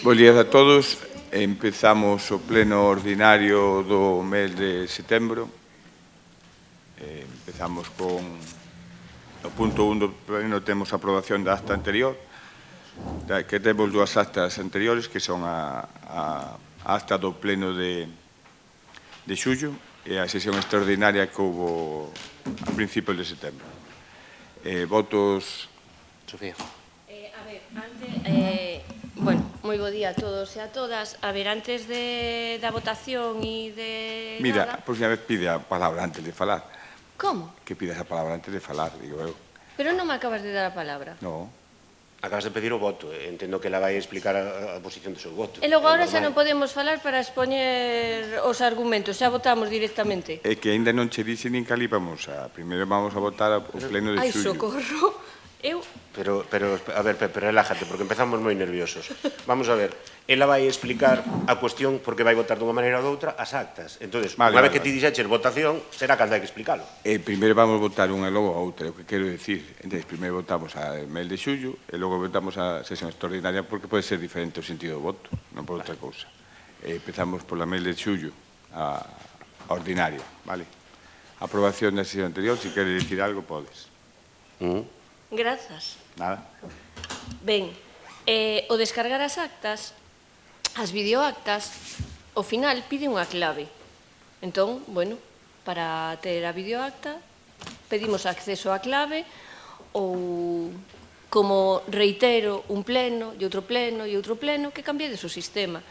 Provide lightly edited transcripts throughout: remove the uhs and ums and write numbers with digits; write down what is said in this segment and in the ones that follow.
Bos días a todos. Empezamos o pleno ordinario do mes de setembro. Empezamos con o punto 1 do pleno, temos a aprobación da acta anterior, que temos dúas actas anteriores, que son a acta do pleno de xullo e a sesión extraordinaria que houbo a principios de setembro. Votos... Sofía. A ver, bueno, moi bo día a todos e a todas. A ver, antes da votación e de... Mira, por unha vez pide a palabra antes de falar. Como? Que pidas a palabra antes de falar, digo eu. Pero non me acabas de dar a palabra. No. Acabas de pedir o voto. Entendo que ela vai explicar a posición do seu voto. E logo agora xa non podemos falar para expoñer os argumentos. Xa votamos directamente. É que ainda non che dixe nin cal íbamos a... Primeiro vamos a votar o pleno de Ai, xullo. socorro. Pero, a ver, Pepe, relájate, porque empezamos moi nerviosos. Vamos a ver, ela vai explicar a cuestión porque vai votar dunha maneira ou doutra as actas. Entón, unha vez que ti dixeches votación, será cando hai que explicalo. Primeiro vamos votar unha e logo a outra, o que quero dicir. Entón, primeiro votamos a mes de xullo e logo votamos a sesión extraordinaria porque pode ser diferente o sentido do voto, non por outra cousa. Empezamos pola mes de xullo a ordinaria, vale? Aprobación da sesión anterior, se queres dicir algo, podes. Grazas. Nada. Ben, o descargar as actas, as videoactas, ao final pide unha clave. Entón, bueno, para ter a videoacta, pedimos acceso á clave ou, como reitero, un pleno e outro pleno e outro pleno, que cambiedes o sistema,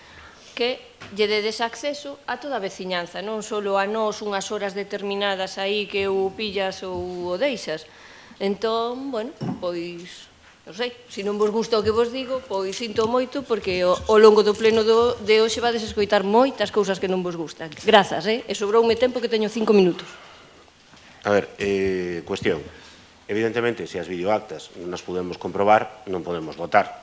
que lle dedes acceso a toda a veciñanza, non só a nós unhas horas determinadas aí que o pillas ou o deixas. Entón, bueno, pois, non sei, se non vos gusta o que vos digo, pois sinto moito, porque ao longo do pleno de hoxe vades escoitar moitas cousas que non vos gustan. Grazas, e sobroume tempo que teño 5 minutos. A ver, cuestión. Evidentemente, se as videoactas non as podemos comprobar, non podemos votar.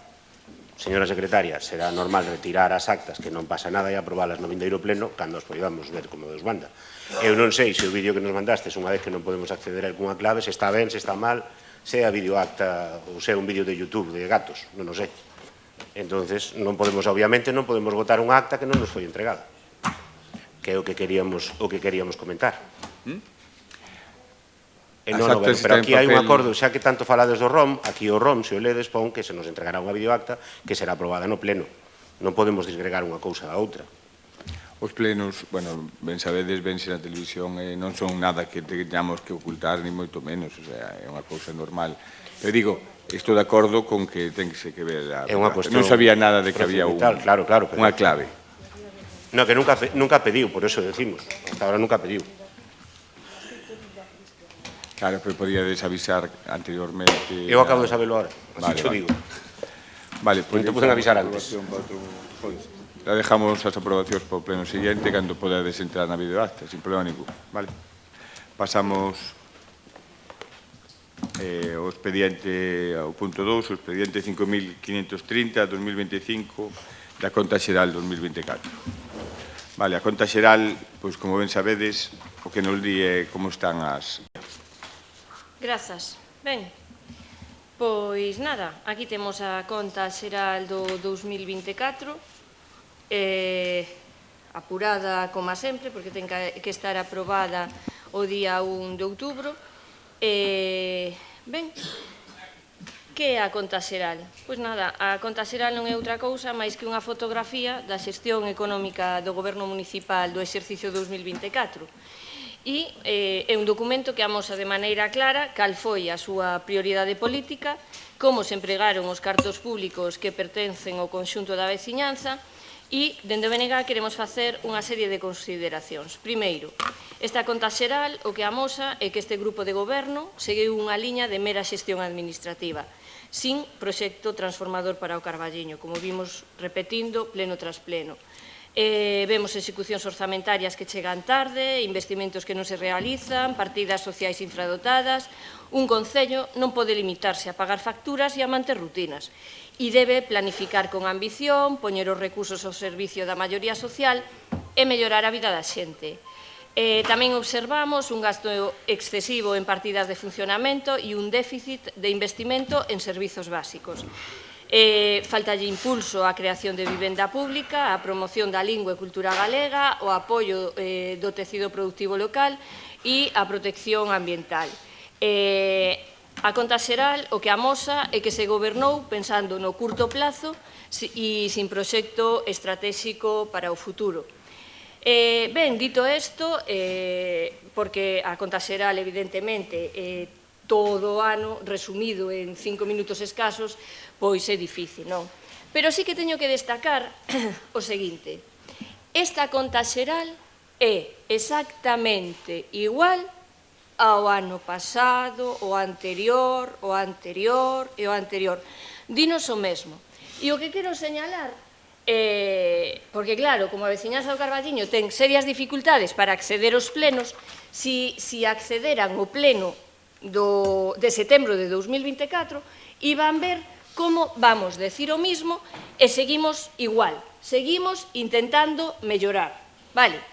Señora secretaria, será normal retirar as actas, que non pasa nada, e aprobalas no vindeiro pleno, cando as podamos ver como Deus manda. Eu non sei se o vídeo que nos mandastes, unha vez que non podemos acceder a cunha clave, se está ben, se está mal, se a videoacta ou se é un vídeo de YouTube de gatos, non o sei. Entonces, non podemos, obviamente, non podemos votar unha acta que non nos foi entregada, que é o que queríamos comentar. Pero aquí hai un acordo, xa que tanto falades do ROM, aquí o ROM, se o ledes, pon que se nos entregará unha videoacta que será aprobada no pleno. Non podemos disgregar unha cousa da outra. Os plenos, bueno, ben sabedes, vense na televisión, non son nada que teñamos que ocultar, ni moito menos, o sea, é unha cousa normal. Pero digo, estou de acordo con que ten que ver a... Non sabía nada de que había unha clave. Non, que nunca pediu, por eso decimos. Hasta ahora nunca pediu. Claro, pero podíades avisar anteriormente... Eu acabo de sabelo ahora, así xo digo. Vale, non te poden avisar antes. La dejamos as aprobacións para o pleno siguiente cando podades entrar na videoacta, sin problema ningún. Vale. Pasamos o expediente ao punto 2, o expediente 5.530-2025 da Conta Xeral 2024. Vale, a Conta Xeral, pois como ben sabedes, o que nos di é como están as... Grazas. Ben, pois nada, aquí temos a Conta Xeral do 2024, apurada como sempre, porque ten que estar aprobada o día 1 de outubro. Ben, que é a Conta Xeral? Pois nada, a Conta Xeral non é outra cousa máis que unha fotografía da xestión económica do Goberno Municipal do exercicio 2024. E é un documento que amosa de maneira clara cal foi a súa prioridade política, como se empregaron os cartos públicos que pertencen ao conxunto da veciñanza e, dende o BNG, queremos facer unha serie de consideracións. Primeiro, esta Conta Xeral o que amosa é que este grupo de goberno seguiu unha liña de mera xestión administrativa, sin proxecto transformador para o Carballiño, como vimos repetindo pleno tras pleno. Vemos execucións orzamentarias que chegan tarde, investimentos que non se realizan, partidas sociais infradotadas. Un concello non pode limitarse a pagar facturas e a manter rutinas e debe planificar con ambición, poñer os recursos ao servicio da maioría social e mellorar a vida da xente. Tamén observamos un gasto excesivo en partidas de funcionamento e un déficit de investimento en servizos básicos. Faltalle impulso á creación de vivenda pública, á promoción da lingua e cultura galega, o apoio do tecido productivo local e a protección ambiental. A conta xeral o que amosa é que se gobernou pensando no curto plazo e sin proxecto estratégico para o futuro. Ben, dito isto, porque a conta xeral, evidentemente, todo o ano, resumido en 5 minutos escasos, pois é difícil, non? Pero sí que teño que destacar o seguinte. Esta conta xeral é exactamente igual ao ano pasado, o anterior e o anterior. Dinos o mesmo. E o que quero señalar, porque claro, como a veciñanza do Carballiño ten serias dificultades para acceder aos plenos, si accederan ao pleno de setembro de 2024, iban ver como vamos decir o mismo e seguimos igual, seguimos intentando mellorar. Vale,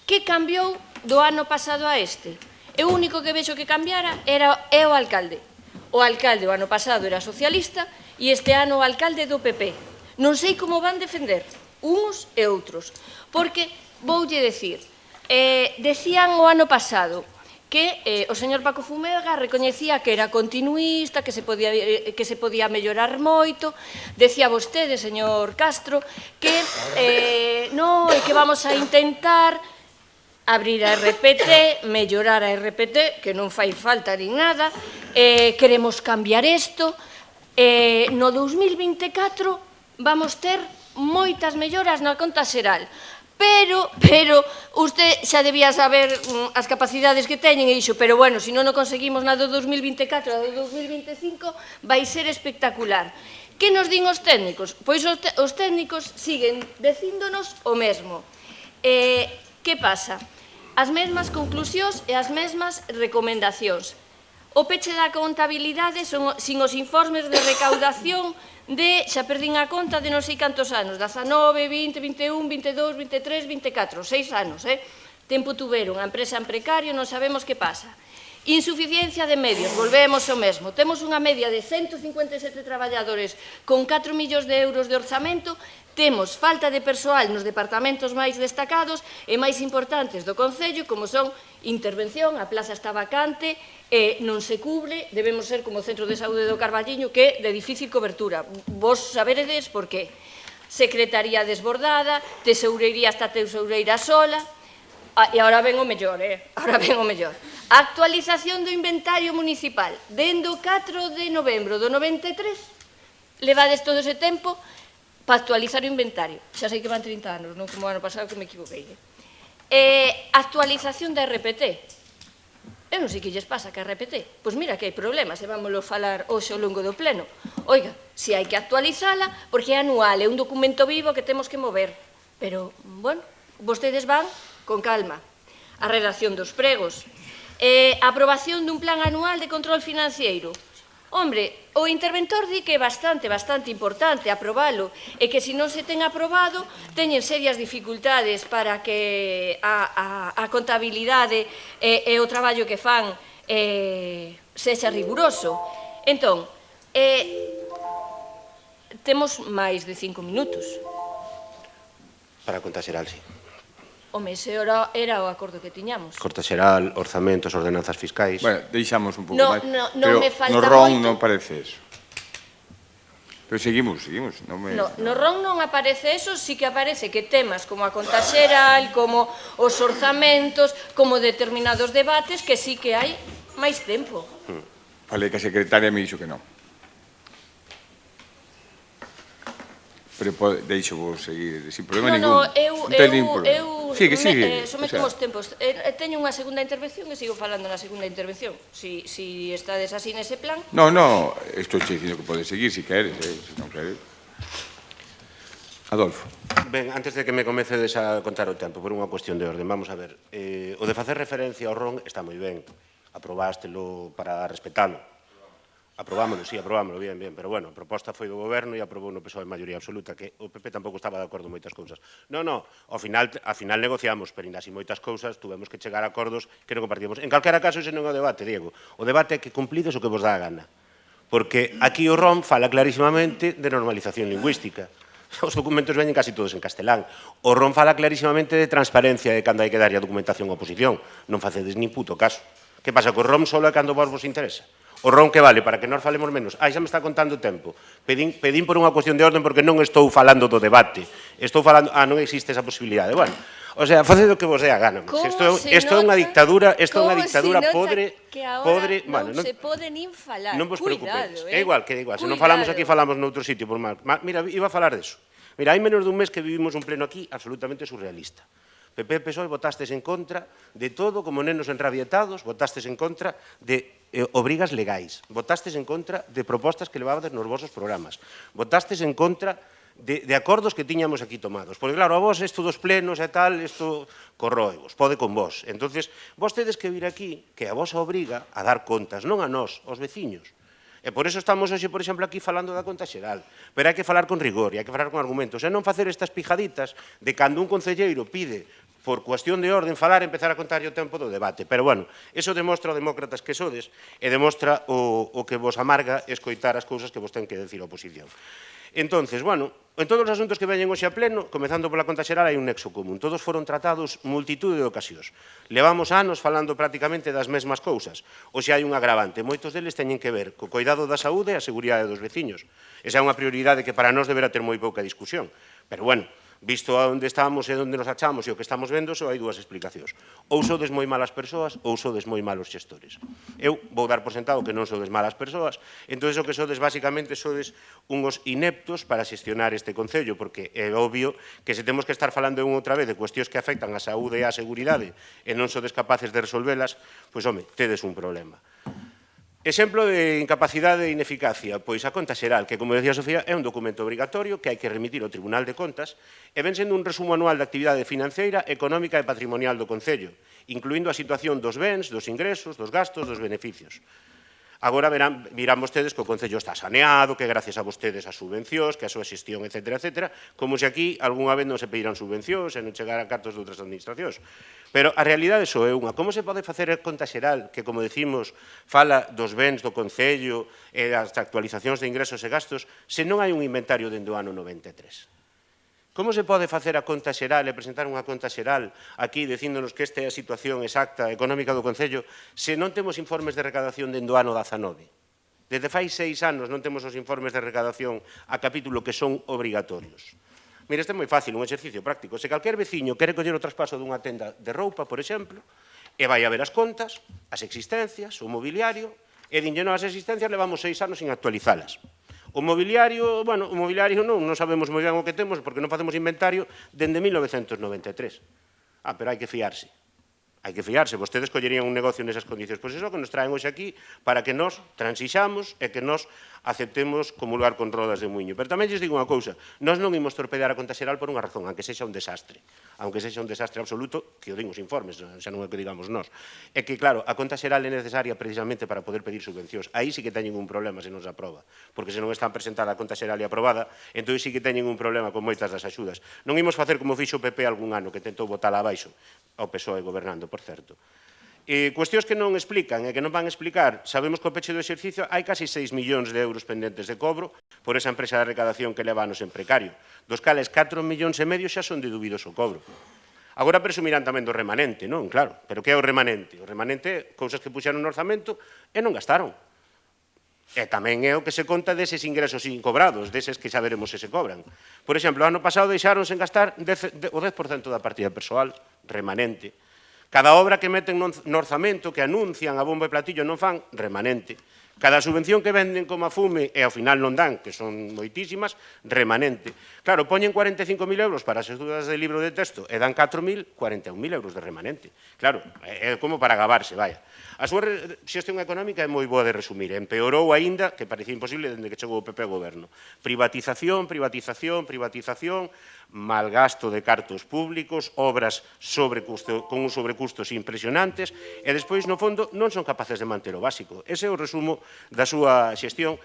que cambiou do ano pasado a este? O único que vexo que cambiara é o alcalde. O alcalde o ano pasado era socialista e este ano o alcalde do PP. Non sei como van defender uns e outros, porque voulle decir, decían o ano pasado que o señor Paco Fumega recoñecía que era continuista, que se podía mellorar moito. Decía vostede, señor Castro, que non, e que vamos a intentar abrir a RPT, mellorar a RPT, que non fai falta nin nada, queremos cambiar isto. No 2024 vamos ter moitas melloras na conta xeral, pero usted xa debía saber as capacidades que teñen e dixo, pero bueno, se non o conseguimos na do 2024 a do 2025 vai ser espectacular. Que nos din os técnicos? Pois os técnicos siguen dicíndonos o mesmo. Que pasa? As mesmas conclusións e as mesmas recomendacións. O peche da contabilidade sin os informes de recaudación de, xa perdín a conta de non sei cantos anos, 19, 20, 21, 22, 23, 24, 6 anos, tempo tuveron, a empresa en precario, non sabemos que pasa. Insuficiencia de medios, volvemos ao mesmo. Temos unha media de 157 traballadores con 4 millóns de euros de orzamento, temos falta de persoal nos departamentos máis destacados e máis importantes do Concello, como son intervención, a plaza está vacante, non se cubre, debemos ser como o Centro de Saúde do Carballiño, que é de difícil cobertura. Vos saberedes por qué. Secretaría desbordada, tesourería hasta tesoureira sola, e agora ven o mellor, agora ven o mellor. A actualización do inventario municipal, dende o 4 de novembro do 93, levades todo ese tempo para actualizar o inventario. Xa sei que van 30 anos, non como o ano pasado que me equivoquei. Actualización da RPT. Eu non sei que lles pasa que a RPT. Pois mira que hai problemas, e vámoslo falar hoxe ao longo do pleno. Oiga, se hai que actualizala, porque é anual, é un documento vivo que temos que mover. Pero, bueno, vostedes van con calma. A redacción dos pregos. A aprobación dun plan anual de control financiero. Hombre, o interventor di que é bastante importante aprobalo e que se non se ten aprobado teñen serias dificultades para que a contabilidade e o traballo que fan sexa riguroso. Entón, temos máis de 5 minutos. Para a conta xeral, sí. Home, ese era o acordo que tiñamos. Conta xeral, orzamentos, ordenanzas fiscais. Bueno, deixamos un pouco máis. Non me falta moito. No RON moito. non parece eso. Pero seguimos. No RON non aparece eso, sí que aparece que temas como a conta xeral, como os orzamentos, como determinados debates, que sí que hai máis tempo. Falei que a secretaria me dixo que non. Pero deixo vos seguir, sin problema ningún. Eu sometemos os tempos. Teño unha segunda intervención e sigo falando na segunda intervención. Si estades así nese plan... No, estou dicindo que podes seguir, se queres, se non queres. Adolfo. Ben, antes de que me comecedes a contar o tempo, por unha cuestión de orden, vamos a ver. O de facer referencia ao RON está moi ben. Aprobástelo para respetalo. Aprobámoslo, sí, aprobámoslo, bien, pero bueno, a proposta foi do goberno e aprobou no PSOE en maioría absoluta, que o PP tampouco estaba de acordo en moitas cousas. Non, ao final negociamos, pero ainda así moitas cousas, tuvemos que chegar a acordos que non compartíamos. En calquera caso, ese non é o debate, Diego. O debate é que cumplides o que vos dá a gana. porque aquí o ROM fala clarísimamente de normalización lingüística. Os documentos veñen casi todos en castelán. O ROM fala clarísimamente de transparencia de cando hai que darlle a documentación a oposición. Non facedes nin puto caso. Que pasa, que o ROM só é cando vos interesa? O ROM que vale para que nós falemos menos? Xa me está contando o tempo. Pedín por unha cuestión de orden porque non estou falando do debate. Estou falando... non existe esa posibilidade. Bueno, o sea, faced o que vos dé a gana. Isto é unha dictadura, podre... Que agora non se pode nin falar. Non vos preocupedes. Cuidado, É igual, se non falamos aquí, falamos noutro sitio. Mira, iba a falar deso. Mira, hai menos dun mes que vivimos un pleno aquí absolutamente surrealista. PP e PSOE votastes en contra de todo como nenos enrabietados, votastes en contra de obrigas legais, votastes en contra de propostas que levabades nos vosos programas, votastes en contra de acordos que tiñamos aquí tomados. Porque, claro, a vos isto dos plenos e tal, isto corroevos, pode con vos. Entonces, vos tedes que vir aquí, que a vos obriga a dar contas, non a nós, aos veciños. E por eso estamos hoxe, por exemplo, aquí falando da conta xeral. Pero hai que falar con rigor e hai que falar con argumentos. E non facer estas pijaditas de cando un concelleiro pide por cuestión de orden falar e empezar a contar o tempo do debate. Pero, bueno, eso demostra o demócratas que sodes e demostra o que vos amarga escoitar as cousas que vos ten que decir a oposición. Entonces, bueno, en todos os asuntos que veñen hoxe a pleno, comezando pola conta xeral, hai un nexo común. Todos foron tratados multitude de ocasións. Levamos anos falando prácticamente das mesmas cousas. Hoxe hai un agravante. Moitos deles teñen que ver co cuidado da saúde e a seguridade dos veciños. Esa é unha prioridade que para nós deberá ter moi pouca discusión. Pero, bueno, visto a onde estamos e onde nos achamos e o que estamos vendo, só hai dúas explicacións. Ou sodes moi malas persoas ou sodes moi malos xestores. Eu vou dar por sentado que non sodes malas persoas, entón o que sodes basicamente sodes unhos ineptos para xestionar este Concello, porque é obvio que se temos que estar falando unha outra vez de cuestións que afectan a saúde e a seguridade e non sodes capaces de resolvelas, pois, home, tedes un problema. Exemplo de incapacidade e ineficacia, pois a conta xeral, que, como decía Sofía, é un documento obrigatorio que hai que remitir ao Tribunal de Contas e ven sendo un resumo anual de actividade financeira, económica e patrimonial do Concello, incluindo a situación dos bens, dos ingresos, dos gastos, dos beneficios. Agora virán vostedes que o Concello está saneado, que gracias a vostedes as subvencións, que a súa xestión, etc., etc., como se aquí algunha vez non se pediran subvencións e non chegaran cartos de outras administracións. Pero a realidade só é unha. Como se pode facer a conta xeral que, como decimos, fala dos bens do Concello e das actualizacións de ingresos e gastos se non hai un inventario dende o ano 93? Como se pode facer a conta xeral e presentar unha conta xeral aquí dicíndonos que esta é a situación exacta económica do Concello se non temos informes de recadación dende o ano 19? Desde fai 6 anos non temos os informes de recadación a capítulo que son obrigatorios. Mira, este é moi fácil, un exercicio práctico. Se calquer veciño quere coller o traspaso dunha tenda de roupa, por exemplo, e vai a ver as contas, as existencias, o mobiliario, e dinlle as existencias levamos 6 anos sin actualizalas. O mobiliario, bueno, o mobiliario non sabemos moi ben o que temos porque non facemos inventario dende 1993. Pero hai que fiarse. Hai que fiarse. Vostedes collerían un negocio nesas condicións. Pois iso que nos traen hoxe aquí para que nos transixamos e que nos aceptemos como lugar con rodas de muiño. Pero tamén lles digo unha cousa. Nós non imos torpedear a conta xeral por unha razón, aunque sexa un desastre. Aunque sexa un desastre absoluto, que o din os informes, xa non é que digamos nós. É que, claro, a conta xeral é necesaria precisamente para poder pedir subvencións. Aí sí que teñen un problema se non se aproba. Porque se non está presentada a conta xeral e aprobada, entón sí que teñen un problema con moitas das axudas. Non imos facer como fixo o PP algún ano, que tentou botala abaixo, ao PSOE gobernando, por certo. Cuestións que non explican e que non van explicar. Sabemos que o peche do exercicio hai casi 6 millóns de euros pendentes de cobro por esa empresa de recadación que leva anos en precario, dos cales 4 millóns e medio xa son de dubidoso cobro. Agora presumirán tamén do remanente, non? Claro, pero que é o remanente? O remanente é cousas que puxeron no orzamento e non gastaron. E tamén é o que se conta deses ingresos incobrados, deses que xa veremos se se cobran. Por exemplo, o ano pasado deixaron sen gastar o 10% da partida persoal, remanente. Cada obra que meten no orzamento, que anuncian a bombo e platillo, non fan, remanente. Cada subvención que venden como a fume e ao final non dan, que son moitísimas, remanente. Claro, poñen 45.000 euros para as estudas de libro de texto e dan 4.000, 41.000 euros de remanente. Claro, é como para gabarse, vaya. A súa xestión económica é moi boa de resumir. Empeorou aínda, que parecía imposible dende que chegou o PP ao goberno. Privatización, privatización, privatización, malgasto de cartos públicos, obras con uns sobrecustos impresionantes e despois, no fondo, non son capaces de manter o básico. Ese é o resumo da súa xestión.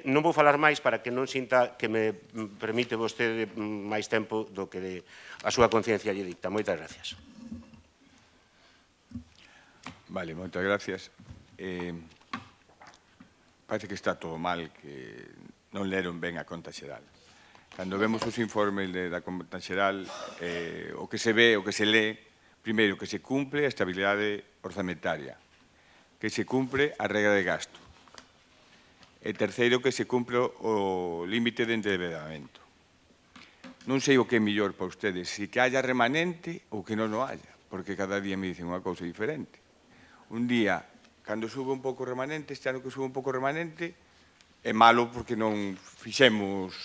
Non vou falar máis para que non sinta que me permite vostede máis tempo do que a súa conciencia lle dicta. Moitas gracias. Vale, moitas gracias. parece que está todo mal, que non leron ben a conta xeral. Cando vemos os informes da conta xeral, o que se ve, o que se lee, primeiro, que se cumpre a estabilidade orzamentaria, que se cumpre a regra de gasto, e terceiro, que se cumpre o límite de endeudamento. Non sei o que é mellor para ustedes, se que haya remanente ou que non o haya, porque cada día me dicen unha cousa diferente. Un día, cando sube un pouco o remanente, este ano que sube un pouco o remanente, é malo porque non fixemos,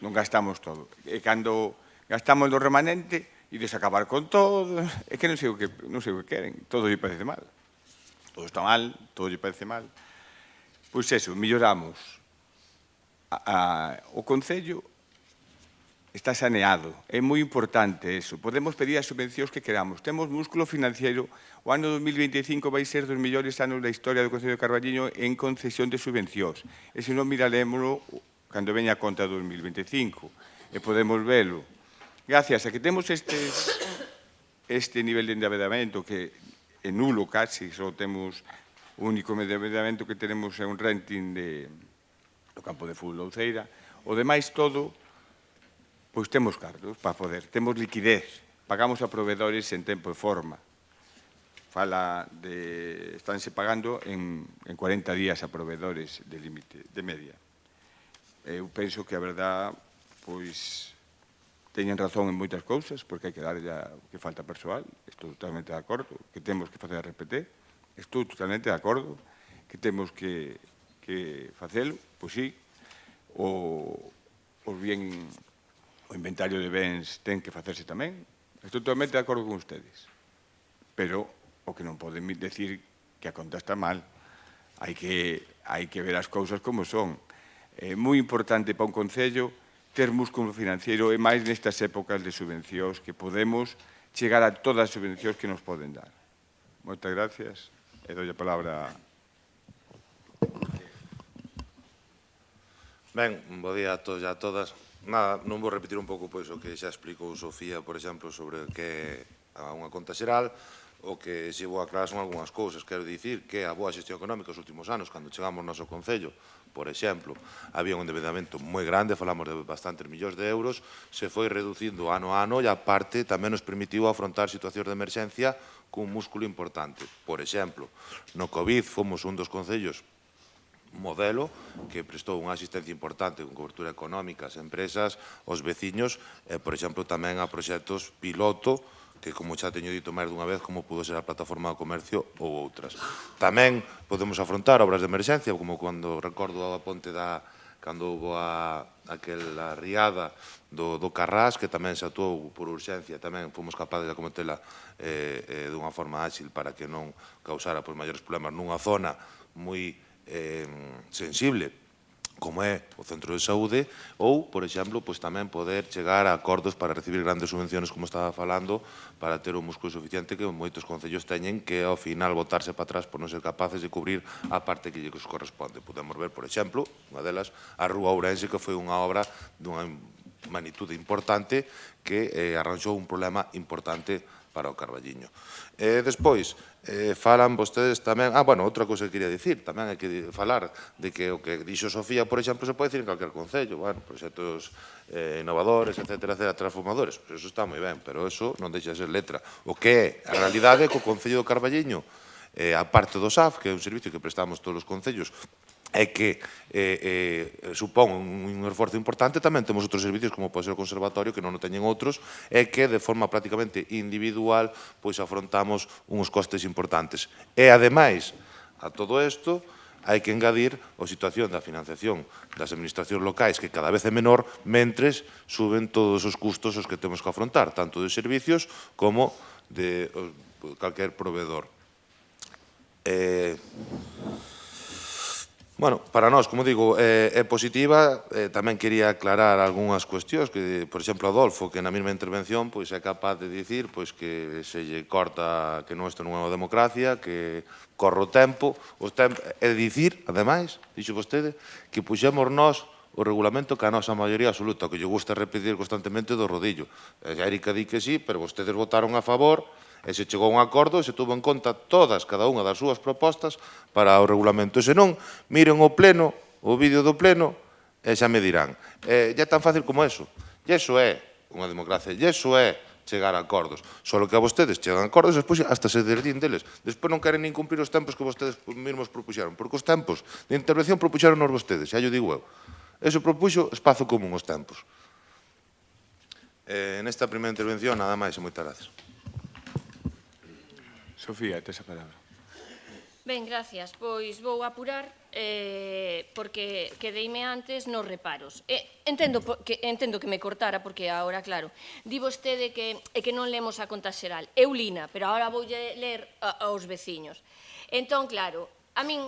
non gastamos todo. E cando gastamos do remanente, ides acabar con todo, é que non sei o que queren, todo lle parece mal. Todo está mal, todo lle parece mal. Pois eso, melloramos. O Concello está saneado. É moi importante eso. Podemos pedir as subvencións que queramos. Temos músculo financiero. O ano 2025 vai ser dos mellores anos da historia do Concello de Carballiño en concesión de subvencións. E se non mirarémoslo cando veña a conta do 2025. E podemos velo. Gracias a que temos este nivel de endeudamento que é nulo casi, só temos o único endeudamento que tenemos é un renting do campo de fútbol da Uceira. O demais todo, pois temos cartos para poder, temos liquidez, pagamos a proveedores en tempo e forma. Estánse pagando en 40 días a proveedores de límite, de media. Eu penso que a verdad, pois, teñen razón en moitas cousas, porque hai que darlle que falta persoal, estou totalmente de acordo, que temos que facer a RPT, estou totalmente de acordo, que temos que facelo, pois sí, o inventario de bens ten que facerse tamén, estou totalmente de acordo con ustedes, pero o que non poden decir que a conta está mal, hai que ver as cousas como son. É moi importante para un Concello ter músculo financiero e máis nestas épocas de subvencións que podemos chegar a todas as subvencións que nos poden dar. Moitas gracias e dou a palabra. Ben, bo día a todos e a todas. Nada, non vou repetir un pouco pois o que xa explicou Sofía, por exemplo, sobre o que é unha conta xeral, o que se vou aclarar son algunhas cousas. Quero dicir que a boa xestión económica os últimos anos, cando chegamos no noso Concello, por exemplo, había un endeudamento moi grande, falamos de bastantes millóns de euros, se foi reducindo ano a ano e, aparte, tamén nos permitiu afrontar situacións de emerxencia cun músculo importante. Por exemplo, no COVID fomos un dos concellos modelo que prestou unha asistencia importante con cobertura económica ás empresas, aos veciños e, por exemplo, tamén a proxectos piloto que, como xa teño dito máis dunha vez, como pudo ser a plataforma do comercio ou outras. Tamén podemos afrontar obras de emerxencia, como cando recordo a ponte cando houve aquela riada do Carrás, que tamén se actuou por urxencia, tamén fomos capaces de acometela dunha forma áxil para que non causara maiores problemas nunha zona moi sensible como é o centro de saúde, ou, por exemplo, tamén poder chegar a acordos para recibir grandes subvenciones, como estaba falando, para ter un músculo suficiente que moitos concellos teñen que, ao final, botarse para atrás por non ser capaces de cubrir a parte que lles corresponde. Podemos ver, por exemplo, unha delas, a Rúa Ourense, que foi unha obra dunha magnitude importante que arranxou un problema importante para o Carballiño. Despois, falan vostedes tamén... outra cousa que quería dicir, tamén hai que falar de que o que dixo Sofía, por exemplo, se pode dicir en calquer concello, proxectos innovadores, etcétera, transformadores, eso está moi ben, pero eso non deixa de ser letra. O que é a realidade é que o Concello do Carballiño, a parte do SAF, que é un servicio que prestamos todos os concellos, é que supón un esforzo importante. Tamén temos outros servicios, como pode ser o conservatorio, que non o teñen outros, e que de forma prácticamente individual pois afrontamos uns costes importantes. E, ademais, a todo isto, hai que engadir a situación da financiación das administracións locais, que cada vez é menor, mentres suben todos os custos os que temos que afrontar, tanto de servicios como de calquer proveedor. Bueno, para nós, como digo, é positiva. Tamén quería aclarar algunhas cuestións que, por exemplo, Adolfo, que na mesma intervención é capaz de dicir que se lle corta, que non isto non é unha democracia, que corre o tempo, é dicir, ademais, dixo vostede, que puxemos nós o regulamento que a nosa maioría absoluta, que lle gusta repetir constantemente do rodillo. A Érica di que sí, pero vostedes votaron a favor E se chegou a un acordo e se tuvo en conta todas, cada unha das súas propostas para o regulamento. E se non, miren o pleno, o vídeo do pleno, e xa me dirán. E é tan fácil como eso. E iso é unha democracia. E iso é chegar a acordos. Solo que a vostedes chegan a acordos e despois hasta se desdín deles. Despois non queren nin cumprir os tempos que vostedes mesmos propuxeron. Porque os tempos de intervención propuxeron os vostedes, xa yo digo eu. Eso propuxo espazo común os tempos. Nesta primeira intervención, nada máis e moitas gracias. Sofía, tes a palabra. Ben, gracias. Pois vou apurar porque quedeime antes nos reparos. Entendo que me cortara porque agora, claro, di vostede que non lemos a conta xeral. Eu lina, pero agora vou ler aos veciños. Entón, claro, a min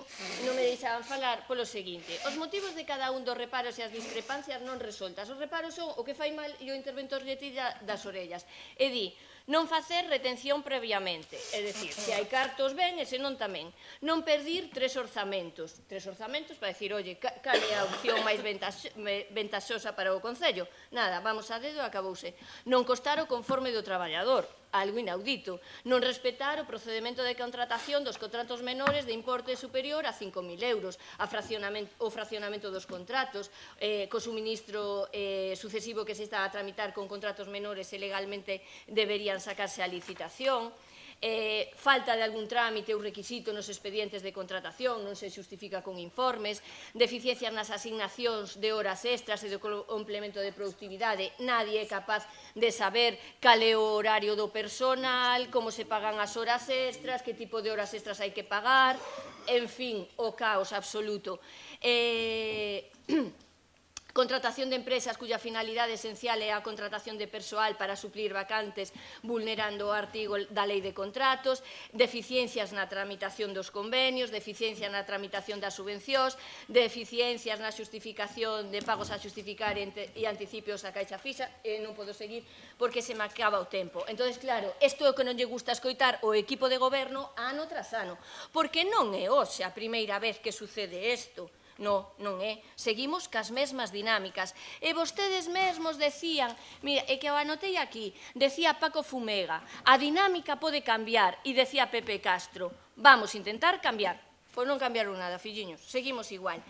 non me deixaban falar polo seguinte. Os motivos de cada un dos reparos e as discrepancias non resoltas. Os reparos son o que fai mal e o interventor lle tira das orellas. E di, non facer retención previamente, é dicir, se hai cartos ben e se non tamén. Non perdir tres orzamentos para dicir, oye, cal é a opción máis ventaxosa para o Concello? Nada, vamos a dedo, acabouse. Non costar o conforme do traballador, algo inaudito. Non respetar o procedimento de contratación dos contratos menores de importe superior a 5.000 euros, o fraccionamento dos contratos, co suministro sucesivo que se está a tramitar con contratos menores e legalmente deberían sacarse a licitación, falta de algún trámite ou requisito nos expedientes de contratación, non se justifica con informes, deficiencias nas asignacións de horas extras e do complemento de productividade, nadie é capaz de saber cal é o horario do personal, como se pagan as horas extras, que tipo de horas extras hai que pagar, en fin, o caos absoluto. Contratación de empresas cuya finalidade esencial é a contratación de persoal para suplir vacantes vulnerando o artigo da Lei de Contratos, deficiencias na tramitación dos convenios, deficiencias na tramitación das subvencións, deficiencias na xustificación de pagos a xustificar e anticipios a caixa fixa, e non podo seguir porque se me acaba o tempo. Entón, claro, isto é o que non lle gusta escoitar o equipo de goberno ano tras ano, porque non é hoxe a primeira vez que sucede isto. Non, non é. Seguimos cas mesmas dinámicas. E vostedes mesmos decían, mira, é que o anotei aquí, decía Paco Fumega, a dinámica pode cambiar, e decía Pepe Castro, vamos intentar cambiar. Pois non cambiaron nada, filliños, seguimos igual.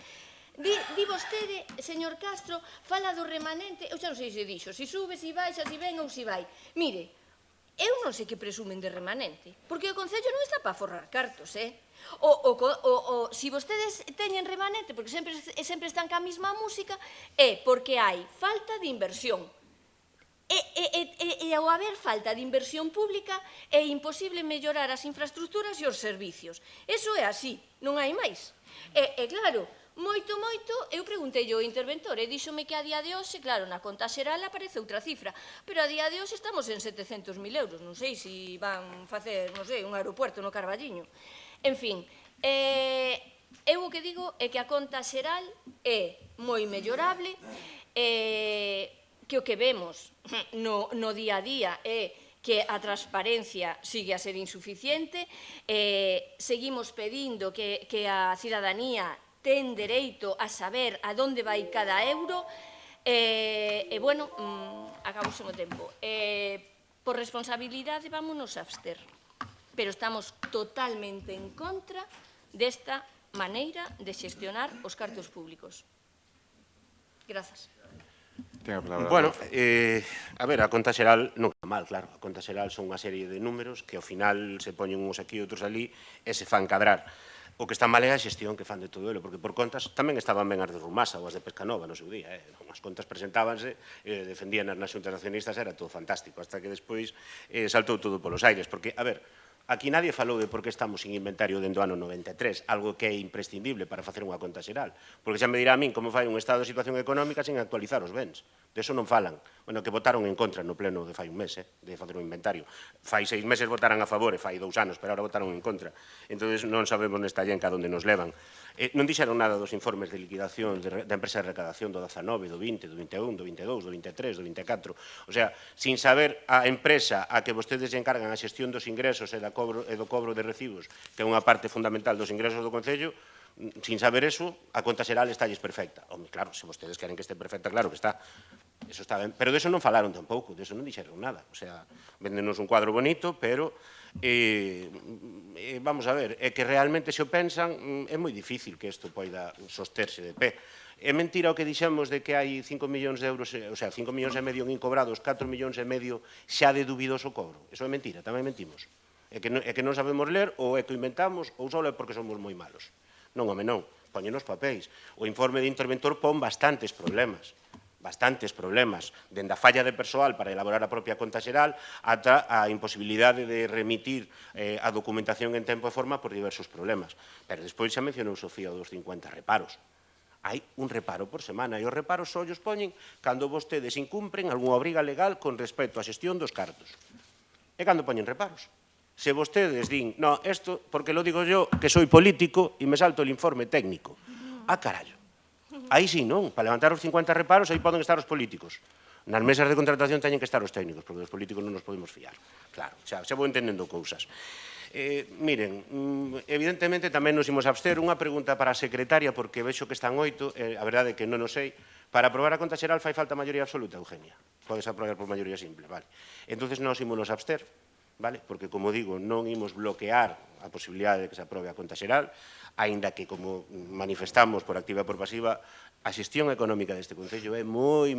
Di vostede, señor Castro, fala do remanente, eu xa non sei se dixo, se sube, se baixa, se ven ou se vai. Mire, eu non sei que presumen de remanente, porque o Concello non está para forrar cartos, se vostedes teñen remanente, porque sempre están ca mesma música, é porque hai falta de inversión. E ao haber falta de inversión pública, é imposible mellorar as infraestructuras e os servicios. Eso é así, non hai máis. E claro, moito, eu preguntei ao interventor e díxome que a día de hoxe, claro, na conta xeral aparece outra cifra, pero a día de hoxe estamos en 700.000 euros, non sei se van facer, non sei, un aeropuerto no Carballiño. En fin, eu o que digo é que a conta xeral é moi mellorable, que o que vemos no día a día é que a transparencia sigue a ser insuficiente, seguimos pedindo que a cidadanía ten dereito a saber a donde vai cada euro, e, bueno, acabamos o tempo. Por responsabilidade, vámonos a abster. Pero estamos totalmente en contra desta maneira de xestionar os cartos públicos. Grazas. Bueno, a ver, a conta xeral non é mal, claro. A conta xeral son unha serie de números que ao final se poñen uns aquí e outros ali e se fan cadrar. O que está mal é a xestión que fan de todo elo, porque por contas tamén estaban ben as de Rumasa ou as de Pescanova no seu día. As contas presentábanse, defendían as xuntas nacionalistas, era todo fantástico, hasta que despois saltou todo polos aires, porque, a ver, aquí nadie falou de por que estamos sin inventario dentro do ano 93, algo que é imprescindible para facer unha conta xeral, porque xa me dirá a min como fai un estado de situación económica sin actualizar os bens. De eso non falan. Bueno, que votaron en contra no pleno de fai un mes, de facer un inventario. Fai 6 meses votaran a favor e fai 2 anos, pero agora votaron en contra. Entón, non sabemos nesta llenca onde nos levan. Non dixeron nada dos informes de liquidación da empresa de recadación do 19, do 20, do 21, do 22, do 23, do 24. O sea, sin saber a empresa a que vostedes encargan a xestión dos ingresos e do cobro de recibos, que é unha parte fundamental dos ingresos do Concello, sin saber eso, a conta xeral está perfecta. Home, claro, se vostedes queren que este perfecta, claro que está. Eso está ben, pero deso non falaron tampouco, deso non dixeron nada. O sea, véndenos un cuadro bonito, pero vamos a ver, é que realmente se o pensan, é moi difícil que isto poida sosterse de pé. É mentira o que dixemos de que hai 5 millóns de euros, o sea, 5 millóns e medio incobrados, 4 millóns e medio xa de dubidoso cobro. Eso é mentira, tamén mentimos. É que non sabemos ler, ou é que o inventamos, ou só é porque somos moi malos. Non, home, non, poñen os papéis. O informe de interventor pon bastantes problemas, dende a falla de persoal para elaborar a propia conta xeral ata a imposibilidade de remitir a documentación en tempo e forma por diversos problemas. Pero despois xa mencionou Sofía dos 50 reparos. Hai un reparo por semana e os reparos só os poñen cando vostedes incumpren algunha obriga legal con respecto á xestión dos cartos. E cando poñen reparos. Se vostedes din, no, isto, porque lo digo yo, que soy político e me salto el informe técnico. Carallo. Aí sí, non? Para levantar os 50 reparos, aí poden estar os políticos. Nas mesas de contratación teñen que estar os técnicos, porque os políticos non nos podemos fiar. Claro, xa vou entendendo cousas. Miren, evidentemente tamén nos imos abster. Unha pregunta para a secretaria, porque vexo que están 8, a verdade é que non o sei. Para aprobar a conta xeral fai falta maioría absoluta, Eugenia. Podes aprobar por maioría simple, vale. Entonces nos imos abster, vale? Porque, como digo, non imos bloquear a posibilidade de que se aprobe a conta xeral, aínda que, como manifestamos por activa e por pasiva, a xestión económica deste Concello é moi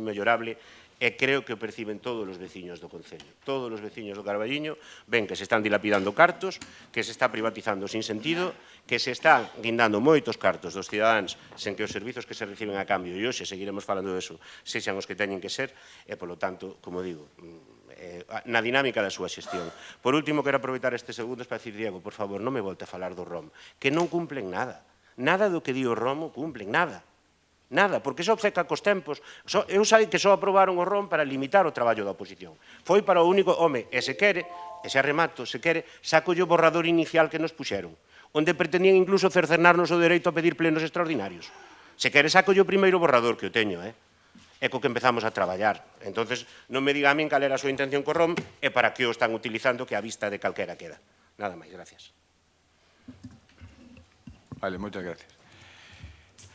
mellorable e creo que o perciben todos os veciños do Concello. Todos os veciños do Carballiño ven que se están dilapidando cartos, que se está privatizando sin sentido, que se están guindando moitos cartos dos cidadáns sen que os servizos que se reciben a cambio, e hoxe seguiremos falando deso, sexan os que teñen que ser, e, polo tanto, como digo, na dinámica da súa xestión. Por último, quero aproveitar estes segundos para dicir, Diego, por favor, non me volte a falar do ROM, que non cumplen nada. Nada do que di o ROM cumplen, nada. Nada, porque só obceca cos tempos. Eu sei que só aprobaron o ROM para limitar o traballo da oposición. Foi para o único, home, e se quere, e xa remato, se quere, saco o borrador inicial que nos puxeron, onde pretendían incluso cercenarnos o dereito a pedir plenos extraordinarios. Se quere, saco o primeiro borrador que o teño, é co que empezamos a traballar. Entonces, non me diga a min cal era a súa intención co ROM e para que o están utilizando, que a vista de calquera queda. Nada máis, gracias. Vale, moitas gracias.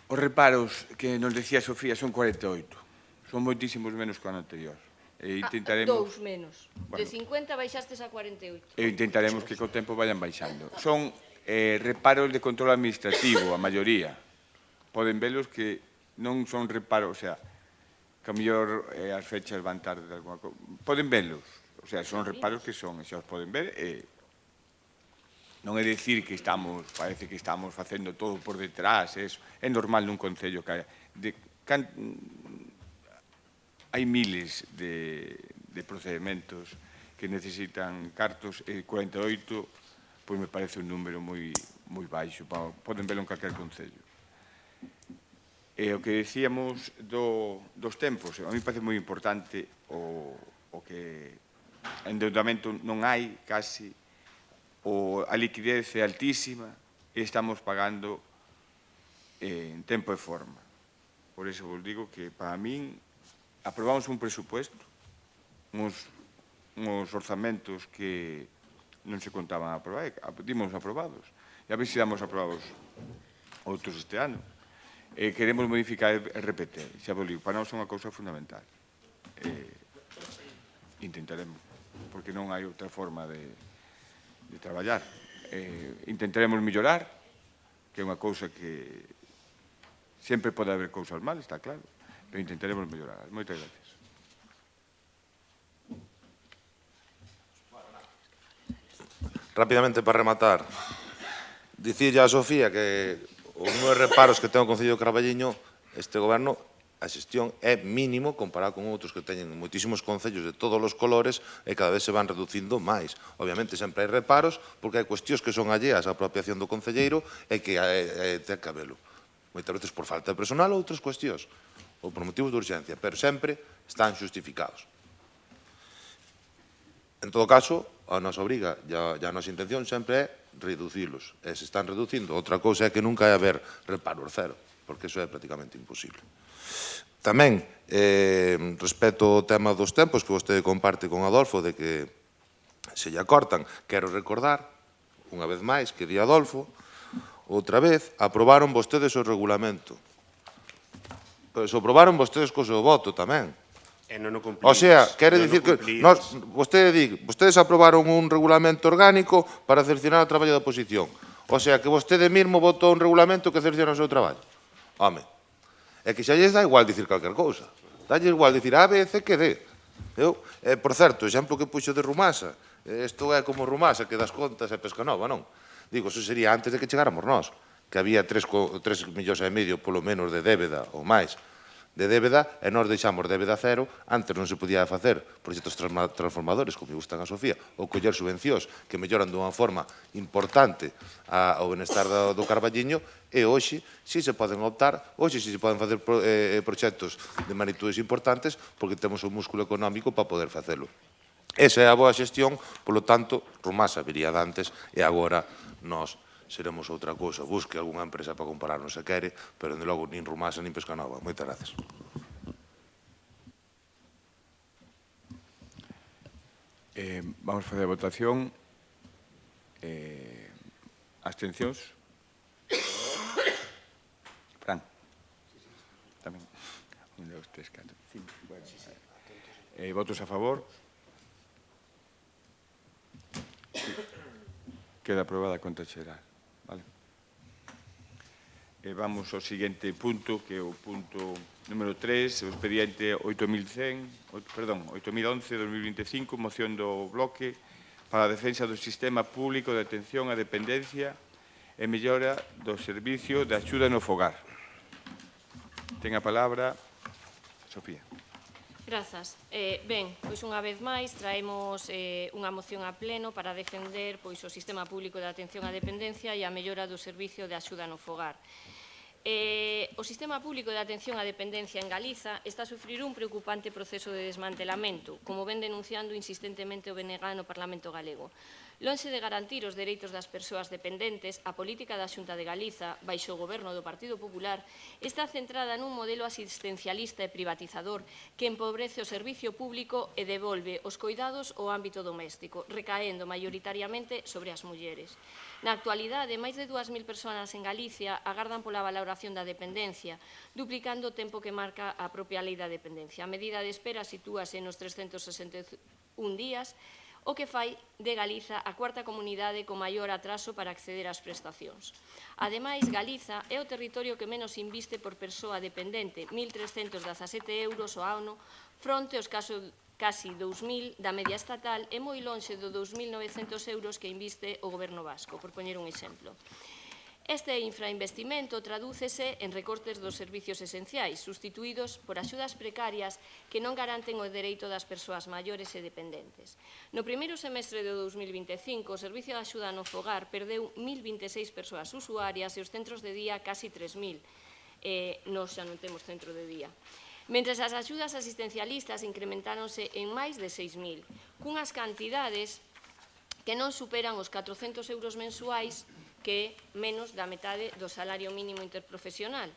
Os reparos que nos decía Sofía son 48. Son moitísimos menos que o ano anterior. E intentaremos... Dous menos. De 50 baixastes a 48. E intentaremos que co tempo vayan baixando. Son reparos de control administrativo, a maioría. Poden velos que non son reparos, o sea, que a mellor as fechas van tarde de alguna cousa. Poden velos, o sea, son reparos que son, e xa os poden ver, e non é dicir que parece que estamos facendo todo por detrás, é normal nun concello que hai miles de procedementos que necesitan cartos, e 48, pois me parece un número moi baixo, poden velo en calquer concello. E o que decíamos dos tempos, a mí parece moi importante o que endeudamento non hai casi, a liquidez é altísima e estamos pagando en tempo e forma. Por iso vos digo que para min aprobamos un presupuesto, uns orzamentos que non se contaban a aprobar, dimos aprobados, e a ver se damos aprobados outros este ano. Queremos modificar o RPT, xa vos digo, para nós é unha cousa fundamental. Intentaremos, porque non hai outra forma de traballar. Intentaremos mellorar, que é unha cousa que sempre pode haber cousas mal, está claro, pero intentaremos mellorar. Moitas gracias. Rapidamente, para rematar, dicirlle a Sofía que os 9 reparos que ten o Concello de Carballiño, este goberno, a xestión é mínimo comparado con outros que teñen moitísimos concellos de todos os colores e cada vez se van reducindo máis. Obviamente, sempre hai reparos, porque hai cuestións que son alleas á apropiación do concelleiro e que ten que habelo. Moitas veces por falta de personal ou outras cuestións, ou por motivos de urgencia, pero sempre están justificados. En todo caso, a nosa obriga e a nosa intención sempre é reducilos. E se están reducindo, outra cousa é que nunca vai haber reparos cero, porque iso é prácticamente imposible. Tamén, respecto ao tema dos tempos que vostede comparte con Adolfo, de que se lle acortan, quero recordar, unha vez máis, que di Adolfo, outra vez, aprobaron vostedes o regulamento. Pois o aprobaron vostedes co seu voto tamén. E non o cumplimos. O sea, quere Non o dicir que cumplimos. vostedes aprobaron un regulamento orgánico para cercionar o traballo da oposición. O sea, que vostede mesmo votou un regulamento que cerciona o seu traballo. Home, é que xa lles dá igual dicir calquer cousa. Dalle igual dicir A, B, C que D. Por certo, o exemplo que puxo de Rumasa, isto é como Rumasa, que das contas é pesca nova, non? Digo, eso sería antes de que chegáramos nós, que había 3 millóns e medio, polo menos, de débeda ou máis, de débeda, e nós deixamos débeda cero. Antes non se podía facer proxectos transformadores, como gustan a Sofía, ou coller subvencións que melloran dunha forma importante ao benestar do Carballiño, e hoxe si se poden optar, hoxe si se poden facer proxectos de magnitudes importantes, porque temos o músculo económico para poder facelo. Esa é a boa xestión, polo tanto, Rumasa viría de antes, e agora nós seremos outra cousa. Busque algunha empresa para compararnos se quere, pero, de logo, nin Rumasa nin Pescanova. Moitas gracias. Vamos facer a votación. Abstencións? Fran? Tamén. 1, 2, 3, 4, 5. Votos a favor? Queda aprobada a conta xeral. Vale. Vamos ao seguinte punto, que é o punto número 3, o expediente 8011-2025, moción do bloque para a defensa do sistema público de atención á dependencia e mellora do servicio de axuda no fogar. Ten a palabra Sofía. Grazas. Ben, pois unha vez máis traemos unha moción a pleno para defender pois o sistema público de atención á dependencia e a mellora do servicio de axuda no fogar. O sistema público de atención á dependencia en Galiza está a sufrir un preocupante proceso de desmantelamento, como ven denunciando insistentemente o BNG no Parlamento galego. Lonxe de garantir os dereitos das persoas dependentes, a política da Xunta de Galiza, baixo o goberno do Partido Popular, está centrada nun modelo asistencialista e privatizador que empobrece o servicio público e devolve os coidados ao ámbito doméstico, recaendo maioritariamente sobre as mulleres. Na actualidade, máis de 2.000 persoas en Galicia agardan pola valoración da dependencia, duplicando o tempo que marca a propia lei da dependencia. A medida de espera sitúase nos 361 días, o que fai de Galiza a cuarta comunidade con maior atraso para acceder ás prestacións. Ademais, Galiza é o territorio que menos inviste por persoa dependente, 1.317 euros ao ano, fronte aos casi 2.000 da media estatal e moi lonxe do 2.900 euros que inviste o goberno vasco, por poñer un exemplo. Este infrainvestimento tradúcese en recortes dos servicios esenciais, sustituídos por axudas precarias que non garanten o dereito das persoas maiores e dependentes. No primeiro semestre de 2025, o Servicio de Axuda no Fogar perdeu 1.026 persoas usuarias e os centros de día casi 3.000. Nós xa non temos centro de día. Mentres as axudas asistencialistas incrementáronse en máis de 6.000, cunhas cantidades que non superan os 400 euros mensuais, que é menos da metade do salario mínimo interprofesional.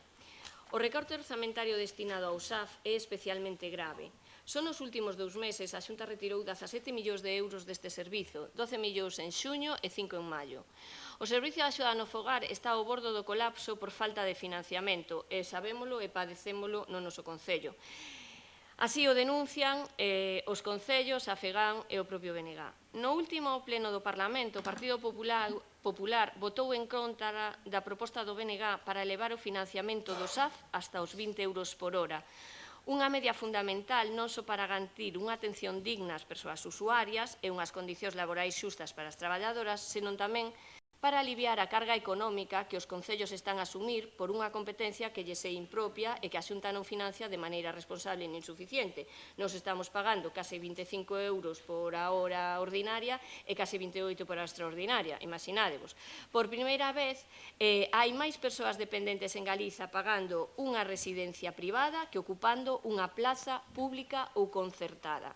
O recorte orzamentario destinado ao SAF é especialmente grave. Só nos últimos 2 meses a Xunta retirou 17 millóns de euros deste servizo, 12 millóns en xuño e 5 en maio. O Servicio de Axuda no Fogar está ao bordo do colapso por falta de financiamento, e sabémolo e padecémolo no noso concello. Así o denuncian os concellos, a FEGAN e o propio BNG. No último pleno do Parlamento, o Partido Popular votou en contra da proposta do BNG para elevar o financiamento do SAF hasta os 20 euros por hora. Unha media fundamental non só para garantir unha atención digna ás persoas usuarias e unhas condicións laborais xustas para as traballadoras, senón tamén para aliviar a carga económica que os concellos están a asumir por unha competencia que lles é impropia e que a Xunta non financia de maneira responsable nin suficiente. Nos estamos pagando case 25 euros por a hora ordinaria e case 28 por a extraordinaria, imaginádevos. Por primeira vez, hai máis persoas dependentes en Galiza pagando unha residencia privada que ocupando unha plaza pública ou concertada.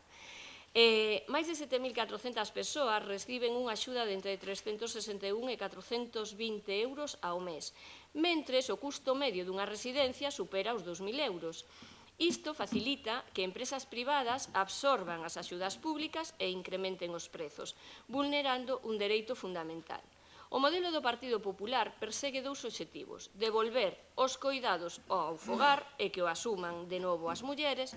Máis de 7.400 persoas reciben unha axuda de entre 361 e 420 euros ao mes, mentres o custo medio dunha residencia supera os 2.000 euros. Isto facilita que empresas privadas absorban as axudas públicas e incrementen os prezos, vulnerando un dereito fundamental. O modelo do Partido Popular persegue dous obxectivos: devolver os coidados ao fogar e que o asuman de novo as mulleres.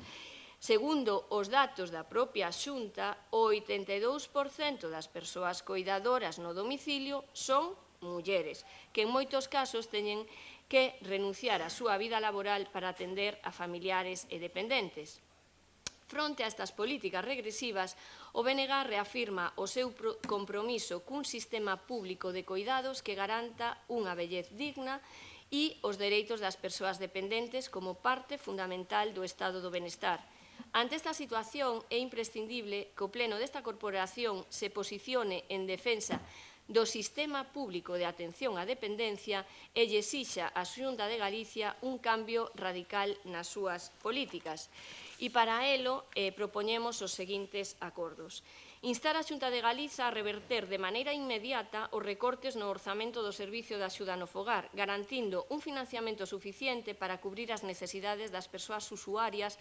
Segundo os datos da propia Xunta, o 82% das persoas coidadoras no domicilio son mulleres, que en moitos casos teñen que renunciar á súa vida laboral para atender a familiares e dependentes. Fronte a estas políticas regresivas, o BNG reafirma o seu compromiso cun sistema público de coidados que garanta unha vellez digna e os dereitos das persoas dependentes como parte fundamental do estado do benestar. Ante esta situación, é imprescindible que o Pleno desta corporación se posicione en defensa do sistema público de atención á dependencia e lle exixa á Xunta de Galicia un cambio radical nas súas políticas. E para elo propoñemos os seguintes acordos. Instar a Xunta de Galiza a reverter de maneira inmediata os recortes no orzamento do Servicio de Axuda no Fogar, garantindo un financiamento suficiente para cubrir as necesidades das persoas usuarias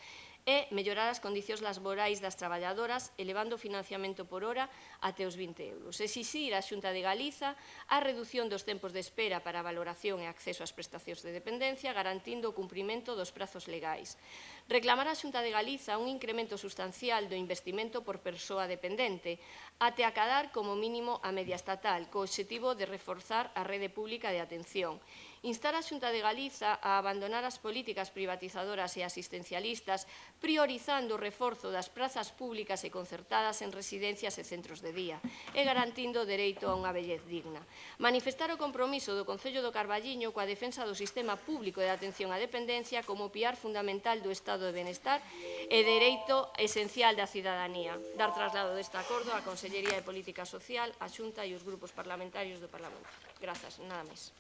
e mellorar as condicións laborais das traballadoras, elevando o financiamento por hora até os 20 euros. Exixir á Xunta de Galiza a reducción dos tempos de espera para a valoración e acceso ás prestacións de dependencia, garantindo o cumprimento dos prazos legais. Reclamar á Xunta de Galiza un incremento sustancial do investimento por persoa dependente, até acadar como mínimo a media estatal, co obxectivo de reforzar a rede pública de atención. Instar a Xunta de Galiza a abandonar as políticas privatizadoras e asistencialistas, priorizando o reforzo das prazas públicas e concertadas en residencias e centros de día e garantindo o dereito a unha vellez digna. Manifestar o compromiso do Concello do Carballiño coa defensa do sistema público de atención á dependencia como piar fundamental do estado de benestar e dereito esencial da cidadanía. Dar traslado deste acordo á Consellería de Política Social, á Xunta e os grupos parlamentarios do Parlamento. Grazas, nada máis.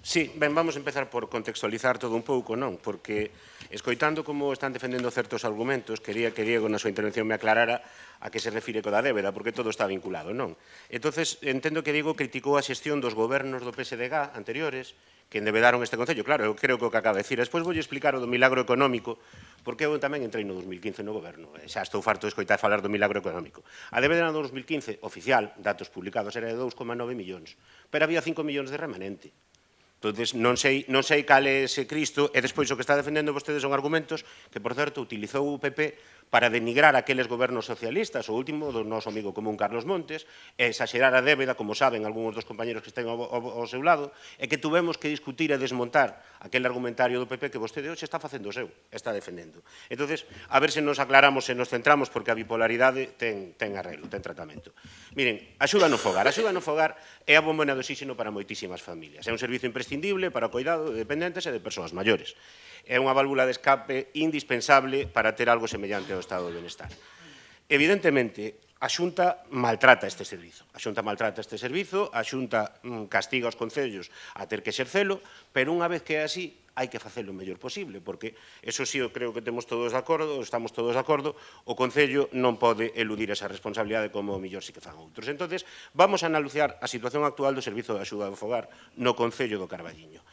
Sí, ben, vamos a empezar por contextualizar todo un pouco, non? Porque, escoitando como están defendendo certos argumentos, quería que Diego na súa intervención me aclarara a que se refire co da débeda, porque todo está vinculado, non? Entonces, entendo que Diego criticou a xestión dos gobernos do PSDG anteriores, que endebedaron este Concello. Claro, eu creo que o que acaba de decir. Despois vou explicar o do milagro económico, porque eu tamén entrei no 2015 no goberno. Xa estou farto de escoitar falar do milagro económico. A débeda no 2015, oficial, datos publicados, era de 2,9 millóns. Pero había 5 millóns de remanente. Entón, non sei cal é ese Cristo, e despois o que está defendendo vostedes son argumentos que, por certo, utilizou o PP para denigrar aqueles gobernos socialistas, o último do noso amigo común Carlos Montes, e exagerar a débeda, como saben algúns dos compañeros que estén ao seu lado, e que tuvemos que discutir e desmontar aquel argumentario do PP que vostede hoxe está facendo o seu, está defendendo. Entón, a ver se nos aclaramos e nos centramos, porque a bipolaridade ten arreglo, ten tratamento. Miren, axuda no fogar. Axuda no fogar é a bombona de oxígeno para moitísimas familias. É un servizo imprescindible para o cuidado de dependentes e de persoas maiores. É unha válvula de escape indispensable para ter algo semellante ao estado de benestar. Evidentemente, a Xunta maltrata este servizo. A Xunta maltrata este servizo, a Xunta castiga os concellos a ter que exercelo, pero unha vez que é así, hai que facelo o mellor posible, porque, eso sí, eu creo que temos todos de acordo, estamos todos de acordo, o Concello non pode eludir esa responsabilidade como o mellor si que fan outros. Entón, vamos a analizar a situación actual do Servizo de Axuda ao Fogar no Concello do Carballiño.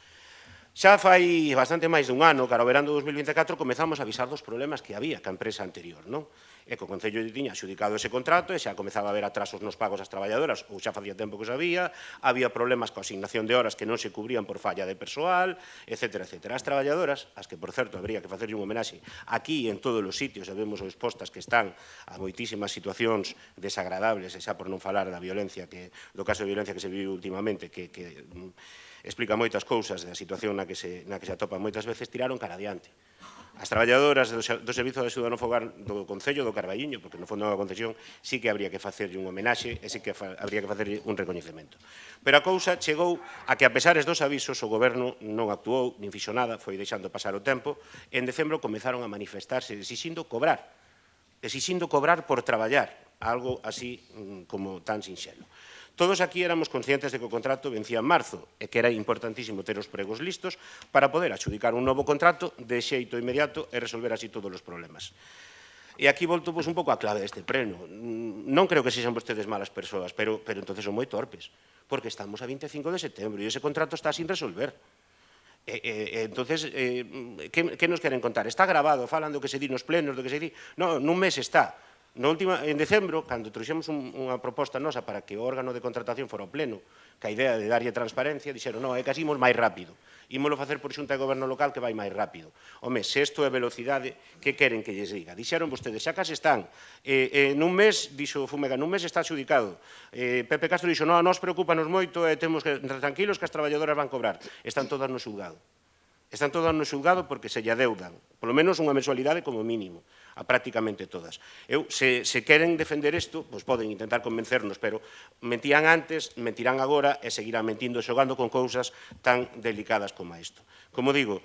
Xa fai bastante máis dun ano, cara ao verán do 2024, comezamos a avisar dos problemas que había ca empresa anterior, non? E que o Concello tiña adxudicado ese contrato e xa comezaba a haber atrasos nos pagos ás traballadoras, ou xa facía tempo que sabía, había problemas coa asignación de horas que non se cubrían por falla de persoal, etc. As traballadoras, as que, por certo, habría que facerlle un homenaxe aquí e en todos os sitios, e vemos os expostas que están a moitísimas situacións desagradables, e xa por non falar da violencia, do caso de violencia que se vive últimamente, que explica moitas cousas da situación na que se atopan moitas veces, tiraron cara adiante. As traballadoras do Servizo de Axuda no Fogar do Concello do Carballiño, porque no fondo da concesión sí que habría que facerlle un homenaxe e sí que habría que facerlle un recoñecemento. Pero a cousa chegou a que, a pesares dos avisos, o Goberno non actuou, nin fixo nada, foi deixando pasar o tempo, e en decembro comezaron a manifestarse exixindo cobrar por traballar, algo así como tan sinxelo. Todos aquí éramos conscientes de que o contrato vencía en marzo e que era importantísimo ter os pregos listos para poder adxudicar un novo contrato de xeito inmediato e resolver así todos os problemas. E aquí volto un pouco a clave deste pleno. Non creo que sexan vostedes malas persoas, pero entonces son moi torpes, porque estamos a 25 de setembro e ese contrato está sin resolver. Entonces, que nos queren contar? Está grabado, falan do que se di nos plenos, do que se di... Non, nun mes está. En decembro, cando trouxemos unha proposta nosa para que o órgano de contratación fora o pleno, que a idea de darlle transparencia, dixeron, non, é que así imos máis rápido. Ímolo facer por xunta de goberno local que vai máis rápido. Home, se isto é velocidade, que queren que lles diga? Dixeron vostedes, xa case están. Nun mes, dixo Fumega, nun mes está adxudicado. Pepe Castro dixo, non, nos preocupanos moito e temos que estar tranquilos que as traballadoras van cobrar. Están todas no xulgado. Están todas no xulgado porque se lle adeudan, polo menos unha mensualidade como mínimo, a prácticamente todas. Se queren defender isto, pois poden intentar convencernos, pero mentían antes, mentirán agora e seguirán mentindo xogando con cousas tan delicadas como isto. Como digo,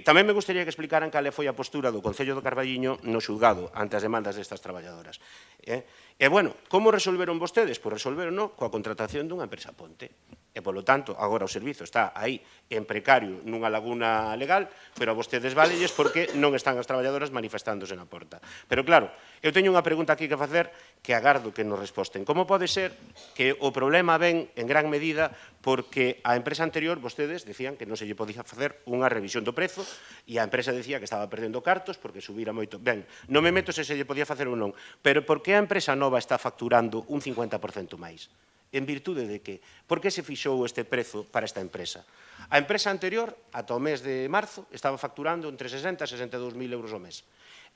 tamén me gustaría que explicaran cal foi a postura do Concello do Carballiño no xulgado ante as demandas destas traballadoras. E, bueno, como resolveron vostedes? Pois resolveron coa contratación dunha empresa ponte. E, polo tanto, agora o servizo está aí en precario nunha laguna legal, pero a vostedes valelles porque non están as traballadoras manifestándose na porta. Pero, claro, eu teño unha pregunta aquí que facer que agardo que nos resposten. Como pode ser que o problema ven en gran medida porque a empresa anterior, vostedes decían que non se lle podía facer unha revisión do prezo e a empresa decía que estaba perdendo cartos porque subira moito. Ben, non me meto se lle podía facer ou non, pero por que a empresa nova está facturando un 50% máis? En virtude de que? Por que se fixou este prezo para esta empresa? A empresa anterior, ata o mes de marzo, estaba facturando entre 60 e 62.000 euros ao mes.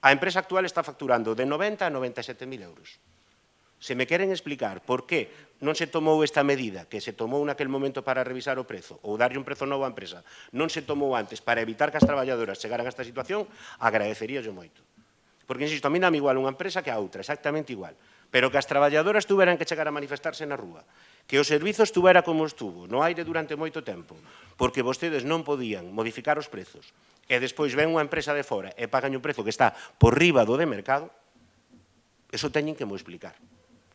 A empresa actual está facturando de 90 a 97.000 euros. Se me queren explicar por que non se tomou esta medida que se tomou naquel momento para revisar o prezo ou darlle un prezo novo á empresa, non se tomou antes para evitar que as traballadoras chegaran a esta situación, agradeceríalle moito. Porque, insisto, a mí dame igual unha empresa que a outra, exactamente igual. Pero que as traballadoras tuveran que chegar a manifestarse na rúa, que o servizo estuvera como estuvo, no aire durante moito tempo, porque vostedes non podían modificar os prezos, e despois ven unha empresa de fora e pagan un prezo que está por riba do de mercado, eso teñen que mo explicar.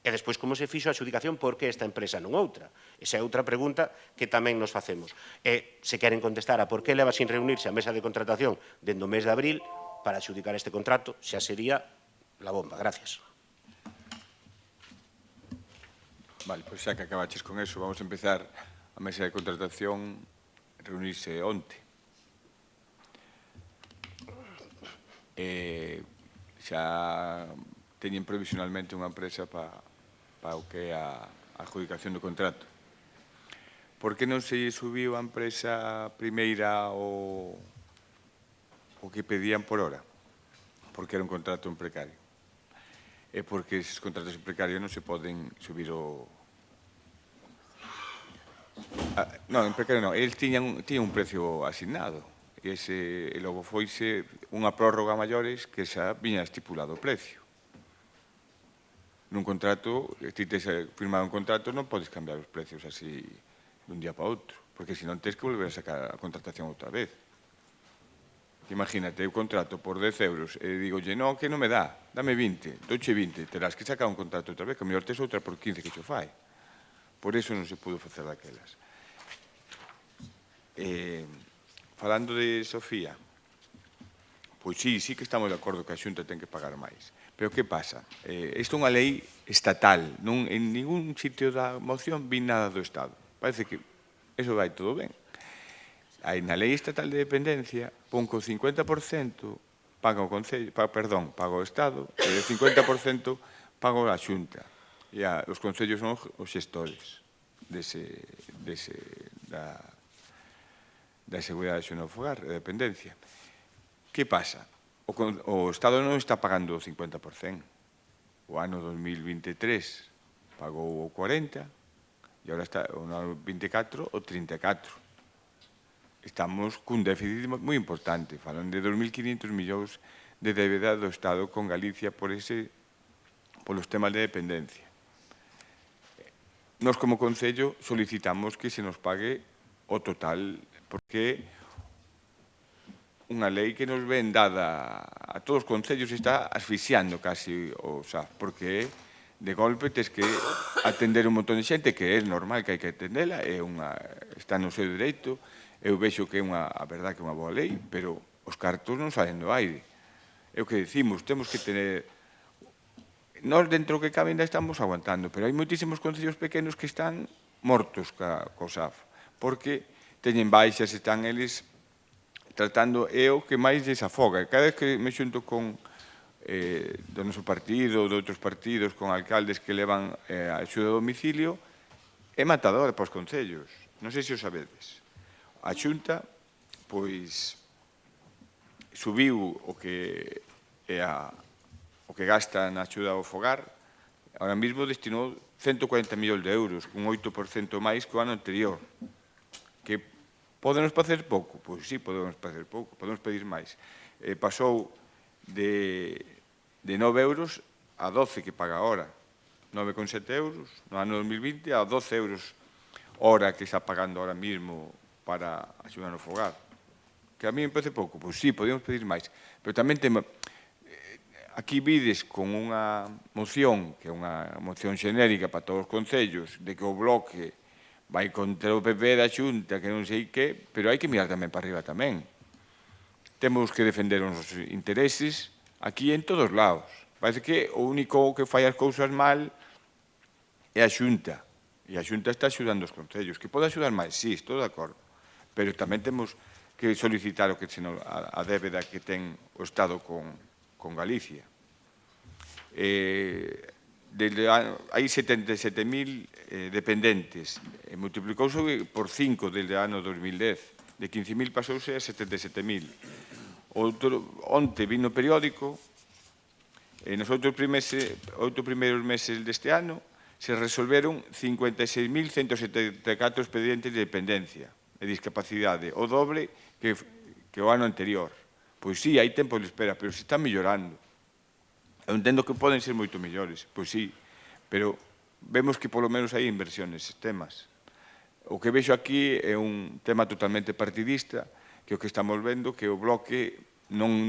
E despois como se fixo a adxudicación, por que esta empresa non outra? Esa é outra pregunta que tamén nos facemos. E se queren contestar a por que leva sin reunirse a mesa de contratación dende o mes de abril para adxudicar este contrato, xa sería la bomba. Gracias. Vale, pois xa que acabaches con eso, vamos a empezar a mesa de contratación reunirse onte. Xa teñen provisionalmente unha empresa para o que é a adjudicación do contrato. Por que non se subiu a empresa primeira o que pedían por hora? Porque era un contrato en precario. É porque eses contratos en precario non se poden subir o... Non, en precario non. Eles tiñan un precio asignado. E logo foise unha prórroga a maiores que xa viña estipulado o precio. Nun contrato, ti tes firmado un contrato, non podes cambiar os precios así dun día para outro, porque senón tens que volver a sacar a contratación outra vez. Imagínate, eu contrato por 10 euros e digolle, non, que non me dá, dame 20, doche 20, terás que sacar un contrato outra vez, que a mellor tes outra por 15 que xo fai. Por iso non se pudo facer daquelas. Falando de Sofía, pois sí que estamos de acordo que a Xunta ten que pagar máis. Pero que pasa? Isto é unha lei estatal, non en ningún sitio da moción vi nada do Estado. Parece que eso vai todo ben. Aí na lei estatal de dependencia pon que o 50% paga o Concello, paga o Estado e o 50% paga a Xunta. E os concellos son os xestores da seguridade xenofogar, da dependencia. Que pasa? O Estado non está pagando o 50%. O ano 2023 pagou o 40% e agora está o ano 24 o 34%. Estamos cun déficit moi importante. Falan de 2.500 millóns de débeda do Estado con Galicia polos temas de dependencia. Nos, como Concello, solicitamos que se nos pague o total, porque unha lei que nos ven dada a todos os concellos está asfixiando casi o SAF, porque de golpe tes que atender un montón de xente que é normal que hai que atendela, está no seu dereito. Eu vexo que é a verdade que é unha boa lei, pero os cartos non salen do aire. É o que decimos, temos que tener... Nós, dentro que cabe, ainda estamos aguantando, pero hai moitísimos concellos pequenos que están mortos co SAF, porque teñen baixas, están eles tratando, é o que máis desafoga. Cada vez que me xunto con do noso partido ou de outros partidos con alcaldes que levan a axuda a domicilio, é matador para os concellos. Non sei se o sabedes. A Xunta, pois, subiu o que gasta na axuda ao fogar, ahora mesmo destinou 140 millóns de euros, un 8% máis que o ano anterior. Que podemos facer pouco? Pois sí, podemos facer pouco, podemos pedir máis. Pasou de 9 euros a 12 que paga ahora. 9,7 euros no ano 2020 a 12 euros hora que está pagando ahora mesmo para axudar no fogar. Que a mí me parece pouco, pois sí, podemos pedir máis. Pero tamén temos... Aquí vides con unha moción, que é unha moción xenérica para todos os concellos, de que o bloque vai contra o PP da Xunta, que non sei que, pero hai que mirar tamén para arriba tamén. Temos que defender os nosos intereses aquí en todos lados. Parece que o único que fai as cousas mal é a Xunta. E a Xunta está axudando os concellos. Que pode axudar máis, sí, estou de acordo. Pero tamén temos que solicitar o que a débeda que ten o Estado con Galicia. Hai 77.000 dependentes. Multiplicouse por 5 desde o ano 2010. De 15.000 pasouse a 77.000. Onte vino o periódico, nos 8 primeiros meses deste ano se resolveron 56.174 expedientes de dependencia e discapacidade, o doble que o ano anterior. Pois sí, hai tempo de espera, pero se está mellorando. Eu entendo que poden ser moito mellores, pois sí, pero vemos que polo menos hai inversión neses temas. O que vexo aquí é un tema totalmente partidista, que o que estamos vendo que o bloque non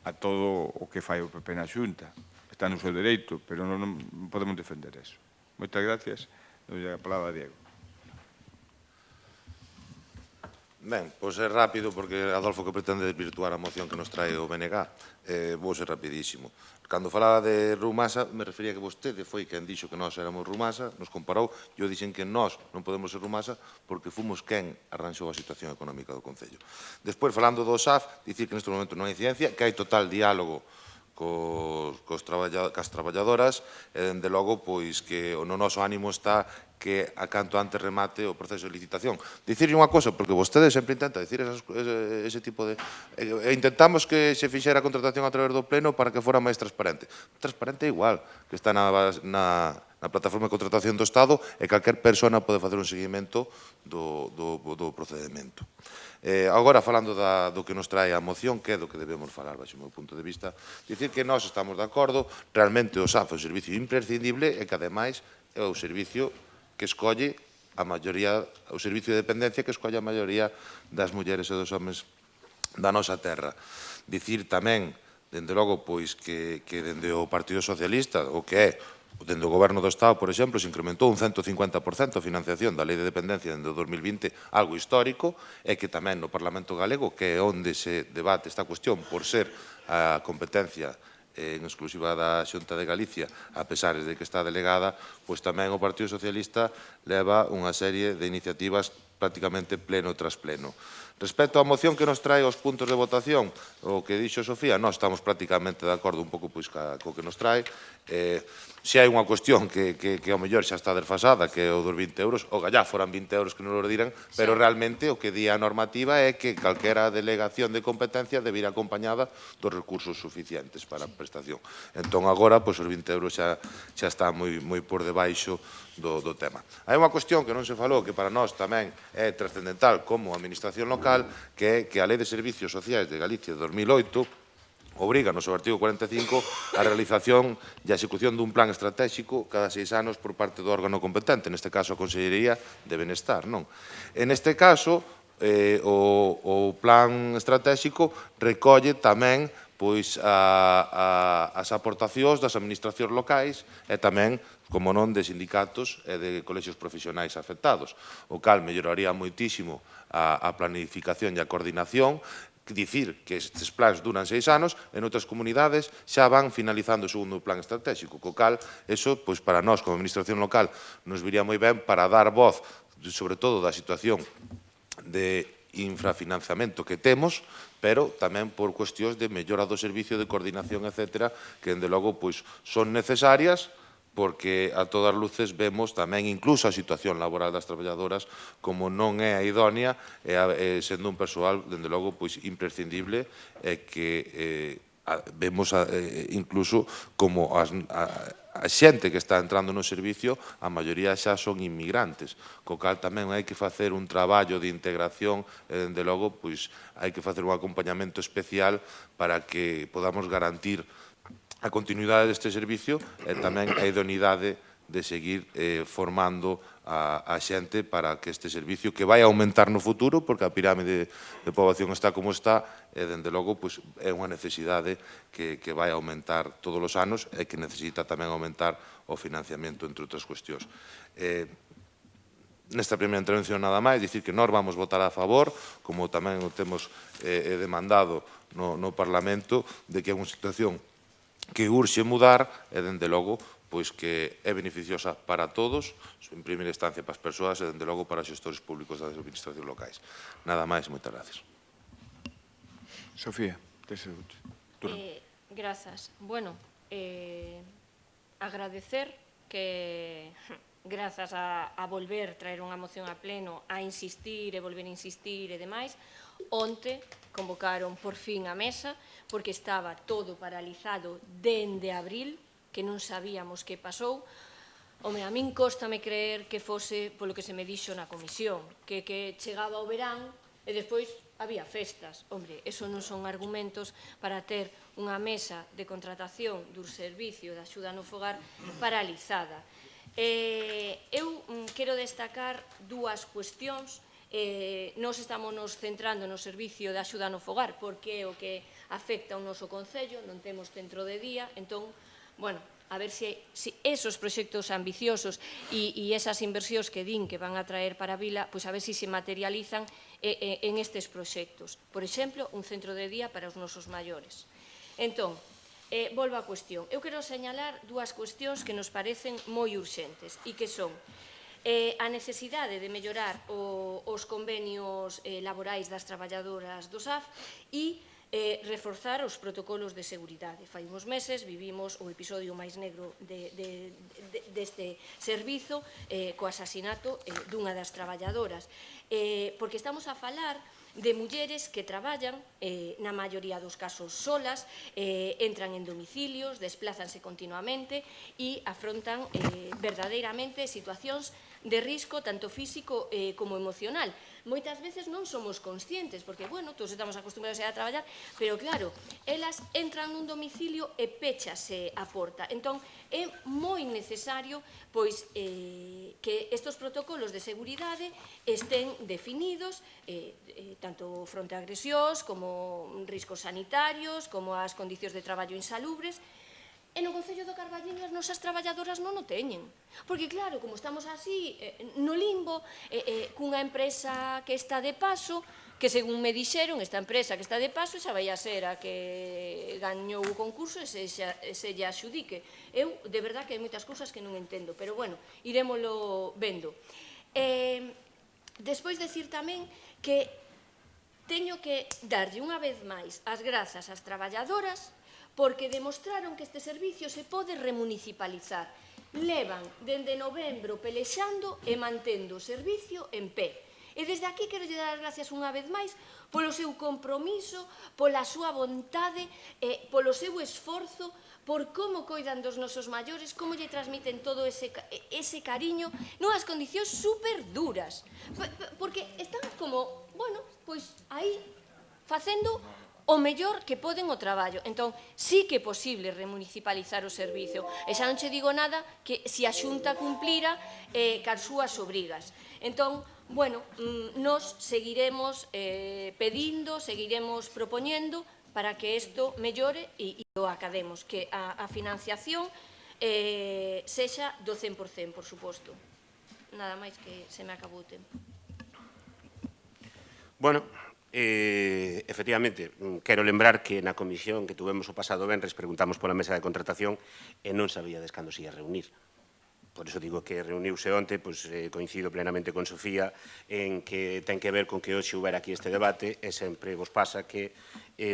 a todo o que fai o PP na Xunta. Está no seu dereito, pero non podemos defender eso. Moitas gracias. Dolle a palabra a Diego. Ben, pois é rápido, porque Adolfo que pretende desvirtuar a moción que nos trae o BNG. Vou ser rapidísimo. Cando falaba de Rumasa, me refería que vostede foi quen dixo que nós éramos Rumasa, nos comparou, e eu dixen que nós non podemos ser Rumasa porque fomos quen arranxou a situación económica do Concello. Despois, falando do SAF, dicir que neste momento non hai incidencia, que hai total diálogo cas traballadoras, e, dende logo, pois, que no noso ánimo está que a canto antes remate o proceso de licitación. Dicirlle unha cosa, porque vostede sempre intenta dicir ese tipo de... intentamos que se fixera a contratación a través do pleno para que fora máis transparente. Transparente é igual, que está na plataforma de contratación do Estado e calquer persona pode facer un seguimento do procedimento. Agora, falando do que nos trae a moción, que é do que debemos falar, baixo o meu punto de vista, dicir que nós estamos de acordo, realmente o SAF é un servicio imprescindible e que, ademais, é o servicio que escolle a maioría, o servicio de dependencia que escolle a maioría das mulleres e dos homens da nosa terra. Dicir tamén, dende logo, pois que dende o Partido Socialista, o que é dende o Goberno do Estado, por exemplo, se incrementou un 150% a financiación da Lei de Dependencia dende o 2020, algo histórico, e que tamén no Parlamento Galego, que é onde se debate esta cuestión por ser a competencia en exclusiva da Xunta de Galicia, a pesar de que está delegada, pois tamén o Partido Socialista leva unha serie de iniciativas prácticamente pleno tras pleno. Respecto á moción que nos trae os puntos de votación, o que dixo Sofía, nós estamos prácticamente de acordo un pouco co que nos trae. Se hai unha cuestión que ao mellor xa está desfasada, que é o dos 20 euros, o gallá foran 20 euros que non o dirán, pero realmente o que di a normativa é que calquera delegación de competencia debe ir acompañada dos recursos suficientes para a prestación. Entón, agora, os 20 euros xa está moi por debaixo do tema. Hai unha cuestión que non se falou, que para nós tamén é trascendental como administración local, que é que a Lei de Servicios Sociais de Galicia de 2008 obriga no seu artigo 45 a realización e a execución dun plan estratégico cada 6 anos por parte do órgano competente, neste caso a Consellería de Benestar. En este caso, o plan estratégico recolle tamén as aportacións das administracións locais e tamén, como non, de sindicatos e de colexios profesionais afectados, o cal melloraría moitísimo a planificación e a coordinación. Dicir que estes plans duran 6 anos, en outras comunidades xa van finalizando o segundo plan estratégico, co cal, eso, para nós, como administración local, nos viría moi ben para dar voz, sobre todo da situación de infrafinanciamento que temos, pero tamén por cuestións de mellora do servicio, de coordinación, etc., que, dende logo, pois, son necesarias, porque a todas luces vemos tamén incluso a situación laboral das traballadoras como non é a idónea, sendo un persoal, dende logo, pois, imprescindible, e que vemos incluso como a xente que está entrando no servicio, a maioría xa son inmigrantes, co cal tamén hai que facer un traballo de integración e, dende logo, pois, hai que facer un acompañamento especial para que podamos garantir a continuidade deste servicio e tamén a idoneidade de seguir formando a xente para que este servicio, que vai aumentar no futuro, porque a pirámide de poboación está como está, e, dende logo, pois, é unha necesidade que vai aumentar todos os anos e que necesita tamén aumentar o financiamento, entre outras cuestións. Nesta primeira intervención nada máis, dicir que nós vamos votar a favor, como tamén o temos demandado no Parlamento, de que é unha situación que urxe mudar e, dende logo, pois que é beneficiosa para todos, en primeira instancia para as persoas e, dende logo, para os xestores públicos das administracións locais. Nada máis, moitas gracias. Sofía, tes o turno. Grazas. Bueno, agradecer que, grazas a volver traer unha moción a pleno, a insistir e volver a insistir e demais, onte convocaron por fin a mesa, porque estaba todo paralizado dende abril, que non sabíamos que pasou. Home, a min cóstame creer que fose polo que se me dixo na comisión, que chegaba o verán e despois había festas. Hombre, eso non son argumentos para ter unha mesa de contratación dun servicio de axuda no fogar paralizada. Eu quero destacar dúas cuestións. Nos estamos centrando no servicio de axuda no fogar porque é o que afecta o noso concello, non temos centro de día, entón, bueno, a ver se esos proxectos ambiciosos e esas inversións que din que van a traer para a vila, pois a ver se materializan en estes proxectos. Por exemplo, un centro de día para os nosos maiores. Entón, volvo á cuestión. Eu quero señalar dúas cuestións que nos parecen moi urxentes e que son a necesidade de mellorar os convenios laborais das traballadoras do SAF e reforzar os protocolos de seguridade. Fai uns meses vivimos o episodio máis negro deste servizo co asasinato dunha das traballadoras, porque estamos a falar de mulleres que traballan, na maioría dos casos solas, entran en domicilios, desplázanse continuamente e afrontan verdadeiramente situacións de risco tanto físico como emocional. Moitas veces non somos conscientes, porque, bueno, todos estamos acostumbrados a traballar, pero, claro, elas entran nun domicilio e péchase a porta. Entón, é moi necesario, pois, que estes protocolos de seguridade estén definidos, tanto fronte a agresións, como riscos sanitarios, como as condicións de traballo insalubres. E no Concello do Carballiño as nosas traballadoras non o teñen. Porque, claro, como estamos así, no limbo, cunha empresa que está de paso, que, según me dixeron, esta empresa que está de paso xa vai a ser a que gañou o concurso e se lle axudique. Eu, de verdad, que hai moitas cousas que non entendo, pero, bueno, irémolo vendo. Despois, decir tamén que teño que darlle unha vez máis as grazas ás traballadoras porque demostraron que este servicio se pode remunicipalizar. Levan dende novembro pelexando e mantendo o servicio en pé. E desde aquí quero dar as gracias unha vez máis polo seu compromiso, pola súa vontade, polo seu esforzo, por como coidan dos nosos maiores, como lle transmiten todo ese cariño, nunhas condicións super duras. Porque están como, bueno, pois aí facendo o mellor que poden o traballo. Entón, sí que é posible remunicipalizar o servicio. E xa non che digo nada que se a Xunta cumplira cas súas obrigas. Entón, bueno, nos seguiremos pedindo, seguiremos propoñendo para que isto mellore e o academos, que a financiación sexa do 100%, por suposto. Nada máis, que se me acabou o tempo. Bueno, efectivamente, quero lembrar que na comisión que tuvemos o pasado venres preguntamos pola mesa de contratación e non sabíades cando se ia reunir. por iso digo que reuniuse onte, coincido plenamente con Sofía en que ten que ver con que hoxe houbera aquí este debate e sempre vos pasa que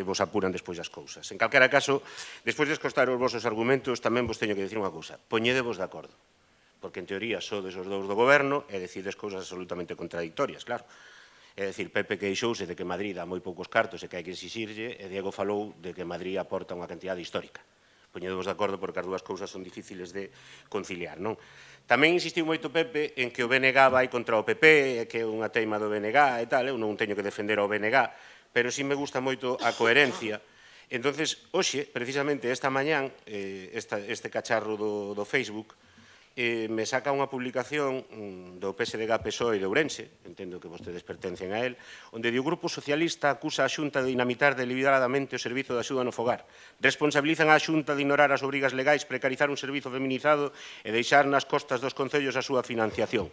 vos apuran despois das cousas. En calquera caso, despois de escoitar os vosos argumentos, tamén vos teño que dicir unha cousa. Poñedevos de acordo, porque en teoría sodes os dous do goberno e decides cousas absolutamente contradictorias, claro. É dicir, Pepe queixouse de que Madrid dá moi poucos cartos e que hai que exixirlle, e Diego falou de que Madrid aporta unha cantidade histórica. Poñedevos de acordo porque as dúas cousas son difíciles de conciliar, non? Tamén insistiu moito Pepe en que o BNG vai contra o PP, que é unha teima do BNG e tal, eu non teño que defender ao BNG, pero sí me gusta moito a coherencia. Entonces, hoxe, precisamente esta mañán, este cacharro do Facebook, me saca unha publicación do PSDG-PSOE de Ourense, entendo que vostedes pertencen a él, onde o Grupo Socialista acusa a Xunta de dinamitar deliberadamente o servizo de axuda no fogar. Responsabilizan a Xunta de ignorar as obrigas legais, precarizar un servizo feminizado e deixar nas costas dos concellos a súa financiación.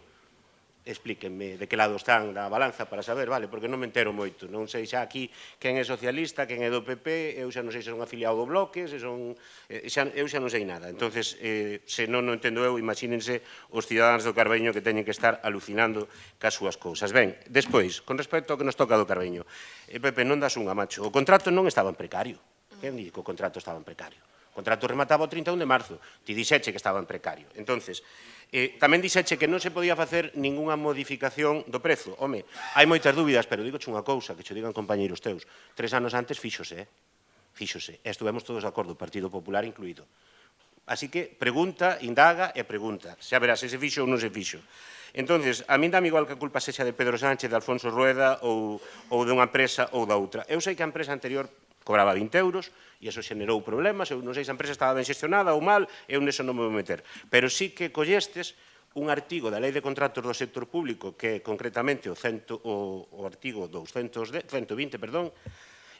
Explíquenme de que lado están da balanza para saber, vale, porque non me entero moito. Non sei xa aquí quen é socialista, quen é do PP, eu xa non sei se son afiliado do Bloque, eu xa non sei nada. Entonces, se non entendo eu, imagínense os cidadáns do Carballiño que teñen que estar alucinando cas súas cousas. Ben, despois, con respecto ao que nos toca do Carballiño, Pepe, non das unha, macho. O contrato non estaba en precario. Quen di que o contrato estaba en precario? O contrato remataba o 31 de marzo. Ti dixeche que estaba en precario. Entonces, tamén dixeche que non se podía facer ningunha modificación do prezo. Home, hai moitas dúbidas, pero digoche unha cousa, que che digan compañeiros teus. 3 anos antes fíxose, fíxose. E estuvemos todos de acordo, o Partido Popular incluído. Así que pregunta, indaga e pregunta. Xa verás se se fixo ou non se fixo. Entonces, a min dame igual que a culpa sexa de Pedro Sánchez, de Alfonso Rueda ou de unha empresa ou da outra. Eu sei que a empresa anterior cobraba 20 euros e iso xenerou problemas, eu non sei se a empresa estaba ben xestionada ou mal, eu neso non me vou meter. Pero sí que collestes un artigo da Lei de Contratos do Sector Público, que é concretamente o artigo 120,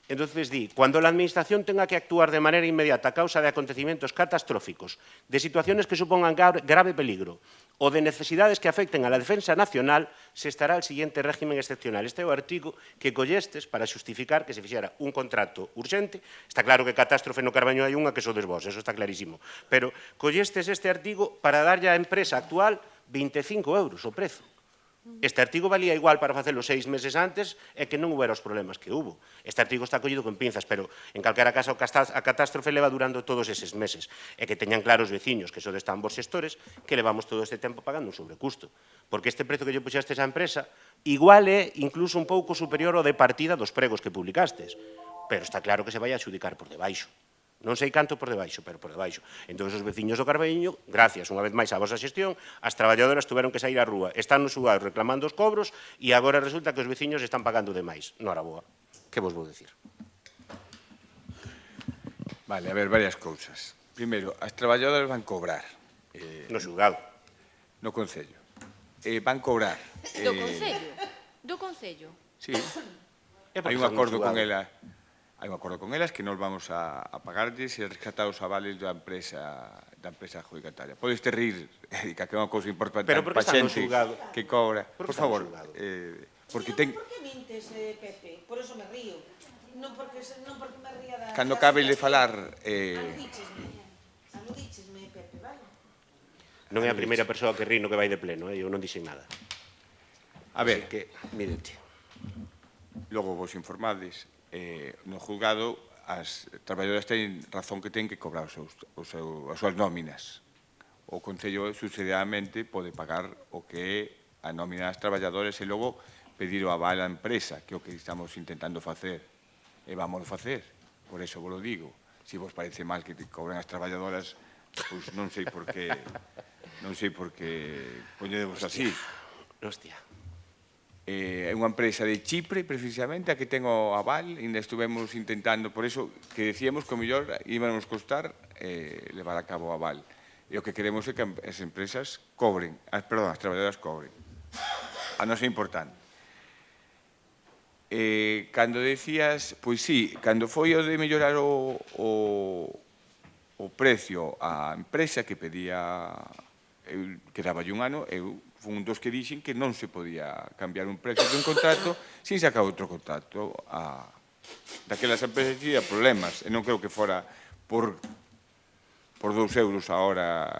entonces di, cuando la Administración tenga que actuar de manera inmediata a causa de acontecimientos catastróficos, de situaciones que supongan grave peligro o de necesidades que afecten a la defensa nacional, se estará el siguiente régimen excepcional. Este é o artigo que collestes para xustificar que se fixera un contrato urxente. Está claro que catástrofe no Carballo hai unha que sodes vos, eso está clarísimo. Pero collestes este artigo para darlle á empresa actual 25 euros o prezo. Este artigo valía igual para facelo 6 meses antes e que non houbera os problemas que hubo. Este artigo está collido con pinzas, pero en calquera caso a catástrofe leva durando todos eses meses. E que teñan claros os veciños, que sodes tan bons xestores, que levamos todo este tempo pagando un sobrecusto. Porque este prezo que lle puxastes á empresa igual é incluso un pouco superior ao de partida dos pregos que publicastes. Pero está claro que se vai a adxudicar por debaixo. Non sei canto por debaixo, pero por debaixo. Entón, os veciños do Carballiño, gracias unha vez máis á vosa xestión, as traballadoras tuveron que sair á rúa. Están nos xugados reclamando os cobros e agora resulta que os veciños están pagando demais. Noraboa. Que vos vou dicir? Vale, a ver, varias cousas. Primeiro, as traballadoras van cobrar. No xulgado. No Concello. Van cobrar. Do Concello? Do Concello? Sí. Hai un acordo con elas. Hai un acordo con elas que nos vamos a pagarlles e rescatar os avales da empresa adjudicataria. Podes te rir, Erika, que é unha cousa importante para xente que cobra. Por favor, porque ten... Por que mintes, Pepe? Por eso me río. Non porque me ría da... Cando cabe de falar... Aludíchesme, Pepe, vale? Non é a primeira persoa que ri no que vai de pleno, eu non dixen nada. A ver, que, mírete. Logo vos informades, no juzgado as traballadoras teñen razón que ten que cobrar as súas nóminas. O Concello subsidiariamente pode pagar o que é a nómina das traballadoras e logo pedir o aval á empresa, que é o que estamos intentando facer. E vamos a facer, por eso vos lo digo. Se vos parece mal que cobren as traballadoras, pois non sei por que poñedevos así. Hostia. É unha empresa de Chipre, precisamente, a que ten o aval, ainda estuvemos intentando, por eso que decíamos que o mellor íbamos costar levar a cabo o aval. E o que queremos é que as empresas cobren, as traballadoras cobren. A nos é importante. Cando decías, pois sí, cando foi o de mellorar o precio á empresa que pedía, que daba un ano, eu fun un dos que dixen que non se podía cambiar un precio dun contrato sin sacar outro contrato. Daquelas empresas tiña problemas, e non creo que fora por por 2 euros a hora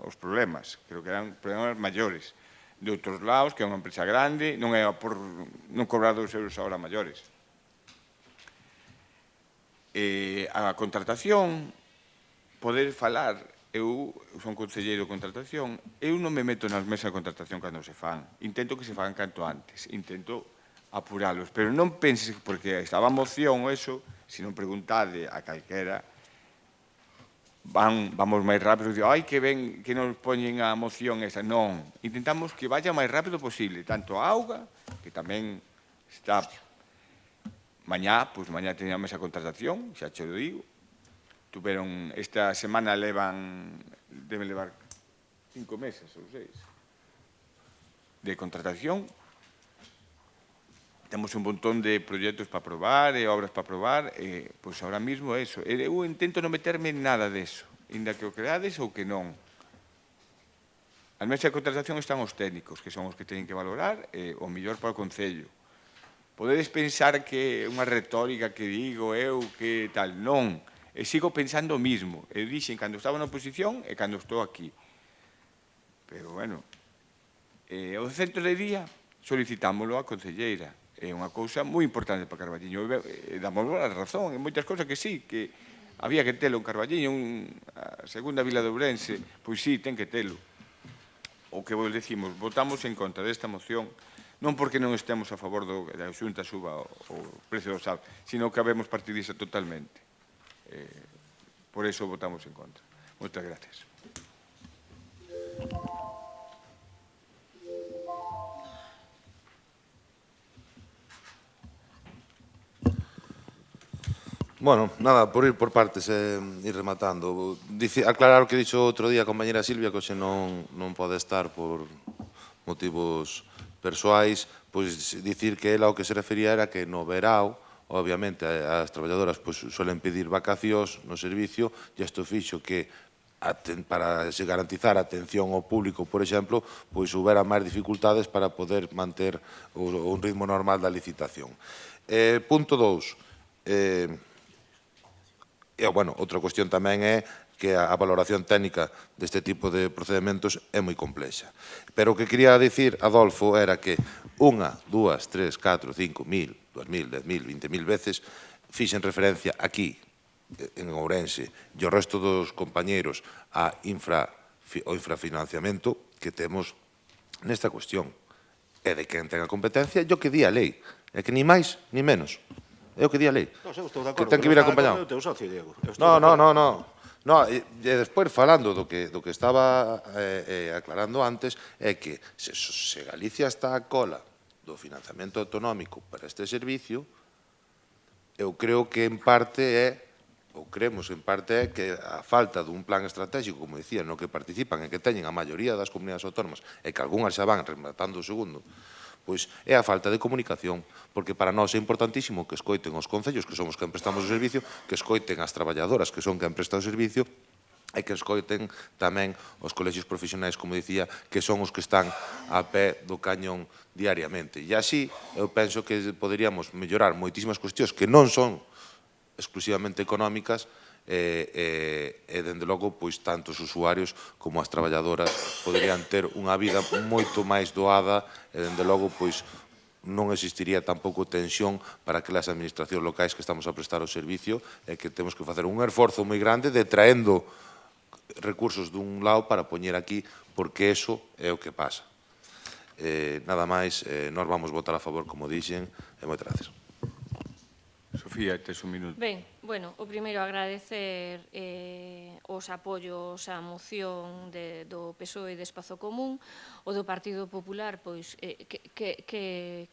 os problemas. Creo que eran problemas maiores. De outros lados, que é unha empresa grande, non é por non cobrar 2 euros a hora maiores. A contratación, poder falar, eu son concelleiro de contratación, eu non me meto nas mesas de contratación cando se fan. Intento que se fan canto antes, intento apuralos, pero non penses porque estaba a moción ou eso, se non preguntade a calquera, vamos máis rápido, digo, ai, que ben que nos poñen a moción esa. Non, intentamos que vaya máis rápido posible, tanto a auga, que tamén está mañá, pois mañá teníamos a contratación, xa che lo digo, tuveron, esta semana deben levar 5 meses ou 6 de contratación. Temos un montón de proxectos para aprobar e obras para aprobar, pois ahora mismo é eso. Eu intento non meterme en nada deso, ainda que o creades ou que non. As mesas de contratación están os técnicos, que son os que teñen que valorar o mellor para o Concello. Podedes pensar que é unha retórica que digo eu, que tal, non. E sigo pensando o mismo. Eu dixen cando estaba na oposición e cando estou aquí. Pero, bueno, o centro de día solicitámoslo á concelleira. É unha cousa moi importante para Carballiño. Damos a razón en moitas cousas que sí, que había que telo en Carballiño, a segunda vila de Ourense, pois sí, ten que telo. O que vos decimos, votamos en contra desta moción, non porque non estemos a favor da Xunta suba o precio do sal, sino que habemos partidista totalmente. Por eso votamos en contra. Moitas gracias. Bueno, nada, por ir por partes e ir rematando. Aclarar o que dixo outro día a compañera Silvia, que hoxe non pode estar por motivos persoais, pois dicir que ela o que se refería era que no verao, obviamente, as traballadoras suelen pedir vacacións no servicio e isto fixo que para se garantizar a atención ao público, por exemplo, pois houbera máis dificultades para poder manter un ritmo normal da licitación. Punto 2. Bueno, outra cuestión tamén é que a valoración técnica deste tipo de procedementos é moi complexa. Pero o que quería dicir, Adolfo, era que 1, 2, 3, 4, 5, 1000, 2000, 10.000, 20.000 veces fixen referencia aquí, en Ourense, e o resto dos compañeiros ao infrafinanciamento que temos nesta cuestión. É de quen ten a competencia e o que di a lei. É que ni máis ni menos. É o que di a lei. Que ten que vir acompañado. No, e despois falando do que estaba aclarando antes, é que se Galicia está a cola do financiamento autonómico para este servicio, eu creo que en parte creemos en parte que a falta dun plan estratégico, como dicía, no que participan e que teñen a maioría das comunidades autónomas e que algunhas xa van rematando o segundo, pois é a falta de comunicación, porque para nós é importantísimo que escoiten os concellos, que somos quen prestamos o servicio, que escoiten as traballadoras, que son quen presta o servicio, e que escoiten tamén os colexios profesionais, como dicía, que son os que están a pé do cañón diariamente. E así, eu penso que poderíamos mellorar moitísimas cuestións que non son exclusivamente económicas, e dende logo, pois, tanto os usuarios como as traballadoras poderían ter unha vida moito máis doada e, dende logo, pois, non existiría tampouco tensión para aquelas administracións locais que estamos a prestar o servicio e que temos que facer un esforzo moi grande de traendo recursos dun lado para poñer aquí, porque eso é o que pasa. Nada máis, nós vamos votar a favor, como dixen, e moitas gracias. Sofía, tes un minuto. Ben, bueno, o primeiro agradecer os apoios á moción do PSOE de Espazo Común, o do Partido Popular, pois, que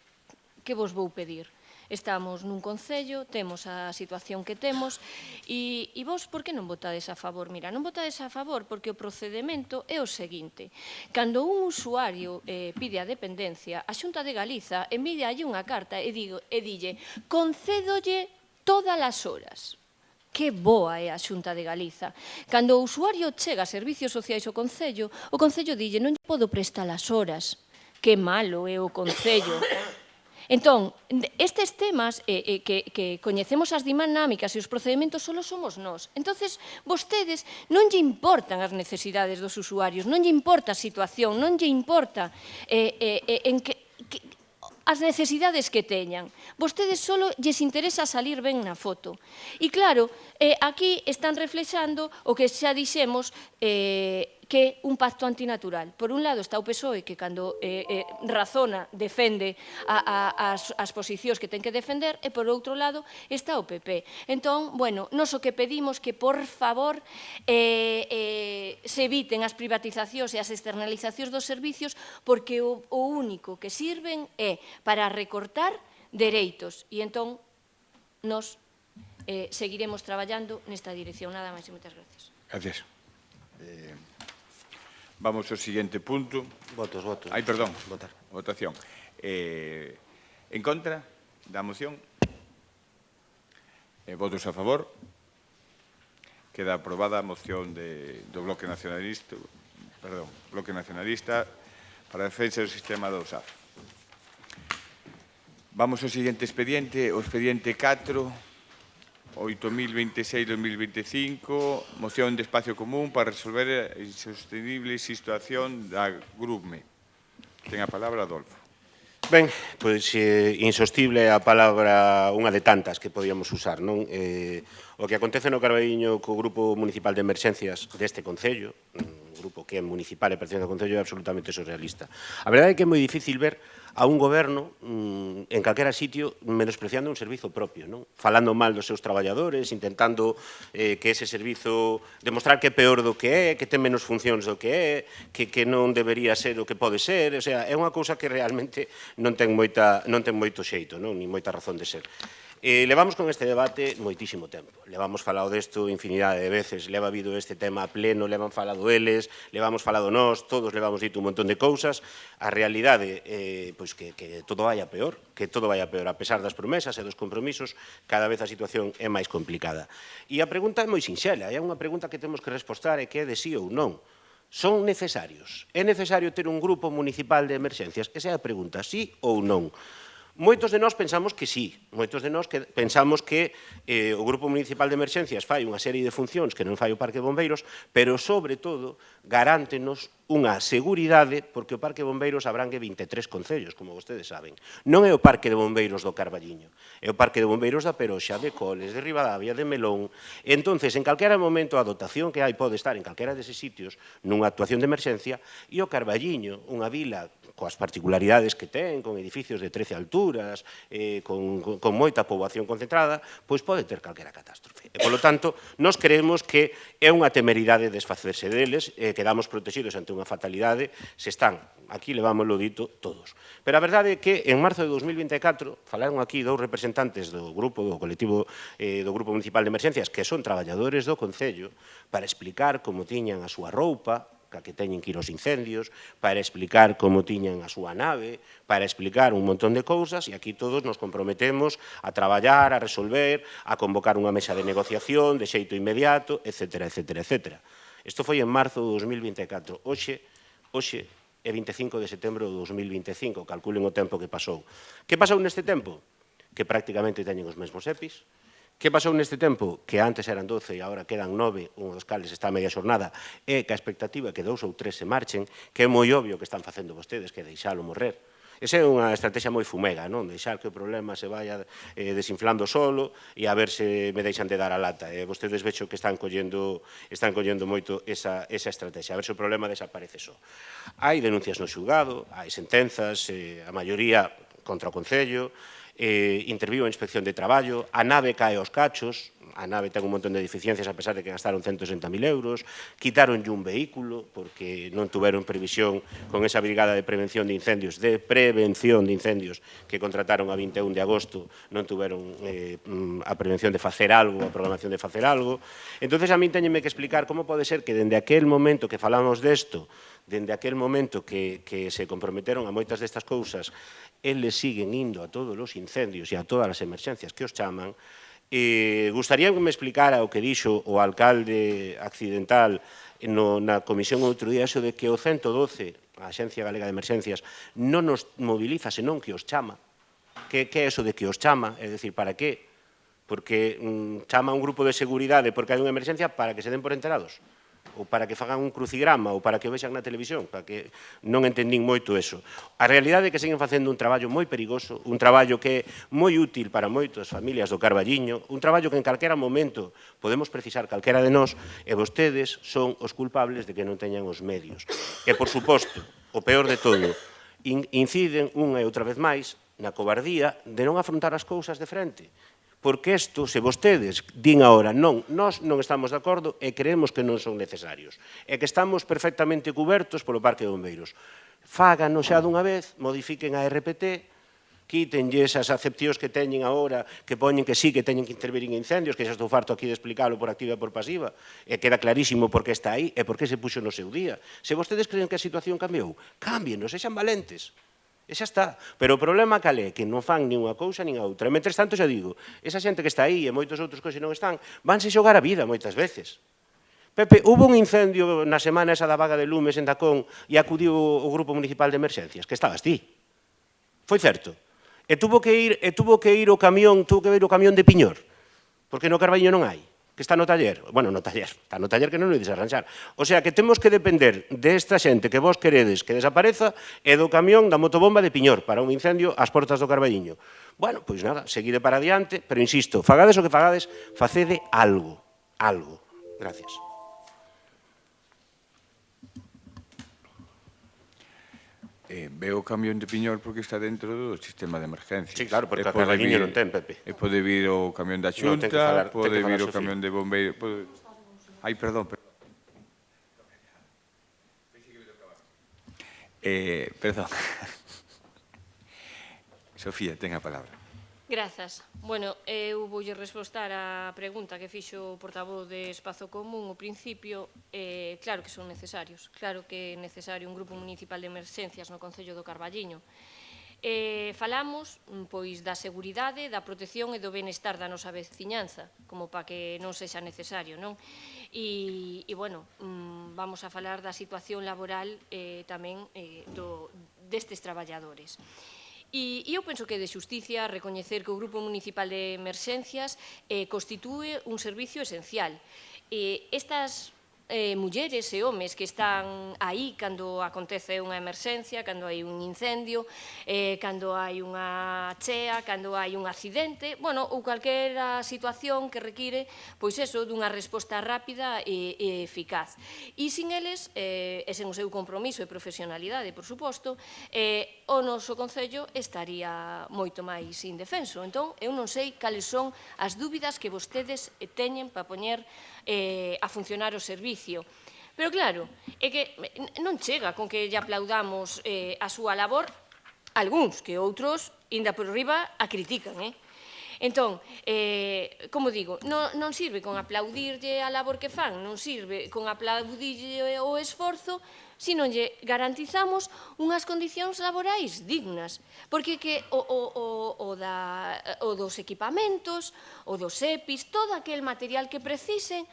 vos vou pedir? Estamos nun concello, temos a situación que temos, e vos, por que non votades a favor? Mira, non votades a favor porque o procedemento é o seguinte. Cando un usuario pide a dependencia, a Xunta de Galiza envíalle unha carta e dille concédolle todas as horas. Que boa é a Xunta de Galiza. Cando o usuario chega a servicios sociais ao Concello, o Concello dille non lle podo prestar as horas. Que malo é o Concello. Entón, estes temas que coñecemos as dinámicas e os procedementos só somos nós. Entonces, vostedes non lle importan as necesidades dos usuarios, non lle importa a situación, non lle importa as necesidades que teñan. Vostedes só lles interesa salir ben na foto. E claro, aquí están reflexando o que xa dixemos que un pacto antinatural. Por un lado está o PSOE, que cando razona, defende as posicións que ten que defender, e por outro lado está o PP. Entón, bueno, nos o que pedimos que, por favor, se eviten as privatizacións e as externalizacións dos servicios, porque o único que sirven é para recortar dereitos. E entón, nos seguiremos traballando nesta dirección. Nada máis e moitas gracias. Gracias. Vamos ao seguinte punto. Votos. Ai, perdón. Votar. Votación. En contra da moción? Votos a favor? Queda aprobada a moción do Bloque Nacionalista para a defensa do sistema do SAF. Vamos ao seguinte expediente, o expediente 4, 8.026-2025, moción de espacio común para resolver a insostenible situación da GRUPME. Ten a palabra Adolfo. Ben, pois insostible é a palabra unha de tantas que podíamos usar, non? O que acontece no Carballiño co Grupo Municipal de Emerxencias deste Concello, un grupo que é municipal e pertence ao Concello, é absolutamente surrealista. A verdade é que é moi difícil ver a un goberno en calquera sitio menospreciando un servizo propio, non? Falando mal dos seus traballadores, intentando que ese servizo demostrar que é peor do que é, que ten menos funcións do que é, que non debería ser o que pode ser, o sea, é unha cousa que realmente non ten moito xeito, non? Ni moita razón de ser. Levamos con este debate moitísimo tempo. Levamos falado desto infinidade de veces, leva habido este tema a pleno, levan falado eles, levamos falado nós, todos levamos dito un montón de cousas. A realidade pois que todo vai a peor, a pesar das promesas e dos compromisos, cada vez a situación é máis complicada. E a pregunta é moi sinxela, é unha pregunta que temos que respostar e que é de sí ou non. Son necesarios? É necesario ter un grupo municipal de emerxencias? Esa é a pregunta, sí ou non? Moitos de nós pensamos que sí, moitos de nós pensamos que o Grupo Municipal de Emerxencias fai unha serie de funcións que non fai o Parque de Bombeiros, pero, sobre todo, garántenos unha seguridade, porque o Parque de Bombeiros abrangue 23 concellos, como vostedes saben. Non é o Parque de Bombeiros do Carballiño, é o Parque de Bombeiros da Peroxa, de Coles, de Ribadavia, de Melón. Entonces, en calquera momento, a dotación que hai pode estar en calquera deses sitios nunha actuación de emerxencia, e o Carballiño, unha vila coas particularidades que ten, con edificios de 13 alturas, con moita poboación concentrada, pois pode ter calquera catástrofe. E, polo tanto, nós creemos que é unha temeridade desfacerse deles, quedamos protegidos ante unha fatalidade, se están, aquí levámoslo dito, todos. Pero a verdade é que en marzo de 2024 falaron aquí dous representantes do colectivo do Grupo Municipal de Emerxencias, que son traballadores do Concello, para explicar como tiñan a súa roupa, que teñen que ir aos incendios, para explicar como tiñan a súa nave, para explicar un montón de cousas, e aquí todos nos comprometemos a traballar, a resolver, a convocar unha mesa de negociación de xeito inmediato, etc. Isto foi en marzo de 2024. Hoxe é 25 de setembro de 2025, calculen o tempo que pasou. Que pasou neste tempo? Que prácticamente teñen os mesmos EPIs. Que pasou neste tempo? Que antes eran 12 e agora quedan 9, un dos cales está a media xornada, e que a expectativa é que 2 ou 3 se marchen, que é moi obvio que están facendo vostedes, que deixalo morrer. Esa é unha estrategia moi fumega, non? Deixar que o problema se vaya desinflando solo e a ver se me deixan de dar a lata. Vostedes vexo que están collendo moito esa estrategia, a ver se o problema desaparece só. Hai denuncias no xulgado, hai sentenzas, a maioría contra o Concello, interviu a Inspección de Traballo, a nave cae aos cachos, a nave ten un montón de deficiencias a pesar de que gastaron 160.000 euros, quitaronlle un vehículo porque non tuveron previsión con esa brigada de prevención de incendios, que contrataron a 21 de agosto, non tuveron a prevención de facer algo, a programación de facer algo. Entonces a min teñenme que explicar como pode ser que dende aquel momento que falamos desto, dende aquel momento que se comprometeron a moitas destas cousas, eles siguen indo a todos os incendios e a todas as emerxencias que os chaman. Gustaría que me explicara o que dixo o alcalde accidental na comisión outro día, eso de que o 112, a Axencia Galega de Emerxencias, non nos moviliza, senón que os chama. Que é eso de que os chama? É dicir, para que? Porque chama a un grupo de seguridade porque hai unha emerxencia para que se den por enterados? Ou para que fagan un crucigrama, ou para que o vexan na televisión, para que non entendín moito eso. A realidade é que seguen facendo un traballo moi perigoso, un traballo que é moi útil para moitas familias do Carballiño, un traballo que en calquera momento podemos precisar calquera de nós, e vostedes son os culpables de que non teñan os medios. E, por suposto, o peor de todo, inciden unha e outra vez máis na cobardía de non afrontar as cousas de frente. Porque isto, se vostedes din agora non, nós non estamos de acordo e creemos que non son necesarios, e que estamos perfectamente cubertos polo Parque de Bombeiros. Fágano xa dunha vez, modifiquen a RPT, quítenlle esas acepcións que teñen agora, que poñen que sí, que teñen que intervir en incendios, que xa estou farto aquí de explicarlo por activa e por pasiva, e queda clarísimo por que está aí e por que se puxo no seu día. Se vostedes creen que a situación cambiou, cámbienos, sexan valentes. E xa está. Pero o problema cal é? Que non fan nin unha cousa nin a outra. E, mentres tanto, xa digo, esa xente que está aí e moitos outros que non están, vanse xogar a vida moitas veces. Pepe, hubo un incendio na semana esa da vaga de lumes en Dacón e acudiu o Grupo Municipal de Emerxencias, que estabas ti. Foi certo. E tuvo que ir o camión de Piñor, porque no Carballiño non hai, que está no taller. Bueno, no taller, está no taller que non o ides arranxar. O sea, que temos que depender desta xente que vos queredes que desapareza e do camión da motobomba de Piñor para un incendio ás portas do Carballiño. Bueno, pois nada, seguide para adiante, pero insisto, fagades o que fagades, facede algo, algo. Gracias. Veo o camión de Piñor porque está dentro do sistema de emergencias. Sí, claro, porque o Carballiño non ten, Pepe. E pode vir o camión da Xunta, pode vir o camión de bombeiros... Ai, perdón. Perdón. Sofía, ten a palabra. Grazas. Bueno, eu voulle respostar á pregunta que fixo o portavoz de Espazo Común ao principio. Claro que son necesarios. Claro que é necesario un grupo municipal de emerxencias no Concello do Carballiño. Falamos pois da seguridade, da protección e do benestar da nosa veciñanza, como para que non sexa necesario, non? E bueno, vamos a falar da situación laboral tamén destes traballadores. E eu penso que é de xusticia recoñecer que o Grupo Municipal de Emerxencias constitúe un servicio esencial. Estas mulleres e homes que están aí cando acontece unha emerxencia, cando hai un incendio, cando hai unha chea, cando hai un accidente, bueno, ou calquera situación que require, pois eso, dunha resposta rápida e eficaz. E sin eles, e sen o seu compromiso e profesionalidade, por suposto, o noso Concello estaría moito máis indefenso. Entón, eu non sei cales son as dúbidas que vostedes teñen para poñer a funcionar o servicio. Pero claro, é que non chega con que lle aplaudamos a súa labor algúns, que outros, inda por riba, a critican, Entón, como digo, non sirve con aplaudirlle a labor que fan, non sirve con aplaudirlle o esforzo, se non lle garantizamos unhas condicións laborais dignas. Porque que o dos equipamentos, o dos EPIs, todo aquel material que precisen,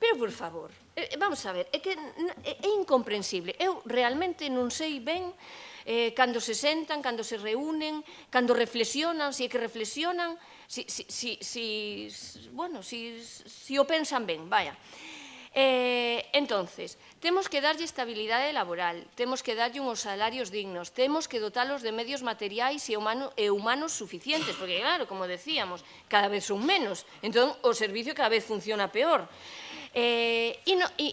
pero, por favor, vamos a ver, é que é incomprensible. Eu realmente non sei ben cando se sentan, cando se reúnen, cando reflexionan, se é que reflexionan, si o pensan ben, vaya. Entonces, temos que darlle estabilidade laboral, temos que darlle uns salarios dignos, temos que dotalos de medios materiais e humanos suficientes, porque, claro, como decíamos, cada vez son menos, entón o servicio cada vez funciona peor. E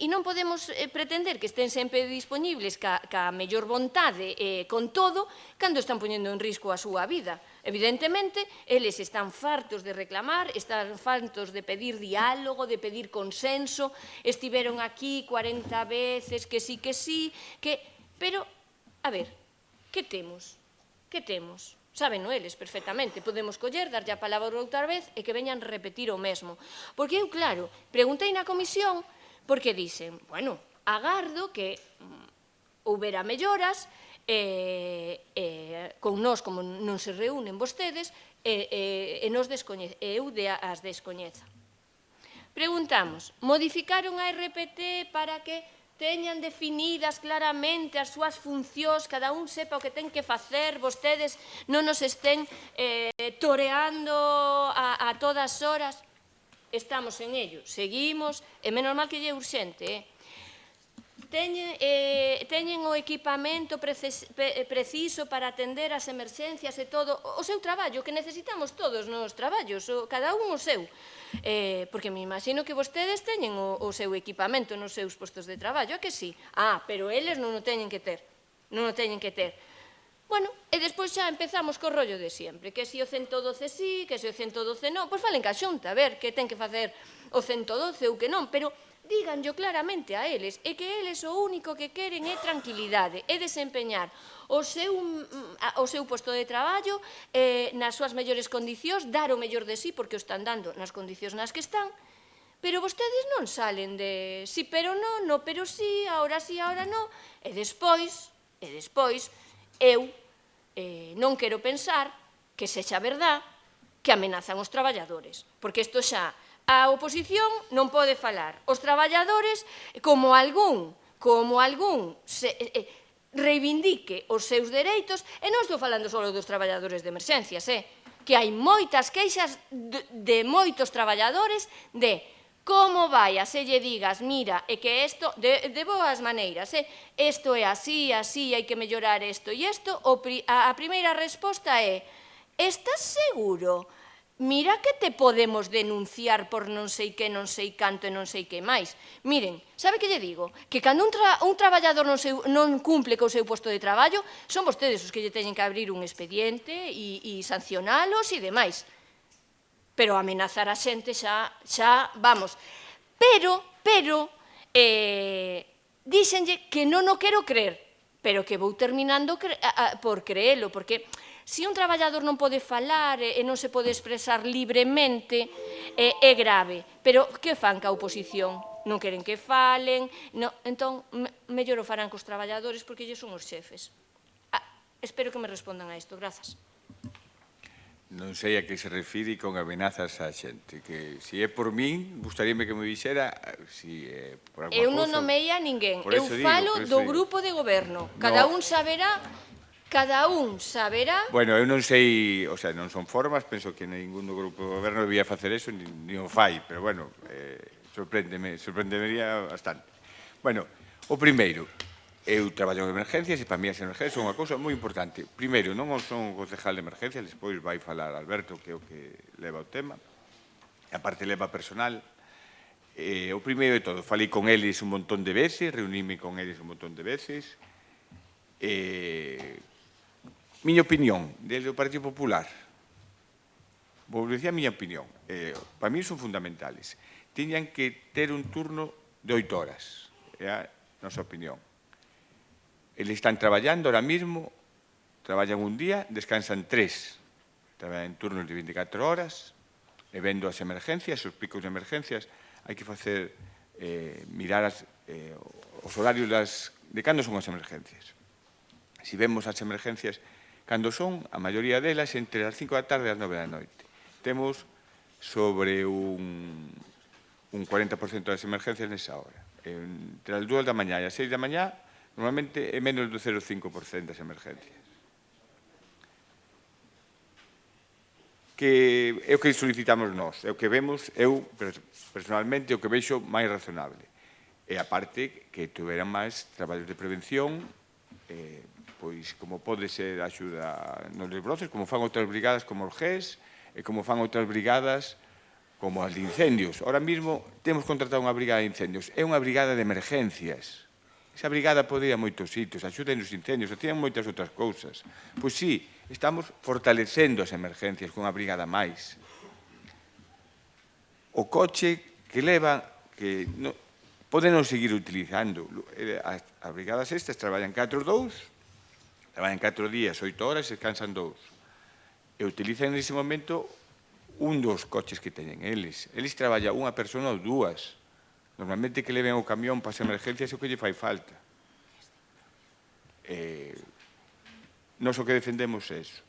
non podemos pretender que estén sempre disponibles ca mellor vontade con todo cando están poñendo en risco a súa vida. Evidentemente, eles están fartos de reclamar, están fartos de pedir diálogo, de pedir consenso, estiveron aquí 40 veces, que sí, pero, a ver, que temos? Que temos? Sábeno eles perfectamente, podemos coller, darlle a palabra outra vez e que veñan repetir o mesmo. Porque eu, claro, preguntei na comisión porque dixen, bueno, agardo que houbera melloras, con nós, como non se reúnen vostedes, e eu as descoñeza. Preguntamos, modificaron a RPT para que teñan definidas claramente as súas funcións, cada un sepa o que ten que facer, vostedes non nos estén toreando a todas horas. Estamos en ello, seguimos, e menos mal que lle é urxente, Teñen o equipamento preciso para atender as emerxencias e todo o seu traballo, que necesitamos todos nos traballos, cada un o seu. Porque me imagino que vostedes teñen o seu equipamento nos seus postos de traballo, é que sí? Pero eles non o teñen que ter, non o teñen que ter. Bueno, e despois xa empezamos co rollo de sempre, que se o 112 sí, que se o 112 non, pois falen ca Xunta, a ver que ten que facer o 112 ou que non, pero díganllo claramente a eles, e que eles o único que queren é tranquilidade, é desempeñar o seu posto de traballo nas súas mellores condicións, dar o mellor de sí, porque o están dando nas condicións nas que están, pero vostedes non salen de sí, pero non, no, pero sí, ahora non, e despois, eu non quero pensar que sexa verdad que amenazan os traballadores, porque isto xa a oposición non pode falar. Os traballadores, como algún reivindique os seus dereitos, e non estou falando só dos traballadores de emerxencias, que hai moitas queixas de moitos traballadores de como vai a se lle digas, mira, é que isto, de boas maneiras, isto é así, hai que mellorar isto e isto, a primeira resposta é, estás seguro? Mira que te podemos denunciar por non sei que, non sei canto e non sei que máis. Miren, sabe que lle digo? Que cando un traballador non cumple co seu posto de traballo, son vostedes os que lle teñen que abrir un expediente e sancionalos e demais. Pero amenazar a xente xa, vamos. Pero, díxenlle que non o quero creer, pero que vou terminando por creelo, porque se un traballador non pode falar e non se pode expresar libremente, é grave. Pero que fan ca oposición? Non queren que falen, entón, mellor o farán cos traballadores porque lle son os xefes. Espero que me respondan a isto. Grazas. Non sei a que se refire con amenazas á xente, que se é por min, gustaríame que me dixera si é por alguma cousa. Eu non nomei a ninguén, eu falo do grupo de goberno. Cada un saberá. Bueno, eu non sei, o sea, non son formas, penso que ningún do grupo de goberno debía facer eso, ni o fai, pero bueno, sorprendería bastante. Bueno, o primeiro, eu traballo en emergencias e para mí as emergencias son unha cousa moi importante. Primeiro, non son o concejal de emergencias, despois vai falar Alberto, que é o que leva o tema, e aparte leva personal. O primeiro de todo, falei con eles un montón de veces, reuníme con eles un montón de veces. Miña opinión, desde o Partido Popular, vou dicir a miña opinión, para mí son fundamentales. Tiñan que ter un turno de 8 horas, é a nosa opinión. Eles están traballando ahora mismo, traballan un día, descansan 3. Traballan en turnos de 24 horas, e vendo as emergencias, os picos de emergencias, hai que facer, mirar os horarios de cando son as emergencias. Si vemos as emergencias, cando son, a maioría delas, entre as 5 da tarde e as 9 da noite. Temos sobre un 40% das emergencias nesa hora. Entre as 2 da mañá e as 6 da mañá, normalmente é menos do 0,5% das emergencias. Que é o que solicitamos nós, é o que vemos, eu, personalmente, o que vexo máis razonable. E, aparte, que tuveran máis traballos de prevención, pois, como pode ser a axuda nos desbroces, como fan outras brigadas como os GES, e como fan outras brigadas como as de incendios. Ahora mesmo temos contratado unha brigada de incendios. É unha brigada de emergencias. Esa brigada pode ir a moitos sitios, axuda nos incendios, tienen moitas outras cousas. Pois sí, estamos fortalecendo as emergencias con unha brigada máis. O coche que leva, que pode non seguir utilizando. As brigadas estas traballan 4-2, traballan 4 días, 8 horas e descansan 2. E utilizan nese momento un dos coches que teñen eles. Eles traballan unha persona ou 2. Normalmente que leven o camión para as emergencias é o que lle fai falta. Nós o que defendemos é eso,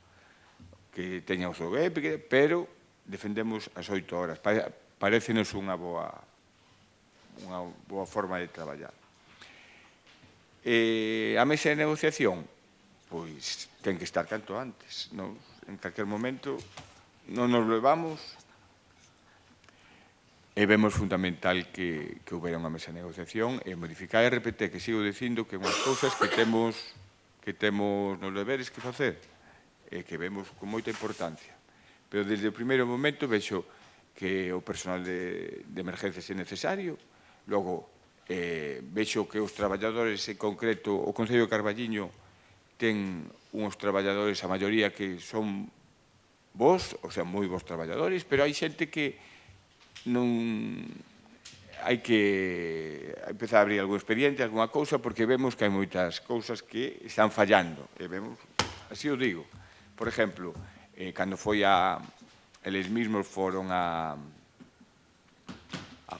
que teña o seu EPIC, pero defendemos as 8 horas. Parécenos unha boa forma de traballar. A mesa de negociación, pois, ten que estar canto antes. En calquer momento non nos levamos e vemos fundamental que houbera unha mesa de negociación e modificar a RPT, que sigo dicindo que unhas cousas que temos nos deberes que facer e que vemos con moita importancia. Pero desde o primeiro momento vexo que o personal de emergencias é necesario, logo vexo que os traballadores, en concreto, o Concello de Carballiño ten uns traballadores, a maioría que son vos, o sea, moi vos traballadores, pero hai xente que non hai que empezar a abrir algún expediente, alguna cousa, porque vemos que hai moitas cousas que están fallando. E vemos, así o digo. Por exemplo, cando foi eles mesmos foron a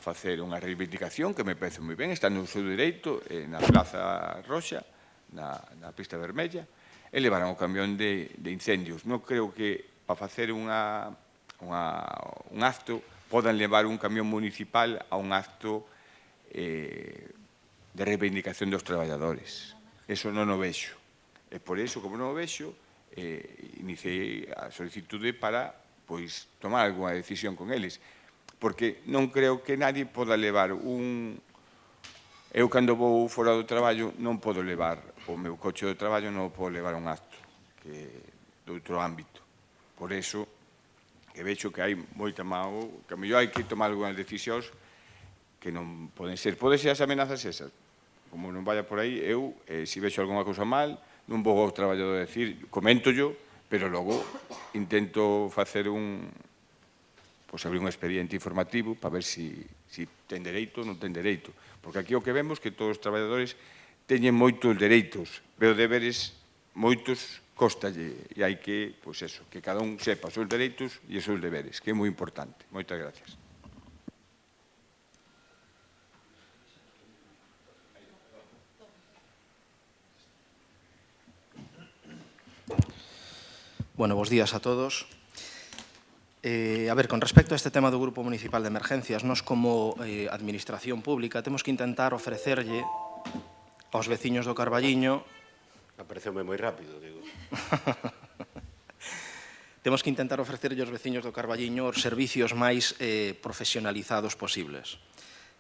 facer unha reivindicación que me parece moi ben, está no seu dereito, na Plaza Roxa, na pista vermella, e levaron o camión de incendios. Non creo que para facer un acto podan levar un camión municipal a un acto de reivindicación dos traballadores. Eso non o vexo. E por iso, como non o vexo, iniciei a solicitude para tomar alguna decisión con eles. Porque non creo que nadie poda levar Eu, cando vou fora do traballo, non podo levar o meu coche do traballo, non podo levar un acto de outro ámbito. Por iso, que vexo que hai moita mágoa, que a mellor hai que tomar algunhas decisións que non poden ser. Poden ser as amenazas esas. Como non vaya por aí, eu, se vexo alguna cousa mal, non vou ao traballador a decir, comento-yo, pero logo intento facer abrir un expediente informativo para ver se ten dereito ou non ten dereito. Porque aquí o que vemos é que todos os traballadores teñen moitos dereitos, pero deberes moitos costalle. E hai que, que cada un sepa os seus dereitos e os seus deberes, que é moi importante. Moitas gracias. Bueno, bos días a todos. A ver, con respecto a este tema do Grupo Municipal de Emergencias, nós como Administración Pública temos que intentar ofrecerlle aos veciños do Carballiño... Apareceume moi rápido, digo. Temos que intentar ofrecerlle aos veciños do Carballiño os servicios máis profesionalizados posibles.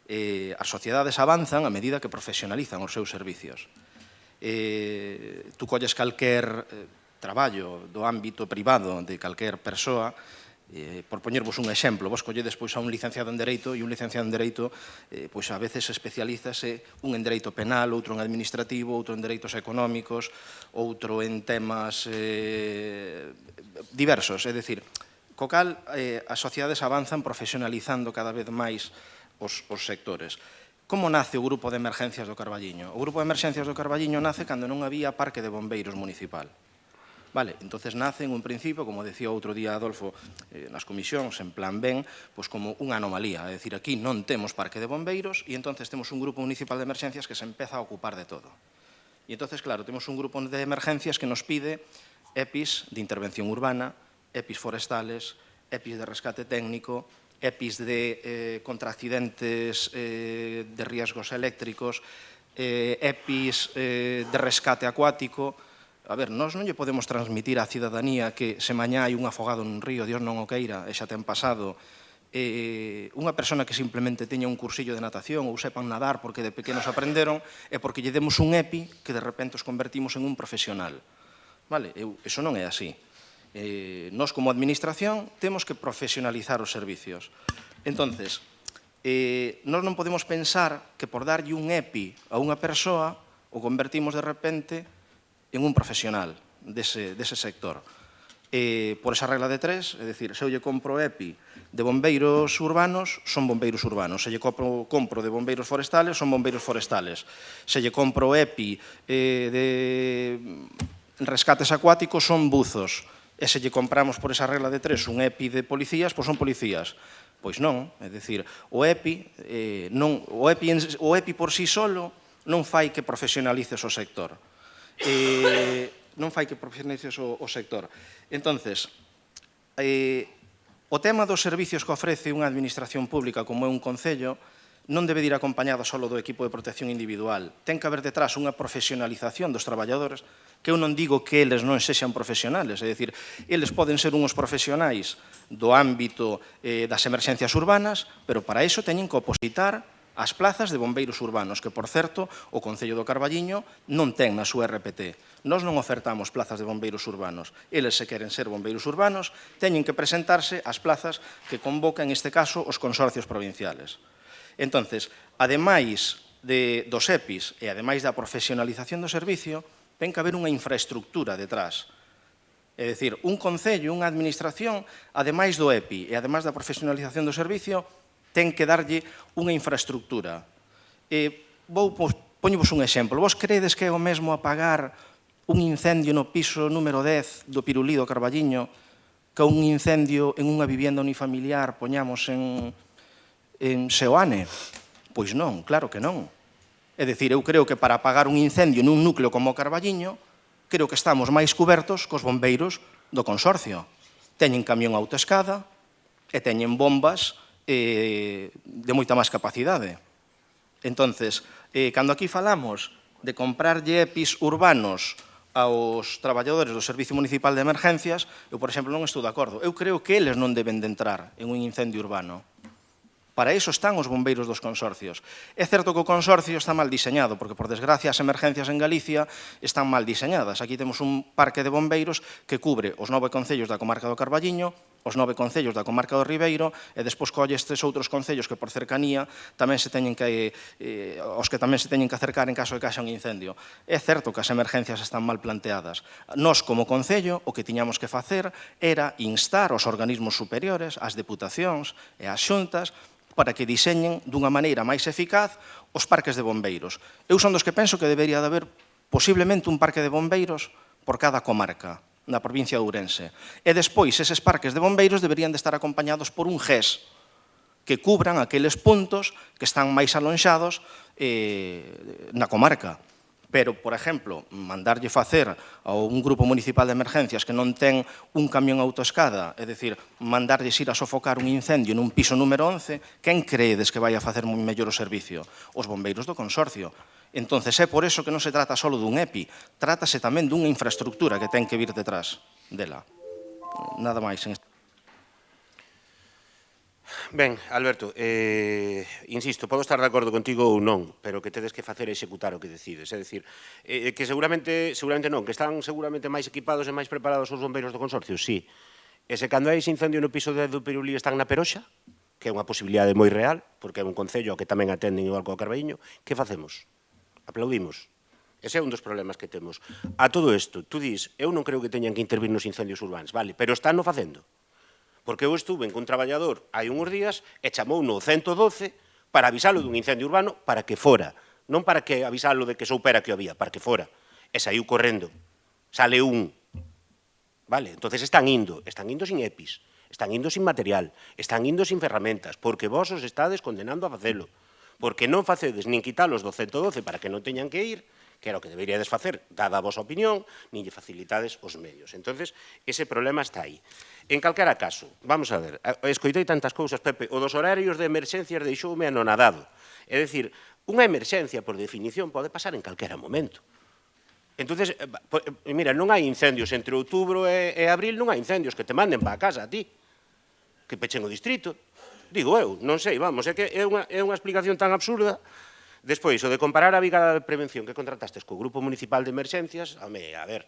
As sociedades avanzan a medida que profesionalizan os seus servicios. Tú colles calquer traballo do ámbito privado de calquer persoa. Por poñervos un exemplo, vos colledes a un licenciado en Dereito e un licenciado en Dereito a veces especialízase un en Dereito Penal, outro en Administrativo, outro en Dereitos Económicos, outro en temas diversos. É dicir, co cal as sociedades avanzan profesionalizando cada vez máis os sectores. Como nace o Grupo de Emergencias do Carballiño? O Grupo de Emergencias do Carballiño nace cando non había parque de bombeiros municipal. Vale, entonces nace en un principio, como decía outro día Adolfo, nas comisións, en plan ben, como unha anomalía. É dicir, aquí non temos parque de bombeiros e entonces temos un grupo municipal de emergencias que se empeza a ocupar de todo. E entonces, claro, temos un grupo de emergencias que nos pide EPIs de intervención urbana, EPIs forestales, EPIs de rescate técnico, EPIs de contra accidentes de riesgos eléctricos, EPIs de rescate acuático. A ver, nós non lle podemos transmitir á cidadanía que se mañá hai un afogado nun río, Dios non o queira, e xa ten pasado, unha persona que simplemente teña un cursillo de natación ou sepan nadar porque de pequenos aprenderon, é porque lle demos un EPI que de repente os convertimos en un profesional. Vale, eso non é así. Nós como administración temos que profesionalizar os servicios. Entonces, nós non podemos pensar que por darlle un EPI a unha persoa o convertimos de repente en un profesional dese sector. Por esa regla de tres, é dicir, se eu lle compro EPI de bombeiros urbanos, son bombeiros urbanos. Se lle compro de bombeiros forestales, son bombeiros forestales. Se lle compro EPI de rescates acuáticos, son buzos. E se lle compramos por esa regla de tres un EPI de policías, pois son policías. Pois non, é dicir, o EPI por sí solo non fai que profesionalices o sector. Non fai que profesionalices o sector. Entonces, o tema dos servicios que ofrece unha administración pública como é un concello non debe de ir acompañada só do equipo de protección individual. Ten que haber detrás unha profesionalización dos traballadores, que eu non digo que eles non sexan profesionales, é dicir, eles poden ser unhos profesionais do ámbito das emerxencias urbanas, pero para iso teñen que opositar as plazas de bombeiros urbanos, que, por certo, o Concello do Carballiño non ten na súa RPT. Nós non ofertamos plazas de bombeiros urbanos. Eles, se queren ser bombeiros urbanos, teñen que presentarse ás plazas que convocan, neste caso, os consorcios provinciales. Entonces, ademais dos EPIs e ademais da profesionalización do servicio, ten que haber unha infraestructura detrás. É dicir, un concello, unha administración, ademais do EPI e ademais da profesionalización do servicio, ten que darlle unha infraestructura. Poñovos un exemplo. Vos credes que é o mesmo apagar un incendio no piso número 10 do Pirulí do Carballiño que un incendio en unha vivienda unifamiliar, poñamos en Seoane? Pois non, claro que non. É dicir, eu creo que para apagar un incendio nun núcleo como o Carballiño, creo que estamos máis cubertos cos bombeiros do consorcio. Teñen camión autoescada e teñen bombas de moita máis capacidade. Entonces, cando aquí falamos de comprarlle EPIs urbanos aos traballadores do Servicio Municipal de Emergencias, eu, por exemplo, non estou de acordo. Eu creo que eles non deben de entrar en un incendio urbano. Para iso están os bombeiros dos consorcios. É certo que o consorcio está mal diseñado, porque, por desgracia, as emergencias en Galicia están mal diseñadas. Aquí temos un parque de bombeiros que cubre os 9 concellos da comarca do Carballiño, os 9 concellos da comarca do Ribeiro, e despois colle estes outros concellos que, por cercanía, tamén se teñen que, os que tamén se teñen que acercar en caso de que haxa un incendio. É certo que as emergencias están mal planteadas. Nós, como concello, o que tiñamos que facer era instar aos organismos superiores, ás deputacións e ás xuntas, para que diseñen dunha maneira máis eficaz os parques de bombeiros. Eu son dos que penso que debería de haber posiblemente un parque de bombeiros por cada comarca na provincia de Ourense. E despois, eses parques de bombeiros deberían de estar acompañados por un GES que cubran aqueles puntos que están máis alonxados na comarca. Pero, por exemplo, mandarlle facer a un grupo municipal de emergencias que non ten un camión autoescada, é dicir, mandarlles ir a sofocar un incendio nun piso número 11, quen creedes que vai a facer mellor o servicio? Os bombeiros do consorcio. Entón, é por eso que non se trata só dun EPI, trátase tamén dunha infraestructura que ten que vir detrás dela. Nada máis. Ben, Alberto, insisto, podo estar de acordo contigo ou non, pero que tedes que facer é executar o que decides. É dicir, que seguramente non, que están seguramente máis equipados e máis preparados os bombeiros do consorcio, sí. E se cando hai ese incendio no piso 10 do Pirulí están na Peroxa, que é unha posibilidade moi real, porque é un concello que tamén atenden igual co Carballiño, que facemos? Aplaudimos. Ese é un dos problemas que temos. A todo isto, tú dis, eu non creo que teñan que intervir nos incendios urbanos, vale, pero están no facendo. Porque eu estuve con un traballador hai uns días e chamou no 112 para avisalo dun incendio urbano para que fora. Non para que avisalo de que soupera que había, para que fora. E saiu correndo. Sale un. Vale, entonces están indo sin EPIs, están indo sin material, están indo sin ferramentas, porque vos os estades condenando a facelo. Porque non facedes nin quitalos do 112 para que non teñan que ir, que era o que deberíades facer, dada a vosa opinión, nin lle facilitades os medios. Entonces, ese problema está aí. En calquera caso, vamos a ver, escoitei tantas cousas, Pepe, o dos horarios de emerxencias deixoume anonadado. É dicir, unha emerxencia, por definición, pode pasar en calquera momento. Entonces, mira, non hai incendios entre outubro e abril, non hai incendios que te manden para a casa a ti, que pechen o distrito. Digo eu, non sei, vamos, é que é unha explicación tan absurda. Despois, o de comparar a brigada de prevención que contratastes co Grupo Municipal de Emerxencias, a ver,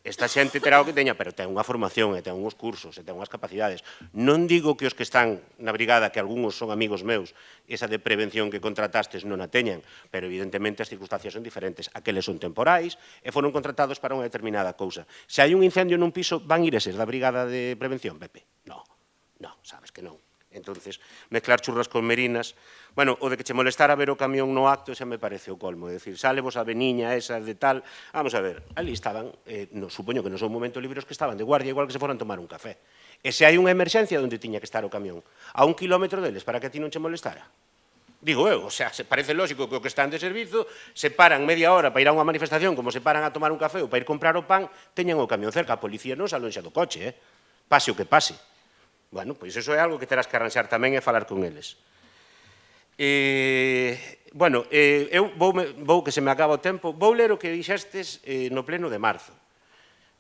esta xente terá o que teña, pero ten unha formación, e ten uns cursos, e ten unhas capacidades. Non digo que os que están na brigada, que algúns son amigos meus, esa de prevención que contratastes non a teñan, pero evidentemente as circunstancias son diferentes. Aqueles son temporais e foron contratados para unha determinada cousa. Se hai un incendio nun piso, van ir eses da brigada de prevención, Pepe? Non, sabes que non. Entonces, mezclar churras con merinas. Bueno, o de que che molestara ver o camión no acto xa me parece o colmo. É dicir, sale vos a veniña esa de tal. Vamos a ver, ali estaban, supoño que non son momento libres que estaban de guardia, igual que se foran tomar un café. E se hai unha emerxencia onde tiña que estar o camión, a 1 kilómetro deles, para que a ti non che molestara? Digo eu, o sea, parece lógico que o que están de servizo se paran media hora para ir a unha manifestación, como se paran a tomar un café ou para ir comprar o pan, teñan o camión cerca. A policía non se alonxa do coche, pase o que pase. Bueno, pois iso é algo que terás que arranxar tamén e falar con eles. Bueno, eu vou que se me acaba o tempo, vou ler o que dixestes no pleno de marzo.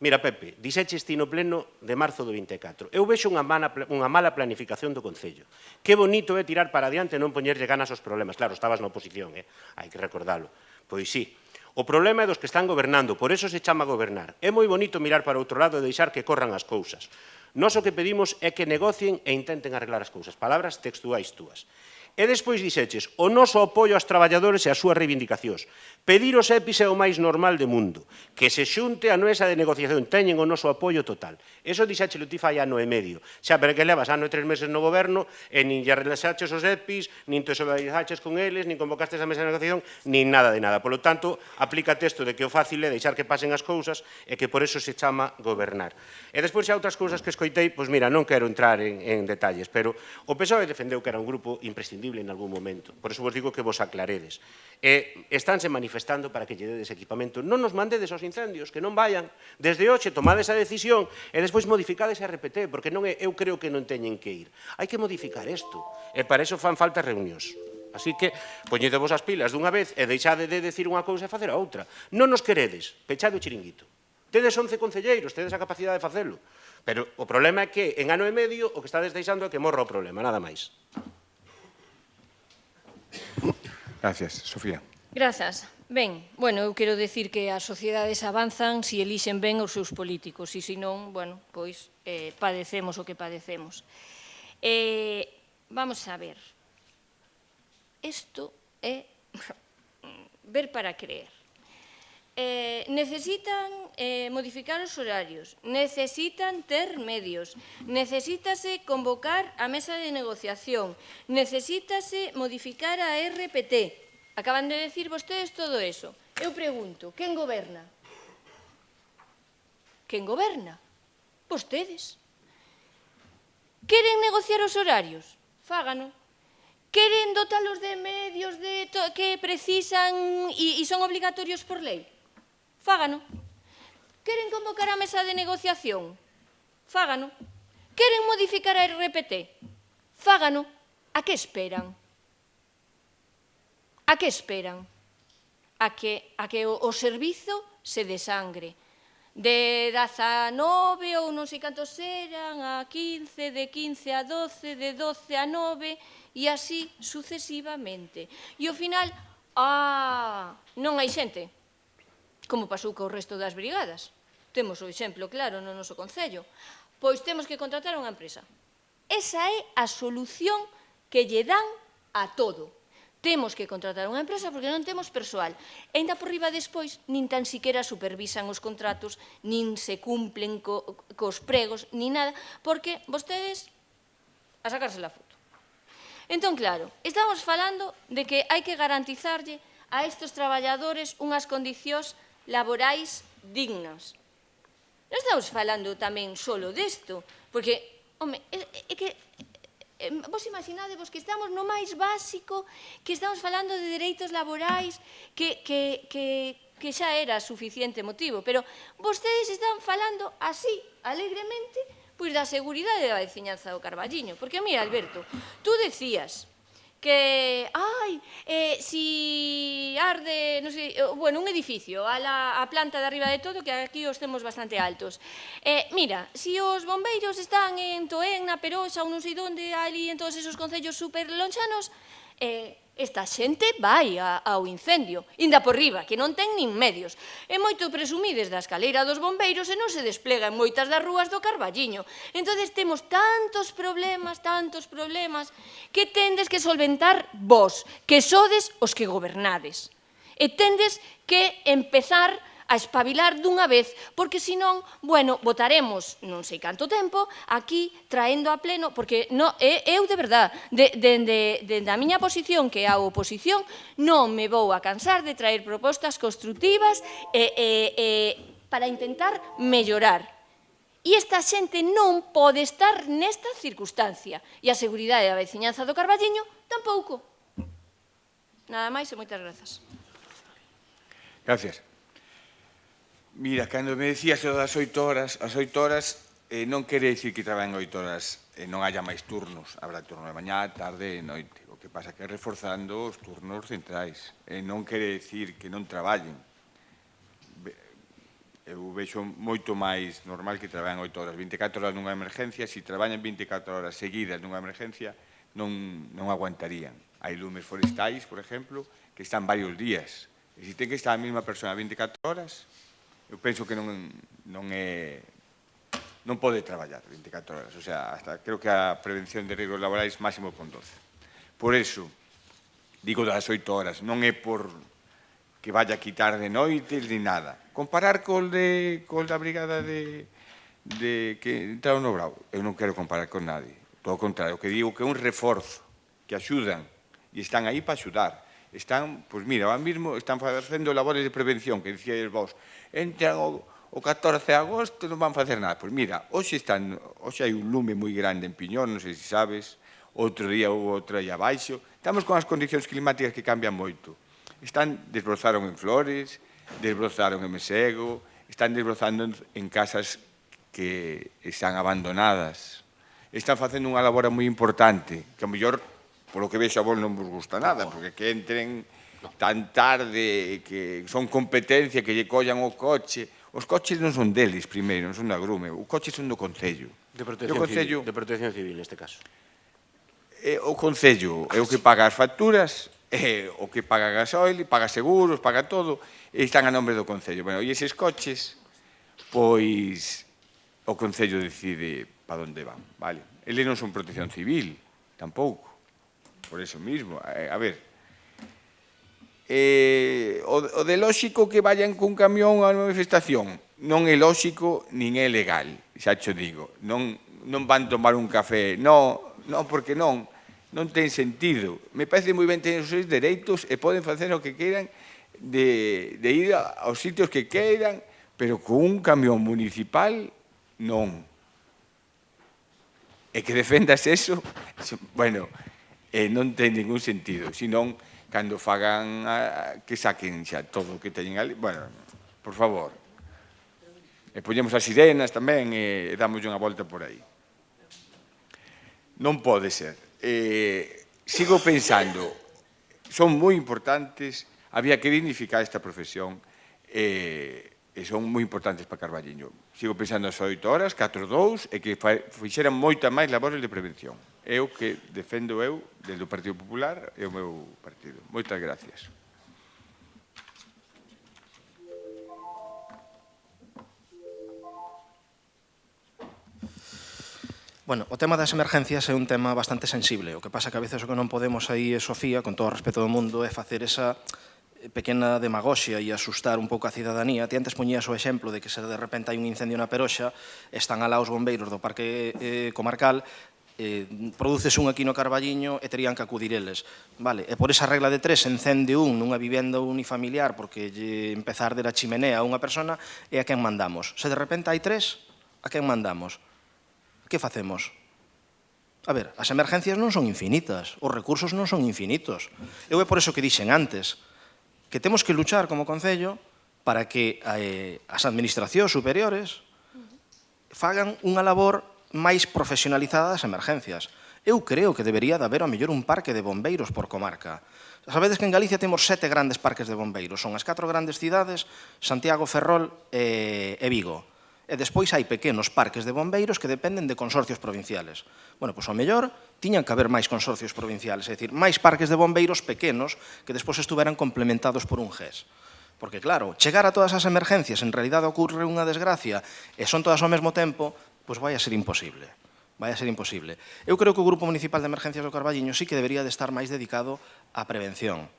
Mira, Pepe, dixeches ti no pleno de marzo do 24. Eu vexo unha mala planificación do Concello. Que bonito é tirar para adiante e non poñerlle ganas aos problemas. Claro, estabas na oposición, hai que recordalo. Pois sí. O problema é dos que están gobernando, por eso se chama gobernar. É moi bonito mirar para outro lado e deixar que corran as cousas. Nós o que pedimos é que negocien e intenten arreglar as cousas. Palabras textuais túas. E despois dixeches, o noso apoio aos traballadores e as súas reivindicacións. Pedir os EPIs é o máis normal do mundo. Que se xunte a mesa de negociación, teñen o noso apoio total. Eso dixéchelo ti fai ano e medio. Xa, pero que levas ano e 3 meses no goberno e nin lle relaxaches os EPIs, nin te solidarizaches con eles, nin convocastes a mesa de negociación, nin nada de nada. Por lo tanto, aplícate isto de que o fácil é deixar que pasen as cousas e que por eso se chama gobernar. E despois xa outras cousas que escoitei, pois mira, non quero entrar en detalles, pero o PSOE defendeu que era un grupo imprescindible en algún momento. Por eso vos digo que vos aclaredes. Estánse manifestando para que lle dedes equipamento. Non nos mandedes aos incendios, que non vayan. Desde hoxe tomades a decisión e despois modificades a RPT, porque non eu creo que non teñen que ir. Hai que modificar isto. E para iso fan falta reunións. Así que poñedevos as pilas dunha vez e deixade de decir unha cousa e facer a outra. Non nos queredes, pechade o chiringuito. Tedes 11 concelleiros, tedes a capacidade de facelo. Pero o problema é que en ano e medio o que estades deixando é que morra o problema, nada máis. Gracias. Sofía. Grazas. Ben, bueno, eu quero decir que as sociedades avanzan se elixen ben os seus políticos e se non, bueno, pois padecemos o que padecemos. Vamos a ver. Isto é ver para creer. Necesitan modificar os horarios, necesitan ter medios, necesítase convocar a mesa de negociación, necesítase modificar a RPT. Acaban de decir vostedes todo eso. Eu pregunto, quen goberna? Quen goberna? Vostedes. Queren negociar os horarios? Fágano. Queren dotalos de medios que precisan e son obligatorios por lei? Fágano. Queren convocar a mesa de negociación? Fágano. Queren modificar a RPT? Fágano. A que esperan? A que esperan? A que o servizo se desangre. De 19 ou non sei cantos eran, a 15, de 15 a 12, de 12 a 9, e así sucesivamente. E ao final, non hai xente. Como pasou co resto das brigadas. Temos o exemplo claro no noso Concello. Pois temos que contratar unha empresa. Esa é a solución que lle dan a todo. Temos que contratar unha empresa porque non temos persoal. E ainda por riba despois, nin tan siquiera supervisan os contratos, nin se cumplen cos pregos, nin nada, porque vostedes a sacarse la foto. Entón, claro, estamos falando de que hai que garantizarlle a estes traballadores unhas condicións laborais dignas. Non estamos falando tamén solo desto, porque, home, é que vos imaginadevos que estamos no máis básico, que estamos falando de dereitos laborais, que xa era suficiente motivo, pero vostedes están falando así, alegremente, pois da seguridade da veciñanza do Carballiño. Porque, mira, Alberto, tú decías que, si arde, non sei, bueno, un edificio, a planta de arriba de todo, que aquí os temos bastante altos. Mira, si os bombeiros están en Toén, na Peroxa, ou non sei onde, ali en todos esos concellos super lonxanos, esta xente vai ao incendio, inda por riba, que non ten nin medios. É moito presumides da escaleira dos bombeiros e non se desplega en moitas das rúas do Carballiño. Entón, temos tantos problemas, que tendes que solventar vos, que sodes os que gobernades. E tendes que empezar a espabilar dunha vez, porque senón, bueno, votaremos non sei canto tempo aquí traendo a pleno, porque eu de verdad, dende a miña posición que é a oposición, non me vou a cansar de traer propostas constructivas para intentar mellorar. E esta xente non pode estar nesta circunstancia. E a seguridade da veciñanza do Carballiño tampouco. Nada máis e moitas grazas. Gracias. Mira, cando me decías o das 8 horas, as 8 horas non quere dicir que traballen 8 horas e non haya máis turnos. Habrá turno de mañá, tarde e noite. O que pasa que reforzando os turnos centrais. Non quere decir que non traballen. Eu vexo moito máis normal que traballan 8 horas, 24 horas nunha emergencia. Se traballan 24 horas seguidas nunha emergencia, non aguantarían. Hai lumes forestais, por exemplo, que están varios días. E se ten que estar a mesma persona 24 horas, eu penso que non pode traballar 24 horas. O sea, creo que a prevención de riesgos laborais máximo con 12. Por eso, digo das 8 horas, non é por que vaya a quitar de noites ni nada. Comparar col da brigada de que entraron no Bravo, eu non quero comparar con nadie. Todo o contrario, que digo que é un reforzo, que axudan, e están aí para axudar. Están, pois mira, ahora mismo están facendo labores de prevención, que dicíais vos, entran o 14 de agosto non van facer nada. Pois mira, hoxe hai un lume moi grande en Piñón, non sei se sabes, outro día houve outro aí abaixo. Estamos con as condicións climáticas que cambian moito. Desbrozaron en Flores, desbrozaron en Mesego, están desbrozando en casas que están abandonadas. Están facendo unha labora moi importante, que a mellor, polo que vexo a vos non vos gusta nada, porque que entren tan tarde, que son competencia, que lle collan o coche. Os coches non son deles, primeiro, non son da Grume. Os coches son do Concello. De protección civil, neste caso. O Concello é o que paga as facturas, é o que paga gasoil, paga seguros, paga todo, e están a nombre do Concello. Bueno, e eses coches, pois, o Concello decide para onde van, vale? Eles non son protección civil, tampouco. Por eso mismo, a ver, o de lóxico que vayan cun camión a manifestación non é lóxico nin é legal, xa cho digo. Non van tomar un café, non, porque non ten sentido. Me parece moi ben tener os seus dereitos e poden facer o que queiran de ir aos sitios que queiran, pero con un camión municipal non. E que defendas eso, bueno, non ten ningún sentido, senón cando fagan que saquen xa todo o que teñen ali. Bueno, por favor. E poñemos as sirenas tamén e damos unha volta por aí. Non pode ser. Sigo pensando, son moi importantes, había que dignificar esta profesión e son moi importantes para Carballiño. Sigo pensando as 8 horas, 4-2, e que fixeran moita máis labores de prevención. É o que defendo eu, desde o Partido Popular e o meu partido. Moitas gracias. Bueno, o tema das emergencias é un tema bastante sensible. O que pasa que a veces o que non podemos aí, Sofía, con todo o respeto do mundo, é facer esa pequena demagoxia e asustar un pouco a cidadanía. Ti antes poñías o exemplo de que se de repente hai un incendio na Peroxa, están alá os bombeiros do Parque Comarcal, produces un aquí no Carballiño e terían que acudir eles. Vale, e por esa regla de 3 encende un nunha vivenda unifamiliar porque lle empeza a arder a chimenea a unha persona, e a quen mandamos? Se de repente hai 3, a quen mandamos? Que facemos? A ver, as emergencias non son infinitas, os recursos non son infinitos. Eu é por eso que dixen antes, que temos que luchar como Concello para que as administracións superiores fagan unha labor máis profesionalizada das emergencias. Eu creo que debería de haber ao mellor un parque de bombeiros por comarca. Sabedes que en Galicia temos 7 grandes parques de bombeiros. Son as 4 grandes cidades, Santiago, Ferrol e Vigo. E despois hai pequenos parques de bombeiros que dependen de consorcios provinciales. Bueno, pois ao mellor tiñan que haber máis consorcios provinciales, é dicir, máis parques de bombeiros pequenos que despois estuveran complementados por un GES. Porque, claro, chegar a todas as emergencias, en realidade ocorre unha desgracia e son todas ao mesmo tempo, pois vai a ser imposible. Vai a ser imposible. Eu creo que o Grupo Municipal de Emergencias do Carballiño sí que debería de estar máis dedicado á prevención.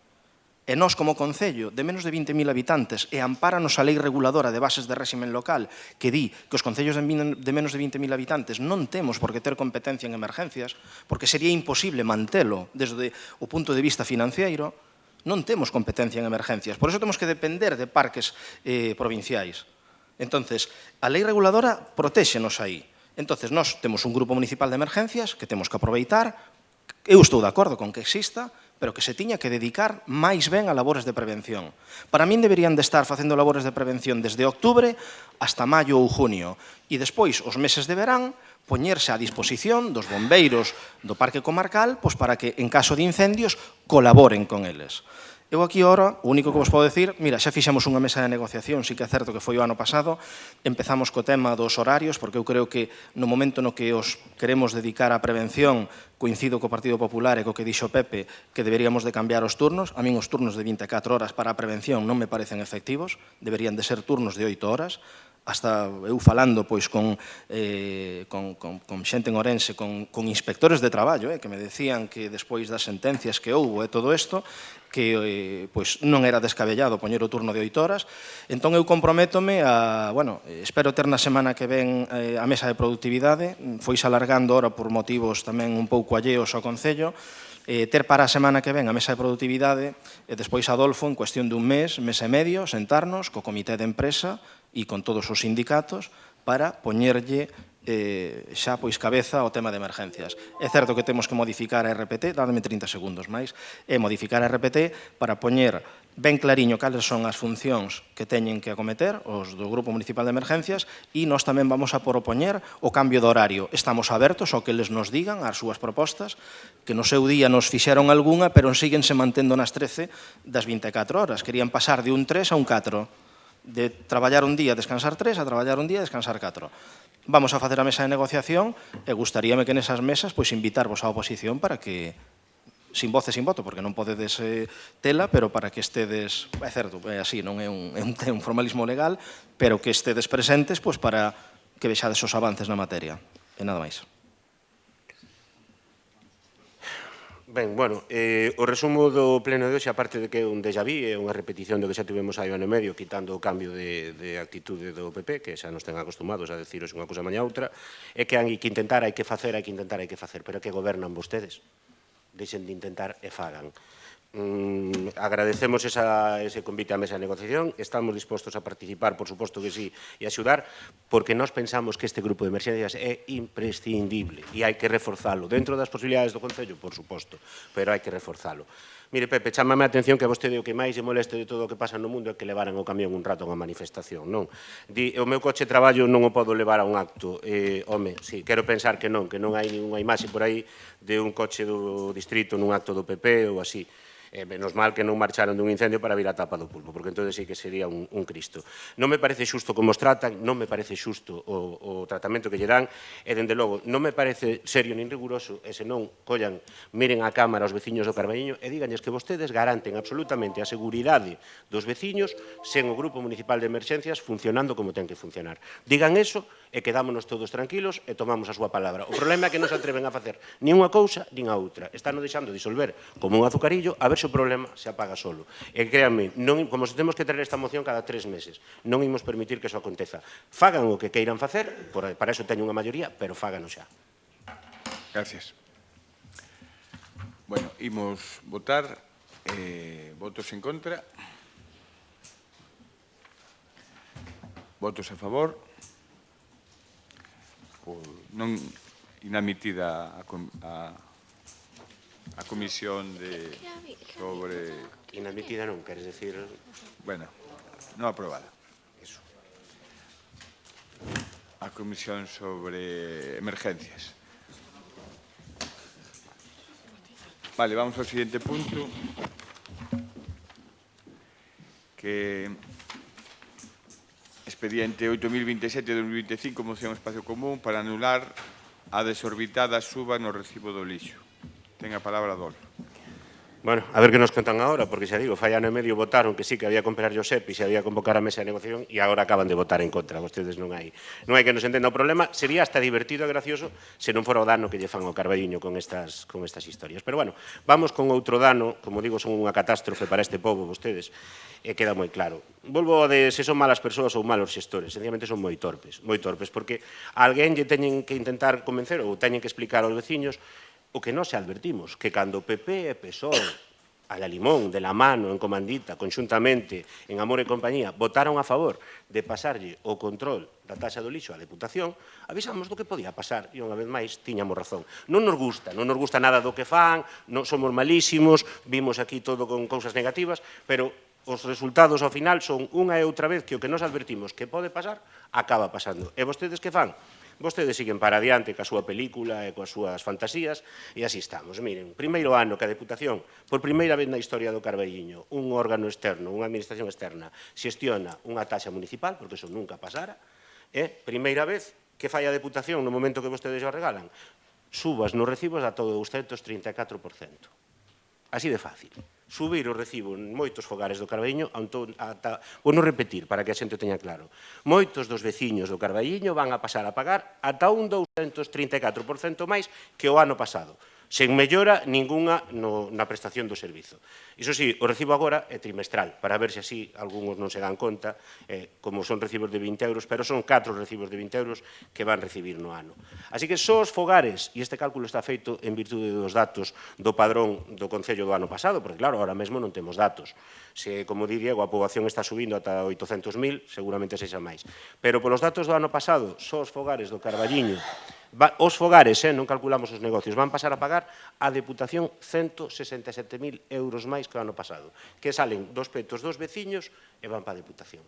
E nós, como Concello, de menos de 20.000 habitantes, e ampáranos a Lei Reguladora de Bases de Réximen Local, que di que os concellos de menos de 20.000 habitantes non temos por que ter competencia en emergencias, porque sería imposible mantelo desde o punto de vista financiero, non temos competencia en emergencias. Por eso temos que depender de parques provinciais. Entonces, a Lei Reguladora protéxenos aí. Entonces, nós temos un Grupo Municipal de Emergencias que temos que aproveitar. Eu estou de acordo con que exista, pero que se tiña que dedicar máis ben a labores de prevención. Para min deberían de estar facendo labores de prevención desde octubre hasta maio ou junio. E despois, os meses de verán, poñerse á disposición dos bombeiros do Parque Comarcal pois para que, en caso de incendios, colaboren con eles. Eu aquí, ora, o único que vos podo decir, mira, xa fixemos unha mesa de negociación, sí que é certo que foi o ano pasado, empezamos co tema dos horarios, porque eu creo que no momento no que os queremos dedicar á prevención, coincido co Partido Popular e co que dixo Pepe, que deberíamos de cambiar os turnos. A min os turnos de 24 horas para a prevención non me parecen efectivos, deberían de ser turnos de 8 horas, hasta eu falando pois con xente en Ourense, con inspectores de traballo, que me decían que despois das sentencias que houbo e todo isto, que pois non era descabellado poñer o turno de 8 horas. Entón eu comprométome a, bueno, espero ter na semana que ven a mesa de produtividade, foise alargando ora por motivos tamén un pouco alleos ao Concello, ter para a semana que ven a mesa de produtividade e despois Adolfo, en cuestión dun mes e medio, sentarnos co comité de empresa e con todos os sindicatos para poñerlle xa pois cabeza ao tema de emergencias. É certo que temos que modificar a RPT, dadme 30 segundos máis, modificar a RPT para poñer ben clariño cales son as funcións que teñen que acometer os do Grupo Municipal de Emergencias e nós tamén vamos a propoñer o cambio de horario. Estamos abertos ao que eles nos digan, ás súas propostas, que no seu día nos fixeron algunha, pero síguense mantendo nas 13 das 24 horas. Querían pasar de un 3 a un 4, de traballar un día, descansar 3, a traballar un día, descansar 4. Vamos a facer a mesa de negociación e gustaríame que nesas mesas pois invitarvos á oposición para que, sin voz e sin voto, porque non podedes tela, pero para que estedes, é certo, é así, non é un formalismo legal, pero que estedes presentes pois para que vexades os avances na materia. E nada máis. Ben, bueno, o resumo do pleno de hoxe, aparte de que é un déjà vu, é unha repetición do que xa tivemos hai ano e medio, quitando o cambio de actitude do PP, que xa nos ten acostumados a deciros unha cousa mañá outra, é que hai que intentar, hai que facer, pero é que gobernan vostedes. Deixen de intentar e fagan. Agradecemos ese convite á mesa de negociación, estamos dispostos a participar, por suposto que sí, e a axudar, porque nós pensamos que este grupo de emerxencias é imprescindible e hai que reforzalo, dentro das posibilidades do Concello, por suposto, pero hai que reforzalo. Mire, Pepe, chámame a atención que a vostede o que máis se moleste de todo o que pasa no mundo é que levaran o camión un rato a unha manifestación, non? Di, o meu coche de traballo non o podo levar a un acto. Home, sí, quero pensar que non hai ninguna imaxe por aí de un coche do distrito nun acto do PP ou así. Menos mal que non marcharon dun incendio para vir a tapa do pulpo, porque entón sí que sería un Cristo. Non me parece xusto como os tratan, non me parece xusto o tratamento que lle dan, e, dende logo, non me parece serio nin riguroso, e se non, collan, miren a cámara aos veciños do Carballiño e díganlles que vostedes garanten absolutamente a seguridade dos veciños sen o Grupo Municipal de Emerxencias funcionando como ten que funcionar. Digan eso e quedámonos todos tranquilos e tomamos a súa palabra. O problema é que non se atreven a facer nin unha cousa nin a outra. Están o deixando disolver como un azucarillo a ver se o problema se apaga solo. E créanme, como se temos que traer esta moción cada 3 meses, non imos permitir que iso aconteza. Fagan o que queiran facer, para iso teñen unha maioría, pero fágano xa. Gracias. Bueno, imos votar. Votos en contra. Votos a favor. Non inadmitida a comisión sobre... Inadmitida non, queres decir... Bueno, non aprobada. Eso. A comisión sobre emergencias. Vale, vamos ao siguiente punto, que expediente 8027-2025, moción espacio común para anular a desorbitada suba no recibo do lixo. Ten a palabra Adolfo. Bueno, a ver que nos contan agora, porque xa digo, fai ano e medio votaron que sí que había que comprar Josep e se había que convocar a mesa de negociación e agora acaban de votar en contra. Vostedes non hai que nos entenda o problema. Sería hasta divertido e gracioso se non fora o dano que lle fan ao Carballiño con estas historias. Pero bueno, vamos con outro dano, como digo, son unha catástrofe para este pobo, vostedes, e queda moi claro. Volvo de se son malas persoas ou malos xestores, sencillamente son moi torpes, porque a alguén lle teñen que intentar convencer ou teñen que explicar aos veciños o que nós se advertimos, que cando PP e PSOE, a la limón, de la mano, en comandita, conxuntamente, en Amor e Compañía, votaron a favor de pasarlle o control da taxa do lixo á Deputación, avisamos do que podía pasar, e unha vez máis tiñamos razón. Non nos gusta nada do que fan, non somos malísimos, vimos aquí todo con cousas negativas, pero os resultados ao final son unha e outra vez que o que nos advertimos que pode pasar, acaba pasando. E vostedes que fan? vostedes siguen para adiante ca súa película e coas súas fantasías, e así estamos. Miren, primeiro ano que a Deputación, por primeira vez na historia do Carballiño, un órgano externo, unha administración externa, xestiona unha taxa municipal, porque eso nunca pasara, primeira vez que fai a Deputación no momento que vostedes o regalan, subas nos recibos a todo 234%. Así de fácil. Subir o recibo en moitos fogares do Carballiño, vou non repetir para que a xente teña claro, moitos dos veciños do Carballiño van a pasar a pagar ata un 234% máis que o ano pasado, sen mellora ningunha na prestación do servizo. Iso sí, o recibo agora é trimestral, para ver se así algúns non se dan conta, como son recibos de 20 euros, pero son 4 recibos de 20 euros que van recibir no ano. Así que só os fogares, e este cálculo está feito en virtude dos datos do padrón do Concello do ano pasado, porque claro, ahora mesmo non temos datos. Se, como di Diego, a poboación está subindo ata 800.000, seguramente sexa máis. Pero polos datos do ano pasado, só os fogares do Carballiño, os fogares, non calculamos os negocios, van pasar a pagar a Deputación 167.000 euros máis que o ano pasado, que salen dos petos dos veciños e van para a Deputación.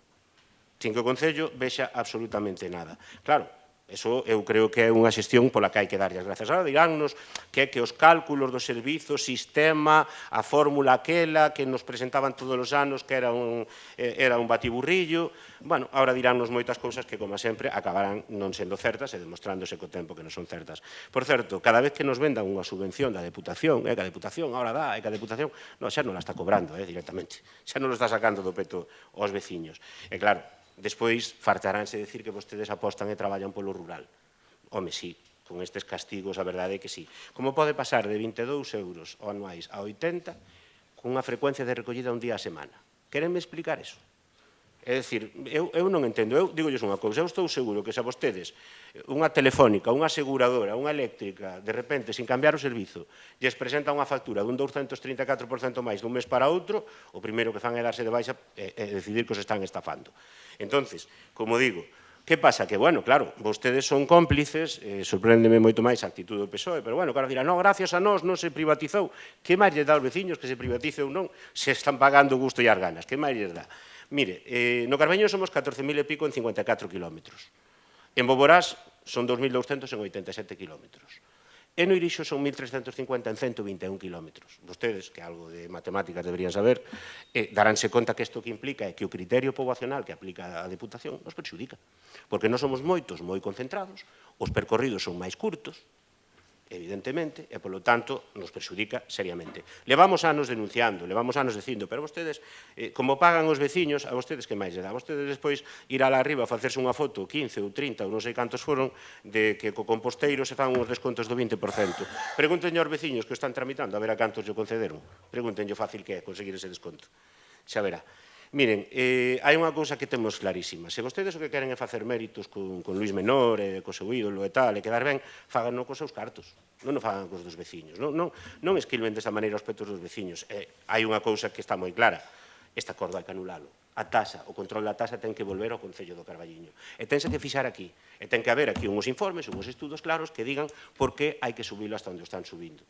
Sin que o Concello vexa absolutamente nada. Claro, eso eu creo que é unha xestión pola que hai que darlle as gracias. Ahora diránnos que os cálculos do servizo, sistema, a fórmula aquela que nos presentaban todos os anos, que era un batiburrillo. Bueno, ahora diránnos moitas cousas que, como sempre, acabarán non sendo certas e demostrándose co tempo que non son certas. Por certo, cada vez que nos vendan unha subvención da Deputación, que a Deputación ahora dá, que a Deputación, xa non la está cobrando directamente, xa non lo está sacando do peto aos veciños. E claro, despois fartaránse decir que vostedes apostan e traballan polo rural. Home, sí, con estes castigos a verdade é que sí. Como pode pasar de 22 euros anuais a 80 con unha frecuencia de recollida un día a semana? Querenme explicar eso? É dicir, eu non entendo, eu digolles unha cousa, eu estou seguro que se a vostedes unha telefónica, unha aseguradora, unha eléctrica, de repente, sin cambiar o servizo, lles presenta unha factura dun 234% máis dun mes para outro, o primeiro que fan é darse de baixa e decidir que os están estafando. Entonces, como digo, que pasa? Que, bueno, claro, vostedes son cómplices, sorpréndeme moito máis a actitud do PSOE, pero, bueno, claro, dirán, non, gracias a nós non se privatizou. Que máis lle dá aos veciños que se privatice ou non, se están pagando o gusto e as ganas? Que máis lles dá? Mire, no Carballiño somos 14.000 e pico en 54 kilómetros. En Boborás son 2.200 en 87 kilómetros. E no Irixo son 1.350 en 121 kilómetros. Vostedes, que algo de matemáticas deberían saber, daránse conta que isto que implica é que o criterio poboacional que aplica a Deputación nos perxudica. Porque non somos moitos, moi concentrados, os percorridos son máis curtos, evidentemente, e, polo tanto, nos perxudica seriamente. Levamos anos denunciando, levamos anos dicindo, pero vostedes, como pagan os veciños, a vostedes que máis lle dá? A vostedes despois ir alá arriba a facerse unha foto, 15 ou 30 ou non sei cantos foron, de que co composteiro se fan uns descontos do 20%. Pregúntenlle aos veciños que o están tramitando a ver a cantos lle concederon. Pregúntenlle o fácil que é conseguir ese desconto. Xa verá. Miren, hai unha cousa que temos clarísima. Se vostedes o que queren é facer méritos con Luís Menor, co seu ídolo e tal, e quedar ben, fáganlo cos seus cartos. Non o fagan cos dos veciños. Non esquilmen desta maneira os petos dos veciños. Hai unha cousa que está moi clara. Este acordo hai que anulalo. A taxa, o control da taxa ten que volver ao Concello do Carballiño. E tense que fixar aquí. E ten que haber aquí uns informes, uns estudos claros que digan por que hai que subilo hasta onde o están subindo.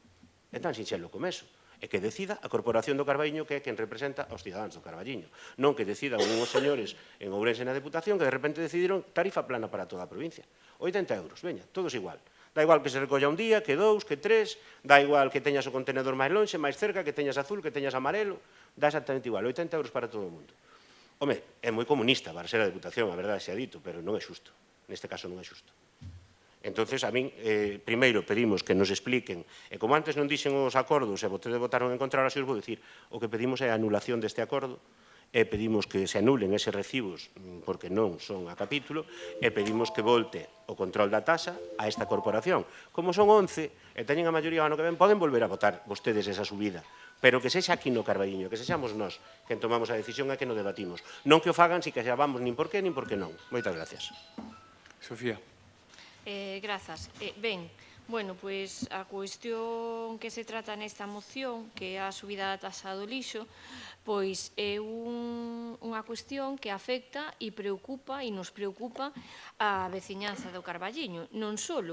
É tan sinxelo como eso. E que decida a Corporación do Carballiño que é quen representa aos cidadáns do Carballiño. Non que decidan unhos señores en Ourense na Deputación que de repente decidiron tarifa plana para toda a provincia. 80 euros, veña, todos igual. Da igual que se recolla un día, que dous, que tres, da igual que teñas o contenedor máis lonxe, máis cerca, que teñas azul, que teñas amarelo, dá exactamente igual, 80 euros para todo o mundo. Home, é moi comunista para ser a Deputación, a verdade se ha dito, pero non é xusto. Neste caso non é xusto. Entonces, a min, primeiro, pedimos que nos expliquen, e como antes non dixen os acordos e vostedes votaron en contra, ahora se os vou dicir, o que pedimos é a anulación deste acordo, e pedimos que se anulen eses recibos porque non son a capítulo, e pedimos que volte o control da taxa a esta corporación. Como son 11 e teñen a maioría o ano que ven, poden volver a votar vostedes esa subida, pero que sexa aquí no Carballiño, que sexamos nós quen tomamos a decisión e que nos debatimos. Non que o fagan si que xa vamos nin por qué nin por qué non. Moitas gracias. Sofía. Grazas. Ben, bueno, pois a cuestión que se trata nesta moción, que é a subida da taxa do lixo, pois é unha cuestión que afecta e preocupa e nos preocupa a veciñanza do Carballiño, non só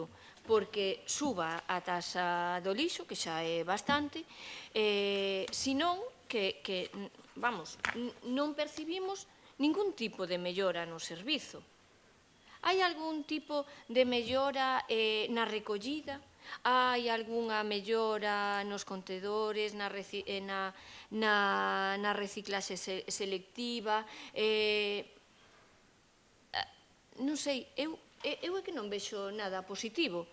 porque suba a taxa do lixo, que xa é bastante, senón que, vamos, non percibimos ningún tipo de mellora no servizo. Hai algún tipo de mellora na recollida? Hai algunha mellora nos contedores, na reciclaxe selectiva? Non sei, eu é que non vexo nada positivo.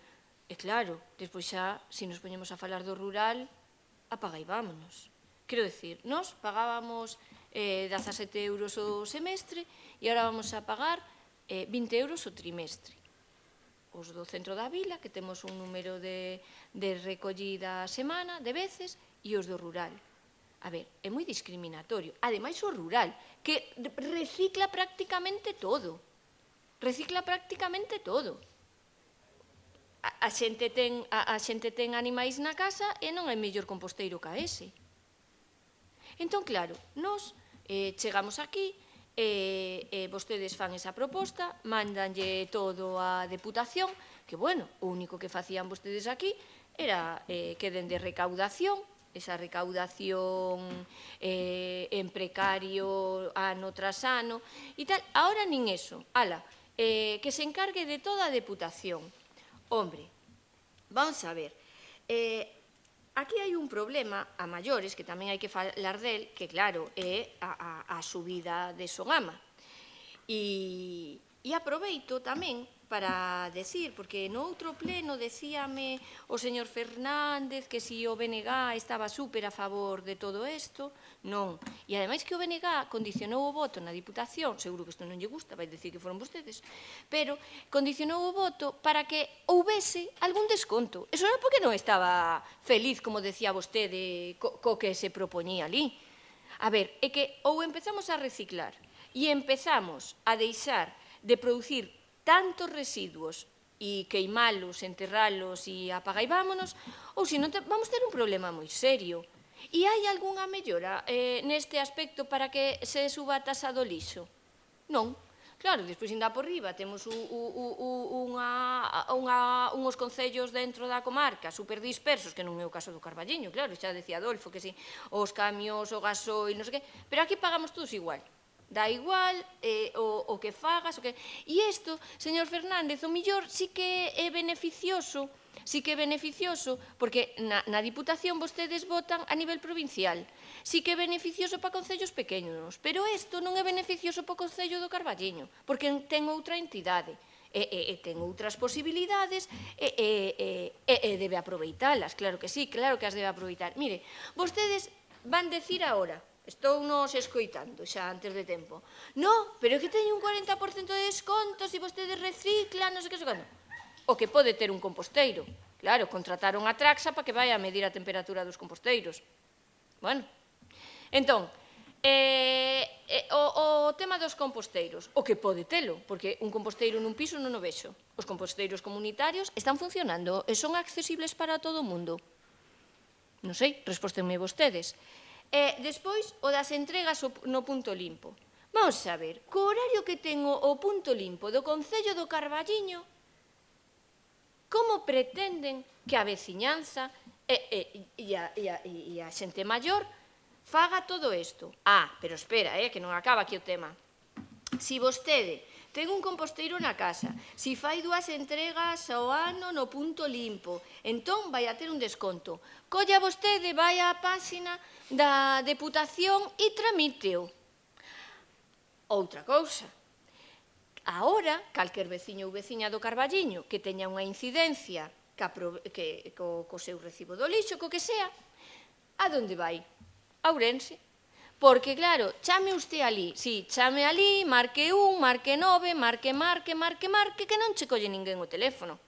E claro, despois xa, se nos poñemos a falar do rural, apaga e vámonos. Quero dicir, nós pagábamos 17 euros o semestre e agora vamos a pagar 20 euros o trimestre. Os do centro da vila, que temos un número de recollida a semana, de veces, e os do rural. A ver, é moi discriminatorio. Ademais, o rural, que recicla prácticamente todo. Recicla prácticamente todo. A xente ten animais na casa e non é mellor composteiro que ese. Entón, claro, nós chegamos aquí, vostedes fan esa proposta, mandanlle todo á Deputación, que, bueno, o único que facían vostedes aquí era que dende recaudación, esa recaudación en precario ano tras ano e tal, ahora nin eso, ala, que se encargue de toda a Deputación. Hombre, vamos a ver, aquí hai un problema a maiores, que tamén hai que falar del, que claro, é a subida de Sogama. E aproveito tamén para decir, porque no outro pleno decíame o señor Fernández que si o BNG estaba súper a favor de todo isto, non. E ademais que o BNG condicionou o voto na Diputación, seguro que isto non lle gusta, vai dicir que foron vostedes, pero condicionou o voto para que houvese algún desconto. Eso era porque non estaba feliz, como decía vostede, co que se propoñía ali. A ver, é que ou empezamos a reciclar e empezamos a deixar de producir tantos residuos e queimalos, enterralos e apaga e vámonos, ou senón vamos ter un problema moi serio. E hai algunha mellora neste aspecto para que se suba a tasa do lixo? Non. Claro, despois ainda por riba temos uns concellos dentro da comarca super dispersos, que non é o caso do Carballiño, claro, xa decía Adolfo que si os camións, o gasoil, non sei que, pero aquí pagamos todos igual. Dá igual o que fagas, e isto, señor Fernández, o millor sí que é beneficioso, porque na Diputación vostedes votan a nivel provincial, sí que é beneficioso para concellos pequenos, pero isto non é beneficioso para o Concello do Carballiño, porque ten outra entidade, e ten outras posibilidades, e debe aproveitalas, claro que sí, claro que as debe aproveitar. Mire, vostedes van decir agora, estou nos escoitando xa antes de tempo. No, pero é que teño un 40% de desconto se vostedes reciclan, non sei que, o que pode ter un composteiro. Claro, contrataron a Traxa para que vai a medir a temperatura dos composteiros. Bueno, entón, o tema dos composteiros, o que pode telo, porque un composteiro nun piso non o vexo. Os composteiros comunitarios están funcionando e son accesibles para todo o mundo. Non sei, respóstenme vostedes. Despois, o das entregas no punto limpo. Vamos a ver, co horario que ten o punto limpo do Concello do Carballiño, como pretenden que a veciñanza e a xente maior faga todo isto? Pero espera, que non acaba aquí o tema. Si vostede ten un composteiro na casa, si fai 2 entregas ao ano no punto limpo, entón vai a ter un desconto. Colla vostede, vai á páxina da Deputación e tramíteo. Outra cousa. Ahora, calquer veciño ou veciña do Carballiño que teña unha incidencia co seu recibo do lixo, co que sea, a donde vai? A Ourense. Porque, claro, chame usted ali, si, chame ali, marque 1, marque 9, marque, que non che colle ninguén o teléfono.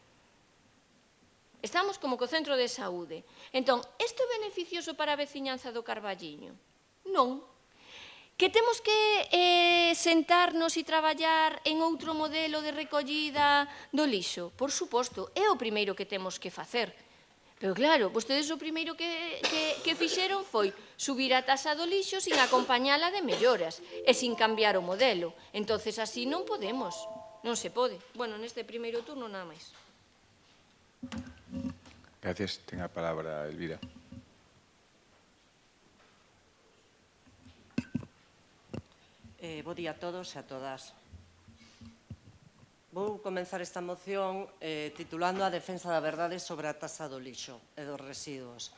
Estamos como co centro de saúde. Entón, isto é beneficioso para a veciñanza do Carballiño? Non. Que temos que sentarnos e traballar en outro modelo de recollida do lixo? Por suposto, é o primeiro que temos que facer. Pero claro, vostedes o primeiro que fixeron foi subir a tasa do lixo sin acompañala de melloras e sin cambiar o modelo. Entonces, así non podemos, non se pode. Bueno, neste primeiro turno nada máis. Gracias. Ten a palabra Elvira. Bo día a todos e a todas. Vou comenzar esta moción titulando a defensa da verdade sobre a taxa do lixo e dos residuos,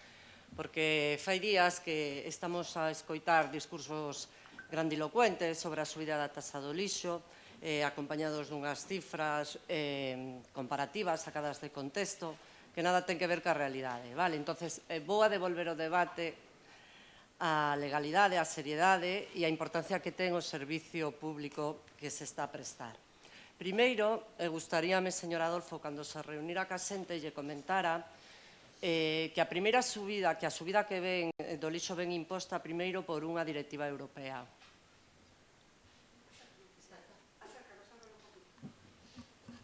porque fai días que estamos a escoitar discursos grandilocuentes sobre a subida da taxa do lixo, acompañados dunhas cifras comparativas sacadas de contexto, que nada ten que ver ca realidade. Vale? Entonces, vou a devolver o debate a legalidade, a seriedade e a importancia que ten o servicio público que se está a prestar. Primeiro, gustaríame, señor Adolfo, cando se reunira ca xente lle comentara que a primeira subida, que a subida que ven do lixo ven imposta primeiro por unha directiva europea.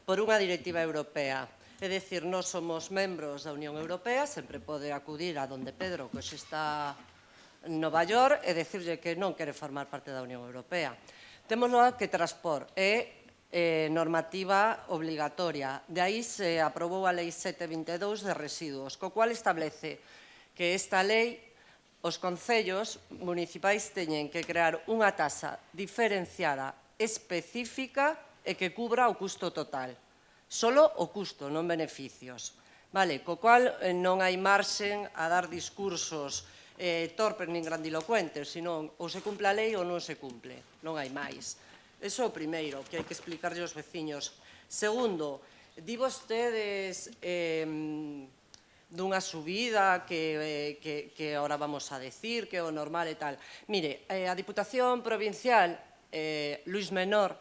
Por unha directiva europea. É dicir, nós somos membros da Unión Europea, sempre pode acudir a donde Pedro, que hoxe está en Nova York, e decirlle que non quere formar parte da Unión Europea. Temos que transpor normativa obligatoria. De aí se aprobou a Lei 722 de residuos, co cual establece que esta lei os concellos municipais teñen que crear unha taxa diferenciada específica e que cubra o custo total. Solo o custo, non beneficios. Vale, co cual non hai marxen a dar discursos torpes nin grandilocuentes, senón ou se cumple a lei ou non se cumple, non hai máis. Eso é o primeiro, que hai que explicarlle aos veciños. Segundo, di vostedes dunha subida que ahora vamos a decir, que é o normal e tal. Mire, a Diputación Provincial, Luis Menor,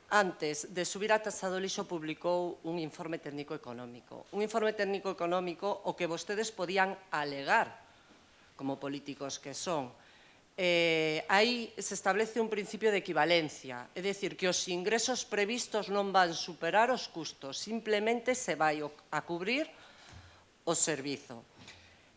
antes de subir a taxa do lixo, publicou un informe técnico económico. Un informe técnico económico o que vostedes podían alegar como políticos que son. Aí se establece un principio de equivalencia, é dicir, que os ingresos previstos non van superar os custos, simplemente se vai a cubrir o servizo.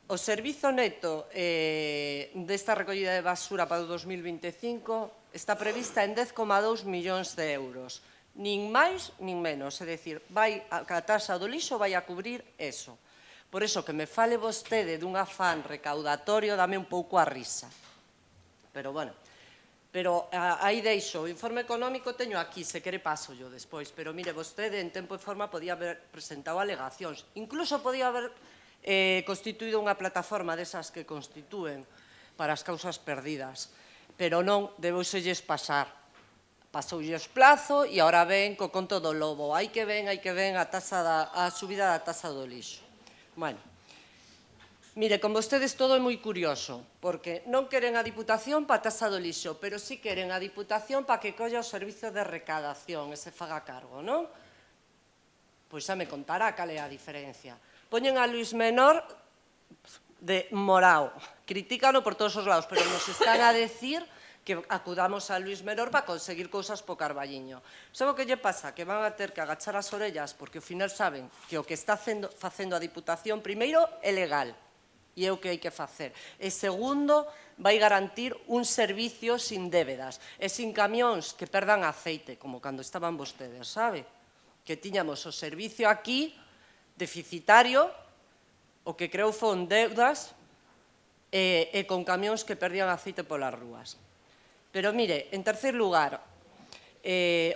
O servizo neto desta recollida de basura para o 2025 está prevista en 10,2 millóns de euros, nin máis nin menos, é dicir, a taxa do lixo vai a cubrir eso. Por iso que me fale vostede dun afán recaudatorio dame un pouco a risa. Pero, bueno, aí deixo. O informe económico teño aquí, se quere paso yo despois. Pero, mire, vostede en tempo e forma podía haber presentado alegacións. Incluso podía haber constituído unha plataforma desas que constitúen para as causas perdidas. Pero non, debéuselles pasar. Pasoulles plazo e agora ven co conto do lobo. Hai que ven a subida da taxa do lixo. Bueno. Mire, con vostedes todo é moi curioso, porque non queren a Diputación para a taxa do lixo, pero sí queren a Diputación para que colla o servizo de recadación e se faga cargo, non? Pois xa me contará cal é a diferencia. Poñen a Luis Menor de morao, critícano por todos os lados, pero nos están a decir que acudamos a Luis Menor para conseguir cousas po Carballiño. Sabe o que lle pasa? Que van a ter que agachar as orellas, porque ao final saben que o que está facendo a Diputación, primeiro, é legal, e é o que hai que facer. E segundo, vai garantir un servicio sin débedas e sin camións que perdan aceite, como cando estaban vostedes, sabe? Que tiñamos o servicio aquí deficitario, o que creou fon deudas e con camións que perdían aceite polas rúas. Pero mire, en terceiro lugar,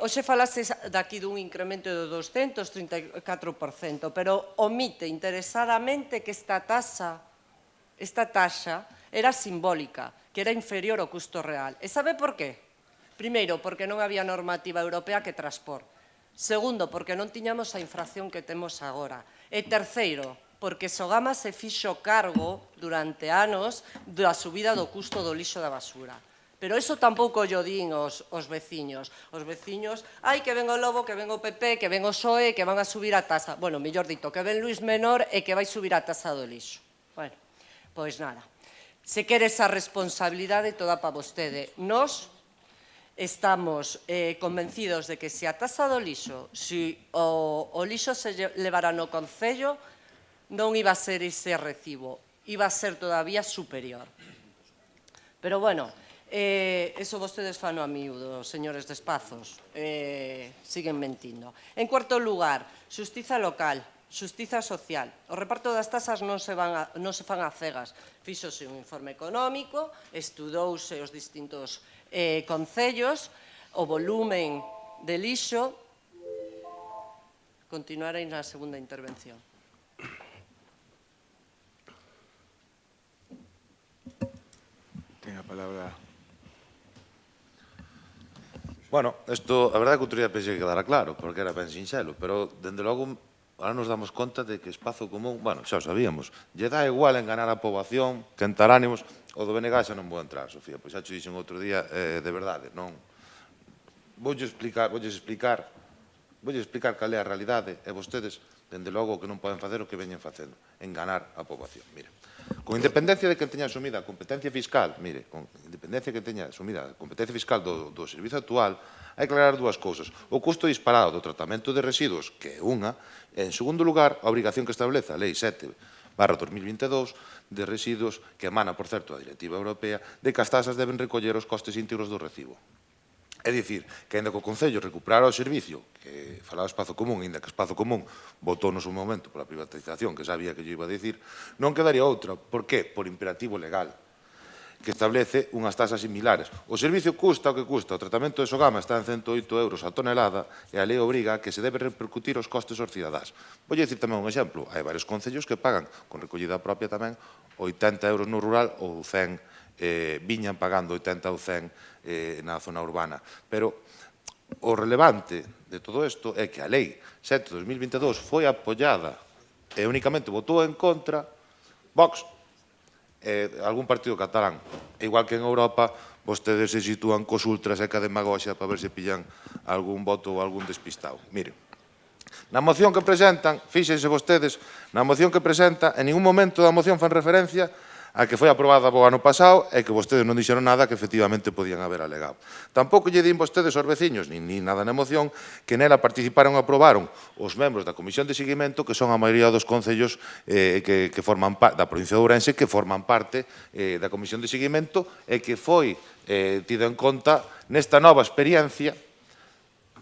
hoxe falase daqui dun incremento do 234%, pero omite interesadamente que esta taxa era simbólica, que era inferior ao custo real. E sabe por qué? Primeiro, porque non había normativa europea que transpor. Segundo, porque non tiñamos a infracción que temos agora. E terceiro, porque Sogama se fixo cargo durante anos da subida do custo do lixo da basura. Pero iso tampouco llo din os veciños. Os veciños, ai, que ven o Lobo, que ven o PP, que ven o PSOE, que van a subir a taxa. Bueno, mellor dito, que ven Luis Menor e que vai subir a taxa do lixo. Bueno. Pois nada, se quere esa responsabilidade toda para vostede. Nós estamos convencidos de que se a taxa do lixo, se o lixo se levara no concello, non iba a ser ese recibo, iba a ser todavía superior. Pero, bueno, eso vostedes fano a miúdo, señores de Espazos, siguen mentindo. En cuarto lugar, xustiza local. Xustiza social. O reparto das tasas non se fan a cegas. Fíxose un informe económico, estudouse os distintos concellos, o volumen de lixo, Continuarei na segunda intervención. Ten a palabra. Bueno, isto, a verdade que outro día pensei que quedara claro, porque era ben sinxelo, pero, dende logo, ahora nos damos conta de que espazo común, bueno, xa o sabíamos, lle dá igual enganar a poboación, quentar ánimos, o do BNG xa non vou entrar, Sofía, pois xa te dixen outro día, de verdade, non. Voulles explicar cal é a realidade, e vostedes, dende logo, que non poden facer o que veñen facendo, enganar a poboación. Mire, con independencia de que teña asumida a competencia fiscal, mire, con independencia de que teña asumida a competencia fiscal do servizo actual, hai que aclarar dúas cousas. O custo disparado do tratamento de residuos, que é unha, e, en segundo lugar, a obrigación que establece a Lei 7/2022 de residuos, que emana, por certo, a Directiva Europea, de que as tasas deben recoller os costes íntegros do recibo. É dicir, que, ainda que o Concello recuperara o servicio, que falaba Espazo Común, ainda que Espazo Común votou no seu momento pola privatización, que sabía que lle iba a dicir, non quedaría outra. Por qué? Por imperativo legal, que establece unhas tasas similares. O servicio custa o que custa, o tratamento de Sogama está en 108 euros a tonelada e a lei obriga que se debe repercutir os costes aos cidadáns. Vou dicir tamén un exemplo. Hai varios concellos que pagan, con recollida propia tamén, 80 euros no rural ou 100 viñan pagando 80 ou 100 na zona urbana. Pero o relevante de todo isto é que a Lei 7/2022 foi apoiada e únicamente votou en contra Vox e algún partido catalán. Igual que en Europa, vostedes se sitúan cos ultras e ca demagoxia para ver se pillan algún voto ou algún despistado. Mire, na moción que presentan, fíxense vostedes, na moción que presenta, en ningún momento da moción fan referencia a que foi aprobada o ano pasado e que vostedes non dixeron nada que efectivamente podían haber alegado. Tampouco lle din vostedes aos veciños, nin nada na moción, que nela participaron e aprobaron os membros da Comisión de Seguimento, que son a maioría dos concellos que forman da provincia de Ourense, que forman parte da Comisión de Seguimento e que foi tido en conta nesta nova experiencia.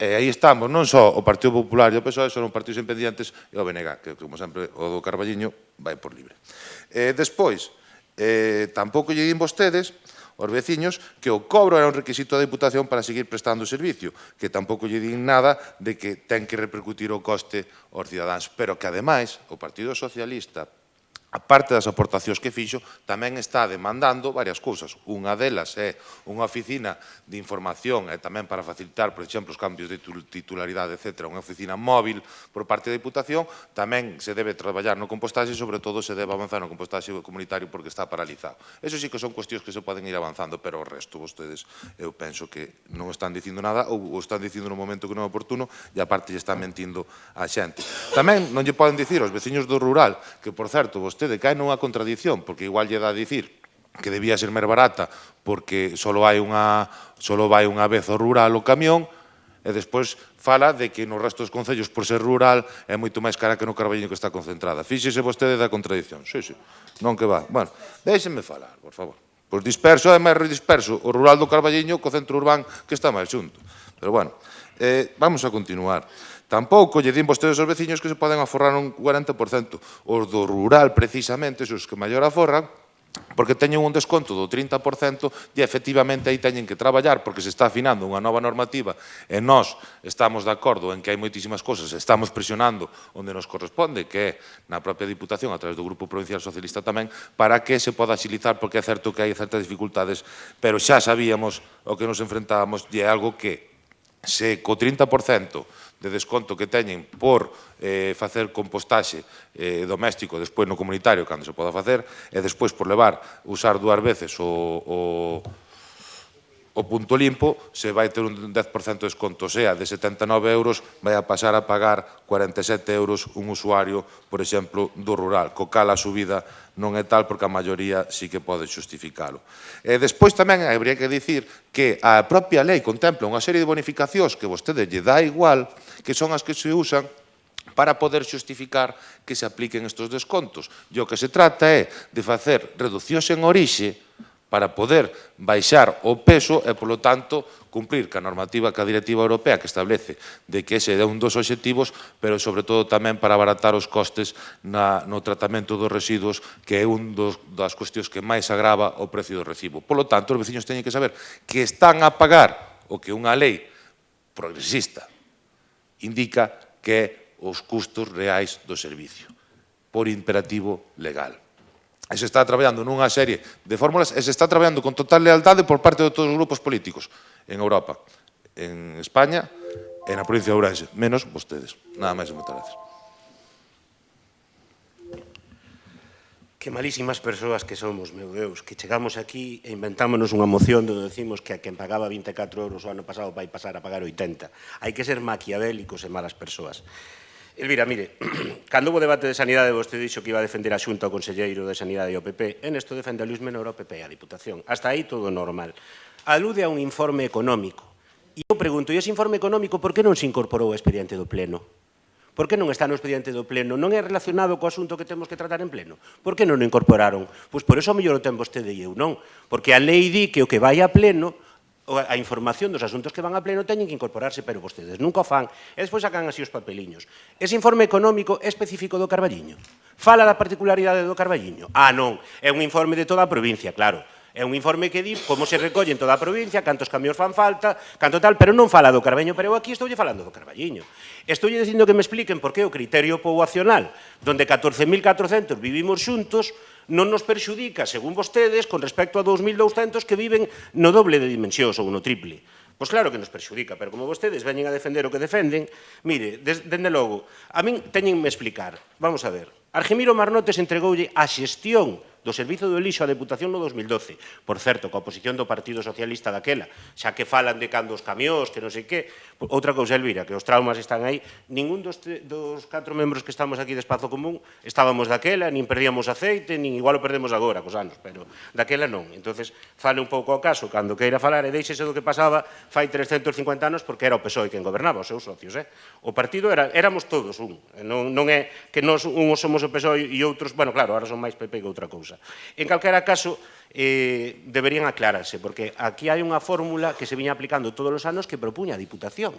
E aí estamos, non só o Partido Popular e o PSOE, son partidos independientes e o BNG, que, como sempre, o do Carballiño vai por libre. Despois, tampouco lle din vostedes aos veciños que o cobro era un requisito da Diputación para seguir prestando o servicio, que tampouco lle din nada de que ten que repercutir o coste aos cidadáns, pero que, ademais, o Partido Socialista, a parte das aportacións que fixo, tamén está demandando varias cousas. Unha delas é unha oficina de información e tamén para facilitar, por exemplo, os cambios de titularidade, etc., unha oficina móvil por parte da Diputación. Tamén se debe traballar no compostaxe e, sobre todo, se debe avanzar no compostaxe comunitario porque está paralizado. Eso sí que son cuestións que se poden ir avanzando, pero o resto, vostedes, eu penso que non están dicindo nada ou están dicindo no momento que non é oportuno e, aparte, lle están mentindo a xente. Tamén non lle poden dicir aos veciños do rural que, por certo, vostede cae nunha contradición, porque igual lle dá a dicir que debía ser máis barata porque só vai unha vez ao rural o camión e despois fala de que nos restos dos concellos, por ser rural, é moito máis cara que no Carballiño, que está concentrada. Fíxese vostede da contradición. Sí, non que va. Bueno, déxeme falar, por favor. Pois disperso é máis disperso o rural do Carballiño co centro urbano, que está máis xunto. Pero bueno, vamos a continuar. Tampouco lle din vostedes aos veciños que se poden aforrar un 40%. Os do rural, precisamente, os que maior aforran, porque teñen un desconto do 30% e, efectivamente, aí teñen que traballar porque se está afinando unha nova normativa e nós estamos de acordo en que hai moitísimas cousas, estamos presionando onde nos corresponde, que é na propia Diputación, a través do Grupo Provincial Socialista tamén, para que se poda axilizar, porque é certo que hai certas dificultades, pero xa sabíamos o que nos enfrentábamos e é algo que, se co 30% de desconto que teñen por facer compostaxe doméstico despois no comunitario cando se poda facer e despois por usar 2 veces o punto limpo, se vai ter un 10% de desconto, o sea, de 79 euros vai a pasar a pagar 47 euros un usuario, por exemplo, do rural, co cal a subida non é tal porque a maioría sí que pode xustificalo. E despois tamén habría que dicir que a propia lei contempla unha serie de bonificacións que vostede lle dá igual, que son as que se usan para poder xustificar que se apliquen estes descontos. E o que se trata é de facer reduccións en orixe para poder baixar o peso e, polo tanto, cumprir ca normativa, ca directiva europea que establece de que ese é un dos obxectivos, pero, sobre todo, tamén para abaratar os costes no tratamento dos residuos, que é un das cuestións que máis agrava o precio do recibo. Polo tanto, os veciños teñen que saber que están a pagar o que unha lei progresista indica que é os custos reais do servicio, por imperativo legal. E se está traballando nunha serie de fórmulas e se está traballando con total lealtade por parte de todos os grupos políticos en Europa, en España e na provincia de Ourense, menos vostedes. Nada máis e moitas gracias. Que malísimas persoas que somos, meu Deus, que chegamos aquí e inventámonos unha moción onde decimos que a quen pagaba 24 euros o ano pasado vai pasar a pagar 80. Hai que ser maquiavélicos e malas persoas. Elvira, mire, cando houve debate de sanidade vostede dixo que iba a defender a Xunta o Conselleiro de Sanidade e o PP, en esto defende a Luís Menor o PP e a Diputación. Hasta aí todo normal. Alude a un informe económico. E eu pregunto, e ese informe económico por que non se incorporou ao expediente do Pleno? Por que non está no expediente do Pleno? Non é relacionado co asunto que temos que tratar en Pleno? Por que non o incorporaron? Pois por eso mellor o ten vostede e eu non. Porque a lei di que o que vai a Pleno, a información dos asuntos que van a Pleno teñen que incorporarse, pero vostedes nunca o fan. E despois sacan así os papeliños. Ese informe económico é específico do Carballiño? Fala da particularidade do Carballiño? Ah, non. É un informe de toda a provincia, claro. É un informe que di como se recolle en toda a provincia, cantos camións fan falta, canto tal, pero non fala do Carballiño, pero eu aquí estou falando do Carballiño. Estou dicindo que me expliquen por que o criterio poboacional, donde 14.400 vivimos xuntos, non nos perxudica, según vostedes, con respecto a 2.200 que viven no doble de dimensións ou no triple. Pois claro que nos perxudica, pero como vostedes veñen a defender o que defenden, mire, dende logo, a min teñenme explicar, vamos a ver, Argemiro Marnotes entregoulle a xestión do Servizo do Lixo á Deputación no 2012. Por certo, coa oposición do Partido Socialista daquela, xa que falan de cando os camións, que non sei que. Outra cousa, Elvira, que os traumas están aí. Ningún dos 4 membros que estamos aquí de Espazo Común estábamos daquela, nin perdíamos aceite, nin igual o perdemos agora, cos anos, pero daquela non. Entonces, fale un pouco ao caso, cando queira falar, e deixese do que pasaba fai 350 anos, porque era o PSOE quen gobernaba, os seus socios, O partido éramos todos un. Non é que nós uns somos o PSOE e outros, bueno, claro, ahora son máis PP que outra cousa. En calquera caso, deberían aclararse, porque aquí hai unha fórmula que se viña aplicando todos os anos que propuña a Diputación.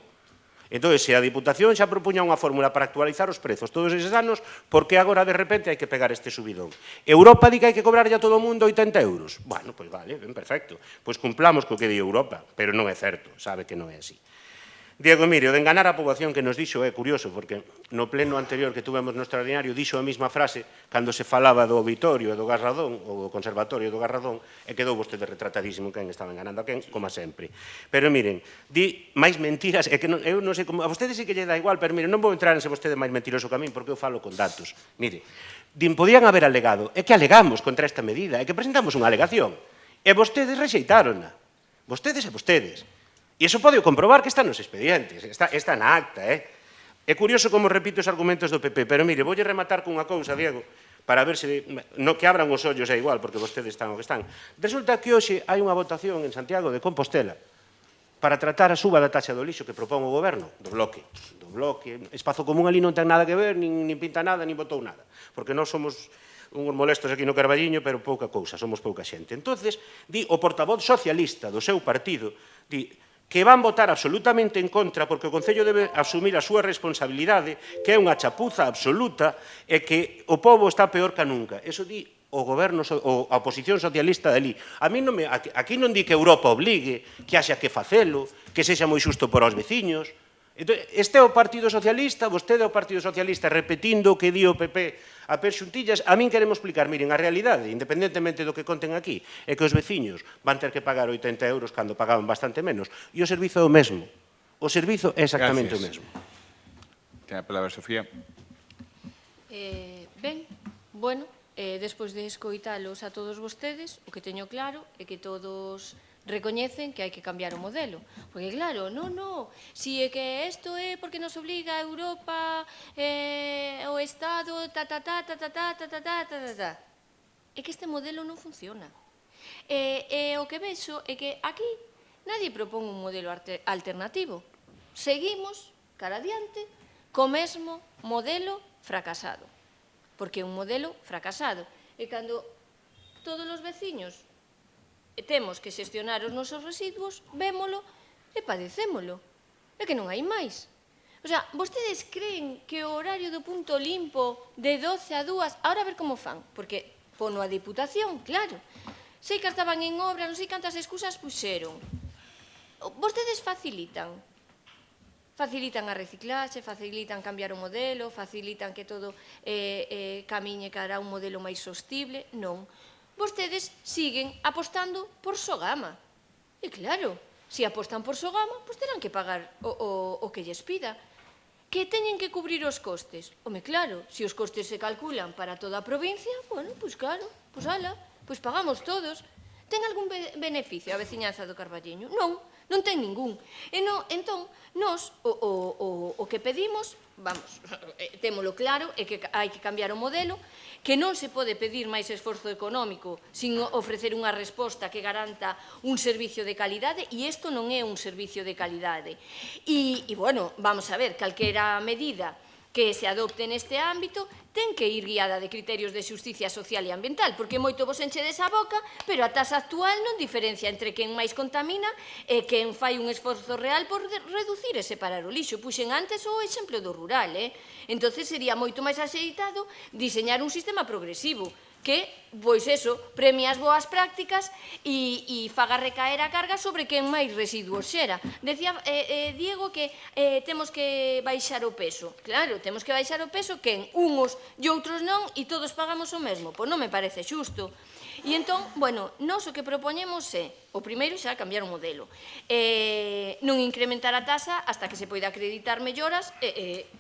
Entón, se a Diputación xa propuña unha fórmula para actualizar os prezos todos eses anos, por que agora de repente hai que pegar este subidón? Europa di que hai que cobrarlle a todo o mundo 80 euros. Bueno, pois vale, ben, perfecto. Pois cumplamos co que di Europa, pero non é certo, sabe que non é así. Diego, mire, o de enganar a poboación que nos dixo é curioso, porque no pleno anterior que tuvemos no extraordinario dixo a mesma frase cando se falaba do auditorio do Garradón, ou do conservatorio do Garradón, e quedou vostede retratadísimo quen estaba enganando a quen, como sempre. Pero miren, di máis mentiras, é que eu non sei como, a vostede sí que lle dá igual, pero miren, non vou entrar en se vostede máis mentiroso que a min, porque eu falo con datos. Mire, din, podían haber alegado, é que alegamos contra esta medida, é que presentamos unha alegación, e vostedes rexeitárona. Vostedes e vostedes. E iso pode comprobar que está nos expedientes, está na acta, É curioso como repito os argumentos do PP, pero mire, voulle rematar cunha cousa, Diego, para ver se, no que abran os ollos é igual, porque vostedes están o que están. Resulta que hoxe hai unha votación en Santiago de Compostela para tratar a suba da taxa do lixo que propón o goberno, do bloque. Espazo Común ali non ten nada que ver, nin pinta nada, nin votou nada, porque nós somos uns molestos aquí no Carballiño, pero pouca cousa, somos pouca xente. Entonces, di o portavoz socialista do seu partido, di que van votar absolutamente en contra porque o Concello debe asumir a súa responsabilidade, que é unha chapuza absoluta e que o pobo está peor que nunca. Eso di o goberno, a oposición socialista de ali. Aquí non di que Europa obligue, que haxa que facelo, que sexa moi xusto para os veciños. Este é o Partido Socialista, vostede é o Partido Socialista repetindo o que di o PP a Per Xuntillas. A min queremos explicar, miren, a realidade, independentemente do que conten aquí, é que os veciños van ter que pagar 80 euros cando pagaban bastante menos, e o servizo é o mesmo. O servizo é exactamente o mesmo. Ten a palabra, Sofía. Ben, bueno, despois de escoitalos a todos vostedes, o que teño claro é que todos recoñecen que hai que cambiar o modelo. Porque claro, si é que isto é porque nos obliga a Europa, o Estado, É que este modelo non funciona. E o que vexo é que aquí nadie propón un modelo alternativo. Seguimos, cara adiante, co mesmo modelo fracasado. Porque é un modelo fracasado. E cando todos os veciños temos que xestionar os nosos residuos, vémolo e padecémolo. É que non hai máis. O sea, vostedes creen que o horario do punto limpo de 12 a 2, ahora a ver como fan, porque pono a Diputación, claro. Sei que estaban en obra, non sei cantas excusas puxeron. Vostedes facilitan facilitan a reciclaxe, facilitan cambiar o modelo, facilitan que todo camiñe cara a un modelo máis sostible. Non. Vostedes siguen apostando por Sogama. E claro, se apostan por Sogama, pois terán que pagar o que lles pida. Que teñen que cubrir os costes? Home, claro, se os costes se calculan para toda a provincia, bueno, pois claro, pois ala, pois pagamos todos. Ten algún beneficio a veciñanza do Carballiño? Non, non ten ningún. Entón, nós o que pedimos, vamos, témolo claro, é que hai que cambiar o modelo, que non se pode pedir máis esforzo económico sin ofrecer unha resposta que garanta un servicio de calidade, e isto non é un servicio de calidade. E, bueno, vamos a ver, calquera medida que se adopte neste ámbito ten que ir guiada de criterios de xusticia social e ambiental, porque moito vos enchedes a boca, pero a taxa actual non diferencia entre quen máis contamina e quen fai un esforzo real por reducir e separar o lixo. Puxen antes o exemplo do rural, entonces sería moito máis axeitado diseñar un sistema progresivo que, pois eso, premia as boas prácticas e faga recaer a carga sobre quen máis residuos xera. Decía Diego que temos que baixar o peso. Claro, temos que baixar o peso quen uns e outros non, e todos pagamos o mesmo. Pois non me parece xusto. E entón, bueno, nós o que propoñemos é, o primeiro xa cambiar o modelo, non incrementar a tasa hasta que se poida acreditar melloras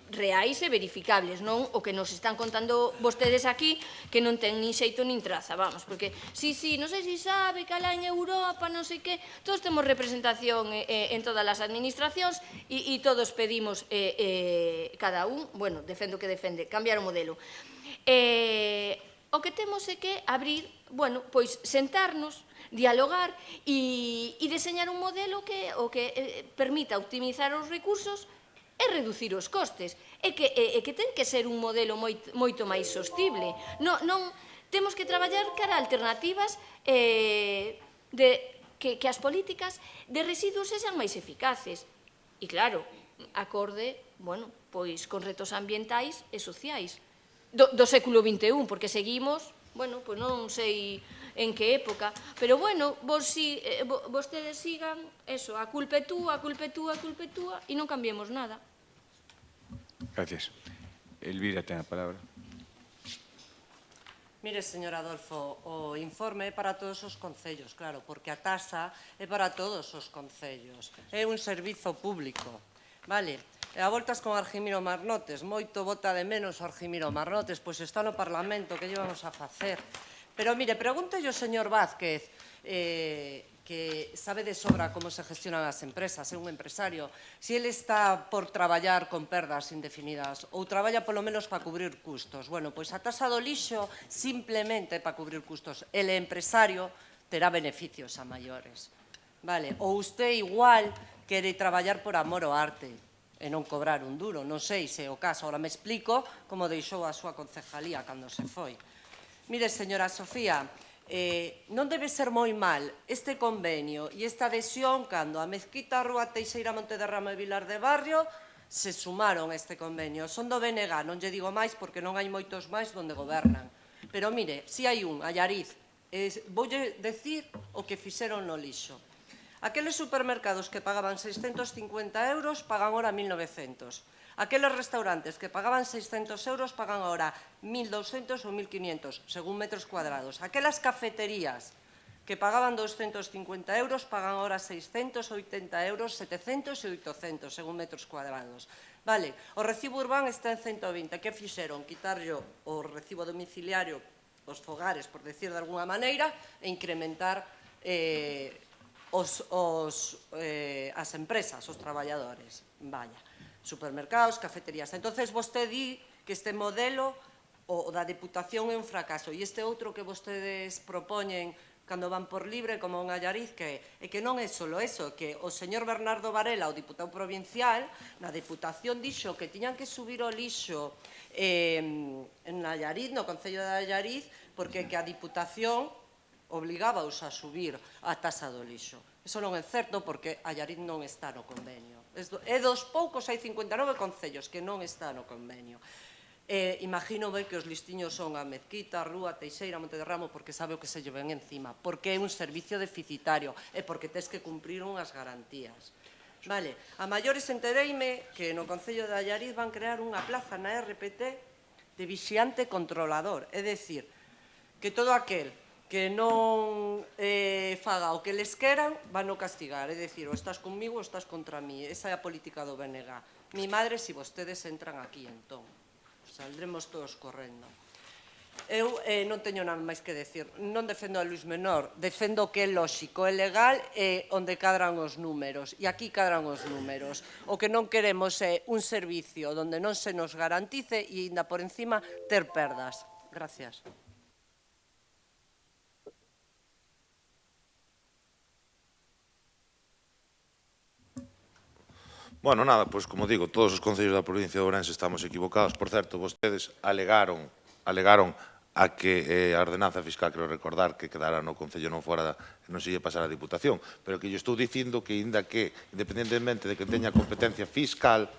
reais e verificables, non o que nos están contando vostedes aquí, que non ten nin xeito nin traza, vamos, porque, non sei se sabe que alá en Europa, non sei que, todos temos representación en todas as administracións e todos pedimos cada un, bueno, defendo que defende, cambiar o modelo. O que temos é que abrir, bueno, pois sentarnos, dialogar e deseñar un modelo que permita optimizar os recursos e reducir os costes. E que ten que ser un modelo moito máis sostible. Non temos que traballar cara a alternativas que as políticas de residuos sexan máis eficaces. E claro, acorde, bueno, pois con retos ambientais e sociais do século XXI, porque seguimos, bueno, pois non sei en que época, pero bueno, vostedes sigan, eso, a culpa é túa, a culpa é túa, a culpa é túa, e non cambiemos nada. Gracias. Elvira ten a palabra. Mire, señor Adolfo, o informe é para todos os concellos, claro, porque a tasa é para todos os concellos. É un servizo público, vale? E a voltas con Argimiro Marnotes, moito bota de menos Argimiro Marnotes, pois está no Parlamento, que llevamos a facer? Pero, mire, pregúntelle ao señor Vázquez, que sabe de sobra como se gestionan as empresas, é un empresario, se ele está por traballar con perdas indefinidas ou traballa polo menos para cubrir custos. Bueno, pois a tasa do lixo simplemente para cubrir custos. El empresario terá beneficios a maiores. Vale? Ou usted igual quere traballar por amor ao arte e non cobrar un duro. Non sei se é o caso. Ahora me explico como deixou a súa concejalía cando se foi. Mire, señora Sofía, non debe ser moi mal este convenio e esta adhesión cando a Mezquita, Rúa Teixeira, Montedarramo e Vilar de Barrio se sumaron a este convenio. Son do BNG, non lle digo máis porque non hai moitos máis onde gobernan. Pero mire, si hai un, Allariz, voulle decir o que fixeron no lixo. Aqueles supermercados que pagaban 650 euros pagan ahora 1.900. Aqueles restaurantes que pagaban 600 euros pagan ahora 1.200 ou 1.500, según metros cuadrados. Aquelas cafeterías que pagaban 250 euros pagan ahora 680 euros, 700 e 800, según metros cuadrados. Vale, o recibo urbán está en 120. Que fixeron? Quitarlle o recibo domiciliario os fogares, por decir de alguna maneira, e incrementar as empresas, os traballadores. Vaya, supermercados, cafeterías. Entonces, vostede di que este modelo o da Deputación é un fracaso. E este outro que vostedes propoñen cando van por libre, como un Allariz, que non é só eso, que o señor Bernardo Varela, o diputado provincial, na Deputación dixo que tiñan que subir o lixo en Allariz, no Concello de Allariz, porque que a Diputación obligábaos a subir a tasa do lixo. Iso non é certo porque Allariz non está no convenio. É dos poucos, hai 59 concellos que non está no convenio. Imagino ben que os listiños son a Mezquita, a Rúa, a Teixeira, a Montedarramo, porque sabe o que se lle ven encima, porque é un servicio deficitario e porque tes que cumprir unhas garantías. Vale, a maiores entereime que no Concello de Allariz van crear unha plaza na RPT de vixiante controlador, é dicir, que todo aquel que non faga o que les queran van o castigar, é dicir, ou estás conmigo ou estás contra mí, esa é a política do BNG. Mi madre, si vostedes entran aquí, entón, saldremos todos correndo. Eu non teño nada máis que decir. Non defendo a Luís Menor, defendo o que é lóxico, é legal e onde cadran os números. E aquí cadran os números. O que non queremos é un servicio onde non se nos garantice e ainda por encima ter perdas. Gracias. Bueno, nada, pois como digo, todos os concellos da provincia de Ourense estamos equivocados. Por certo, vostedes alegaron a que a ordenanza fiscal, quero recordar, que quedara no Concello non fora, non se lle pasara a Diputación, pero que lle estou dicindo que, independentemente de que teña competencia fiscal,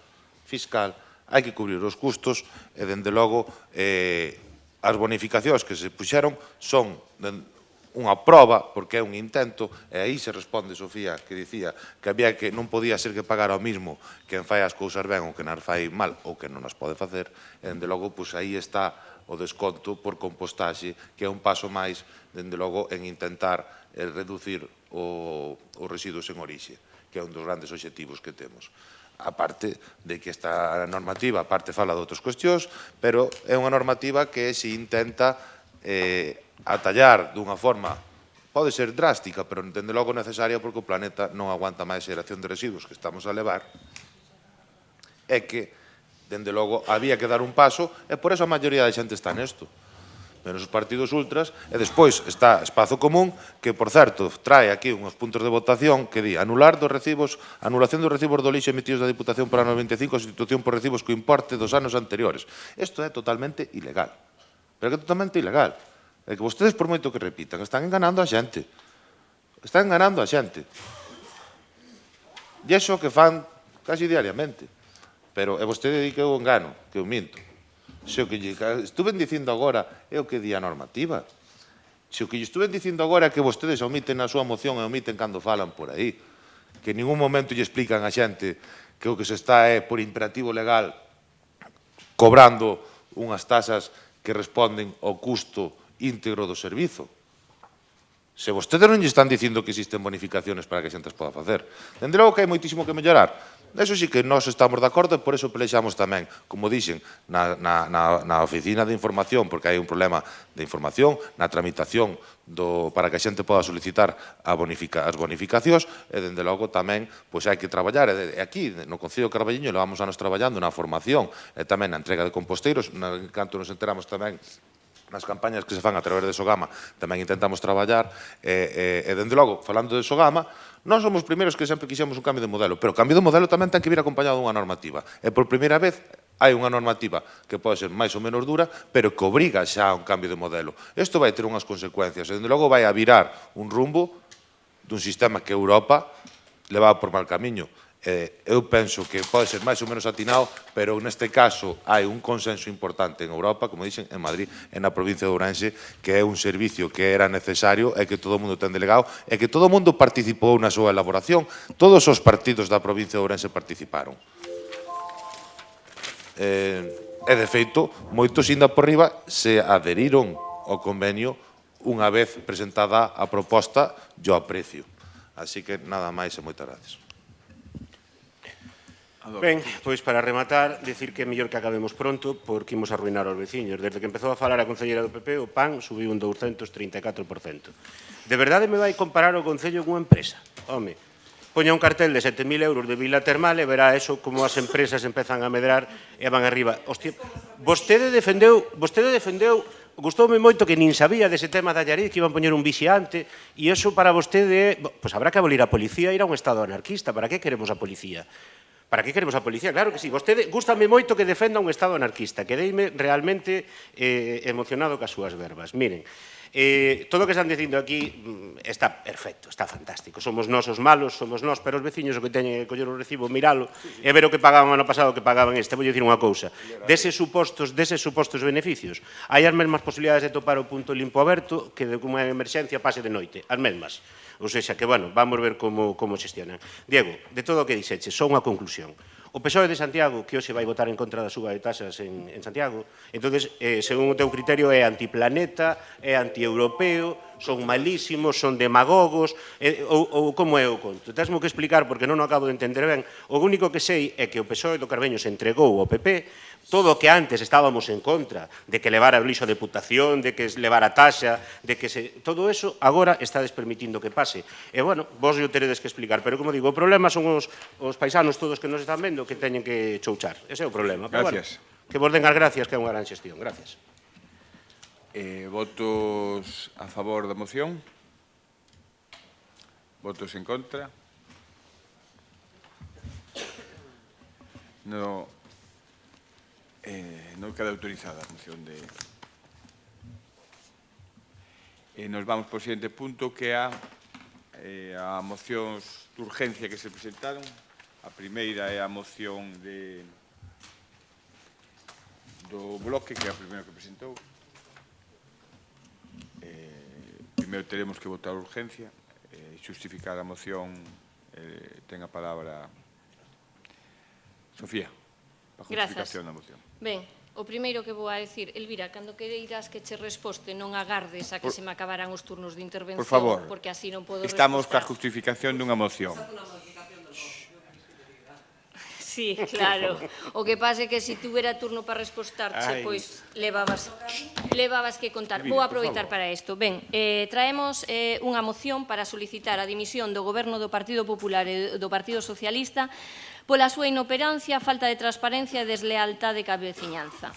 hai que cubrir os custos e, dende logo, as bonificacións que se puxeron son unha proba, porque é un intento, e aí se responde Sofía, que dicía que non podía ser que pagara o mismo quen fai as cousas ben ou quen as fai mal ou quen non as pode facer, e, dende logo, pois aí está o desconto por compostaxe, que é un paso máis, dende logo, en intentar reducir os residuos en orixe, que é un dos grandes obxectivos que temos. A parte de que esta normativa, fala de outras cuestións, pero é unha normativa que se intenta atallar dunha forma, pode ser drástica, pero dende logo necesaria, porque o planeta non aguanta máis a xeración de residuos que estamos a levar, é que dende logo, había que dar un paso, e por eso a maioría da xente está nesto, menos os partidos ultras, e despois está Espazo Común, que, por certo, trae aquí uns puntos de votación que di anulación dos recibos do lixo emitidos da Diputación para o ano 25, sustitución por recibos co importe dos anos anteriores. Isto é totalmente ilegal, pero que é totalmente ilegal. É que vostedes, por moito que repitan, están enganando a xente. Están enganando a xente. E iso que fan casi diariamente. Pero é vostede di que eu engano, que eu minto. Se o que lle estuven dicindo agora é o que di a normativa. Se o que lle estuven dicindo agora é que vostedes omiten na súa moción e omiten cando falan por aí. Que en ningún momento lle explican a xente que o que se está é, por imperativo legal, cobrando unhas tasas que responden ao custo íntegro do servizo. Se vostedes non lle están dicindo que existen bonificaciones para que a xente as poda facer. Dende logo que hai moitísimo que mellorar. Eso sí que nós estamos de acordo e por eso pelexamos tamén, como dixen, na oficina de información, porque hai un problema de información, na tramitación para que a xente poda solicitar as bonificacións e, dende logo, tamén hai que traballar. E aquí, no Concello de Carballiño, levamos anos traballando na formación e tamén na entrega de composteiros, canto nos enteramos tamén nas campañas que se fan a través de Sogama, tamén intentamos traballar, e, dende logo, falando de Sogama, nós somos os primeiros que sempre quixemos un cambio de modelo, pero o cambio de modelo tamén ten que vir acompañado dunha normativa. E por primeira vez hai unha normativa que pode ser máis ou menos dura, pero que obriga xa a un cambio de modelo. Isto vai ter unhas consecuencias, e dende logo vai a virar un rumbo dun sistema que Europa leva por mal camiño. Eu penso que pode ser máis ou menos atinado, pero neste caso hai un consenso importante en Europa, como dixen, en Madrid, en a provincia de Ourense, que é un servicio que era necesario e que todo o mundo ten delegado e que todo o mundo participou na súa elaboración. Todos os partidos da provincia de Ourense participaron. E, de feito, moitos inda por riba se adheriron ao convenio unha vez presentada a proposta e o aprecio. Así que nada máis e moitas gracias. Ben, pois para rematar, dicir que é mellor que acabemos pronto porque imos arruinar aos veciños. Desde que empezou a falar a concelleira do PP, o PAN subiu un 234%. De verdade me vai comparar o Concello cunha empresa? Home, poña un cartel de 7.000 euros de vila termal e verá eso como as empresas empezan a medrar e van arriba. Hostia, vostede defendeu, gustoume moito que nin sabía dese tema da Allariz, que iban poñer un vixiante, e iso para vostede, pois habrá que abolir a policía e ir a un estado anarquista. Para que queremos a policía? Para que queremos a policía? Claro que sí. Vostede, gústame moito que defenda un estado anarquista. Quedeime realmente emocionado cas súas verbas. Miren, todo o que están dicindo aquí está perfecto, está fantástico. Somos nós os malos, somos nós, pero os veciños o que teñen que coller o recibo, miralo, e ver o que pagaban ano pasado que pagaban este. Vou dicir unha cousa. Deses supostos beneficios, hai as mesmas posibilidades de topar o punto limpo aberto que de unha emerxencia pase de noite. As mesmas. Ou seja, que, bueno, vamos ver como xestionan. Diego, de todo o que dixeche, só unha conclusión. O PSOE de Santiago, que hoxe vai votar en contra da suba de taxas en Santiago, entonces, según o teu criterio, é antiplaneta, é antieuropeo, son malísimos, son demagogos, ou como é o conto? Tesmo que explicar, porque non o acabo de entender ben. O único que sei é que o PSOE do Carbeño se entregou ao PP, todo o que antes estábamos en contra, de que levara o lixo a deputación, de que levara taxa, de que todo eso agora está despermitindo que pase. E, bueno, vos o teredes que explicar, pero, como digo, o problema son os paisanos todos que nos están vendo que teñen que chouchar. Ese é o problema. Pero, Gracias. bueno, que vos den as gracias, que é unha gran xestión. Gracias. Votos a favor da moción? Votos en contra? Non queda autorizada a moción de... Nos vamos por siguiente punto, que é a mocións de urgencia que se presentaron. A primeira é a moción do Bloque, que é a primeira que presentou. Primeiro teremos que votar a urgencia, xustificar a moción. Ten a palabra Sofía, para a justificación da moción. Ben, o primeiro que vou a decir, Elvira, cando queiras que che resposte, non agardes a que se me acabaran os turnos de intervención, Por favor, porque así non podo estamos respostar. coa justificación dunha moción. Sí, claro. O que pasa é que se tuvera turno para respostarche, pois levabas que contar. Vou aproveitar para isto. Ben, traemos unha moción para solicitar a dimisión do Goberno do Partido Popular e do Partido Socialista pola súa inoperancia, falta de transparencia e deslealtade ca veciñanza.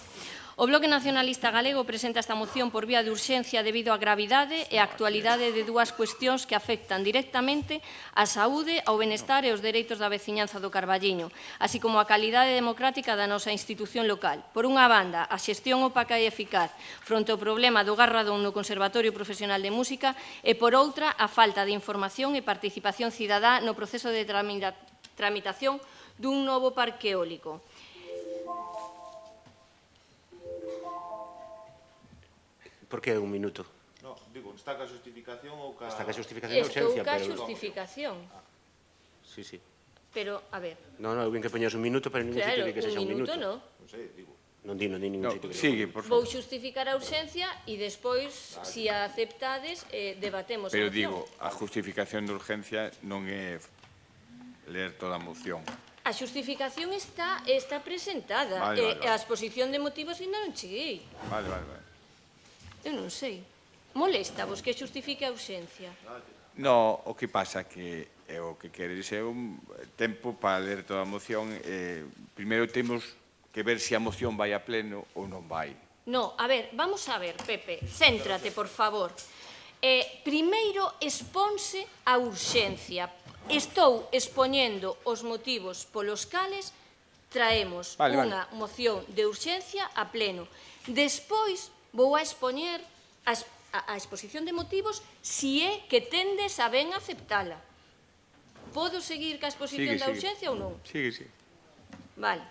O Bloque Nacionalista Galego presenta esta moción por vía de urxencia debido á gravidade e á actualidade de dúas cuestións que afectan directamente á saúde, ao benestar e aos dereitos da veciñanza do Carballiño, así como a calidade democrática da nosa institución local. Por unha banda, a xestión opaca e eficaz fronte ao problema do garradón no Conservatorio Profesional de Música e, por outra, a falta de información e participación cidadá no proceso de tramitación dun novo parque eólico. Por que un minuto? No, digo, está ca justificación ou ca... Está ca justificación de Estou urxencia, ca pero... xustificación. Sí, sí. Pero, a ver... Non, eu vin que poñas un minuto, pero ningún sitio Claro, di que sexa un un minuto. minuto, non? Non sei, digo. Non di ningún sitio que Sigue, por Vou favor. xustificar a urxencia e despois, se a aceptades, debatemos a Pero moción. digo, a justificación de urgencia non é ler toda a moción. A xustificación está presentada. Vale, vale, vale. A exposición de motivos ainda non cheguei. Vale. Eu non sei. Molesta vos que xustifique a urxencia? No, o que pasa que o que queres é un tempo para ler toda a moción. Primeiro temos que ver se a moción vai a pleno ou non vai. No, a ver, vamos a ver, Pepe, céntrate, por favor. Primeiro exponse a urxencia. Estou expoñendo os motivos polos cales traemos unha moción de urxencia a pleno. Despois vou a expoñer a exposición de motivos si é que tendes a ben aceptala. Podo seguir ca exposición da urxencia ou non? Sigue. Vale.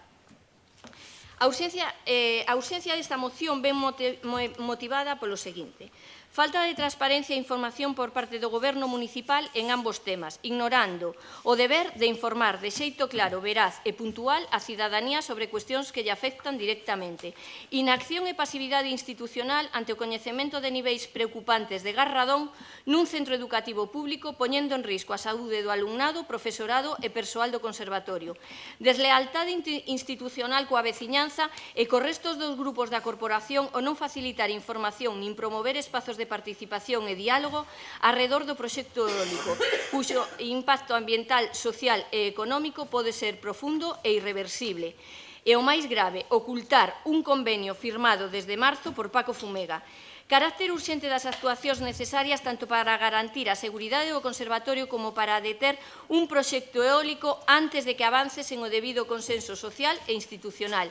A urxencia desta moción ven motivada polo seguinte. Falta de transparencia e información por parte do Goberno municipal en ambos temas, ignorando o deber de informar de xeito claro, veraz e puntual a cidadanía sobre cuestións que lle afectan directamente. Inacción e pasividade institucional ante o coñecemento de niveis preocupantes de garradón nun centro educativo público, poñendo en risco a saúde do alumnado, profesorado e persoal do conservatorio. Deslealtade institucional coa veciñanza e co restos dos grupos da corporación o non facilitar información nin promover espazos de participación e diálogo arredor do proxecto eólico, cuxo impacto ambiental, social e económico pode ser profundo e irreversible. E o máis grave, ocultar un convenio firmado desde marzo por Paco Fumega. Carácter urxente das actuacións necesarias tanto para garantir a seguridade do conservatorio como para deter un proxecto eólico antes de que avance sen o debido consenso social e institucional.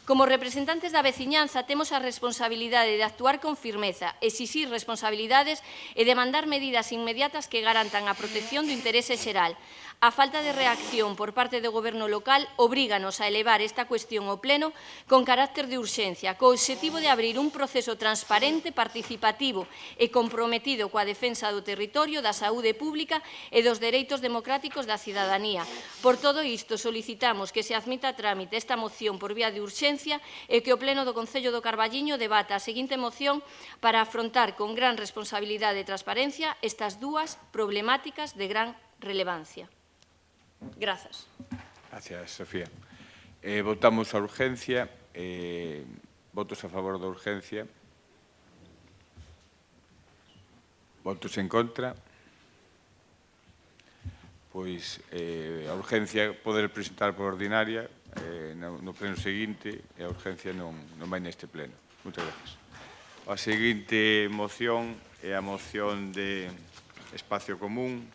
Como representantes da veciñanza, temos a responsabilidade de actuar con firmeza, exixir responsabilidades e demandar medidas inmediatas que garantan a protección do interese xeral. A falta de reacción por parte do Goberno local obríganos a elevar esta cuestión ao Pleno con carácter de urxencia, co obxectivo de abrir un proceso transparente, participativo e comprometido coa defensa do territorio, da saúde pública e dos dereitos democráticos da cidadanía. Por todo isto, solicitamos que se admita a trámite esta moción por vía de urxencia e que o Pleno do Concello do Carballiño debata a seguinte moción para afrontar con gran responsabilidade e transparencia estas dúas problemáticas de gran relevancia. Grazas. Gracias, Sofía. Votamos a urgencia. Votos a favor da urgencia. Votos en contra. Pois a urgencia poder presentar por ordinaria no pleno seguinte e a urgencia non vai neste pleno. Moitas gracias. A seguinte moción é a moción de Espacio Común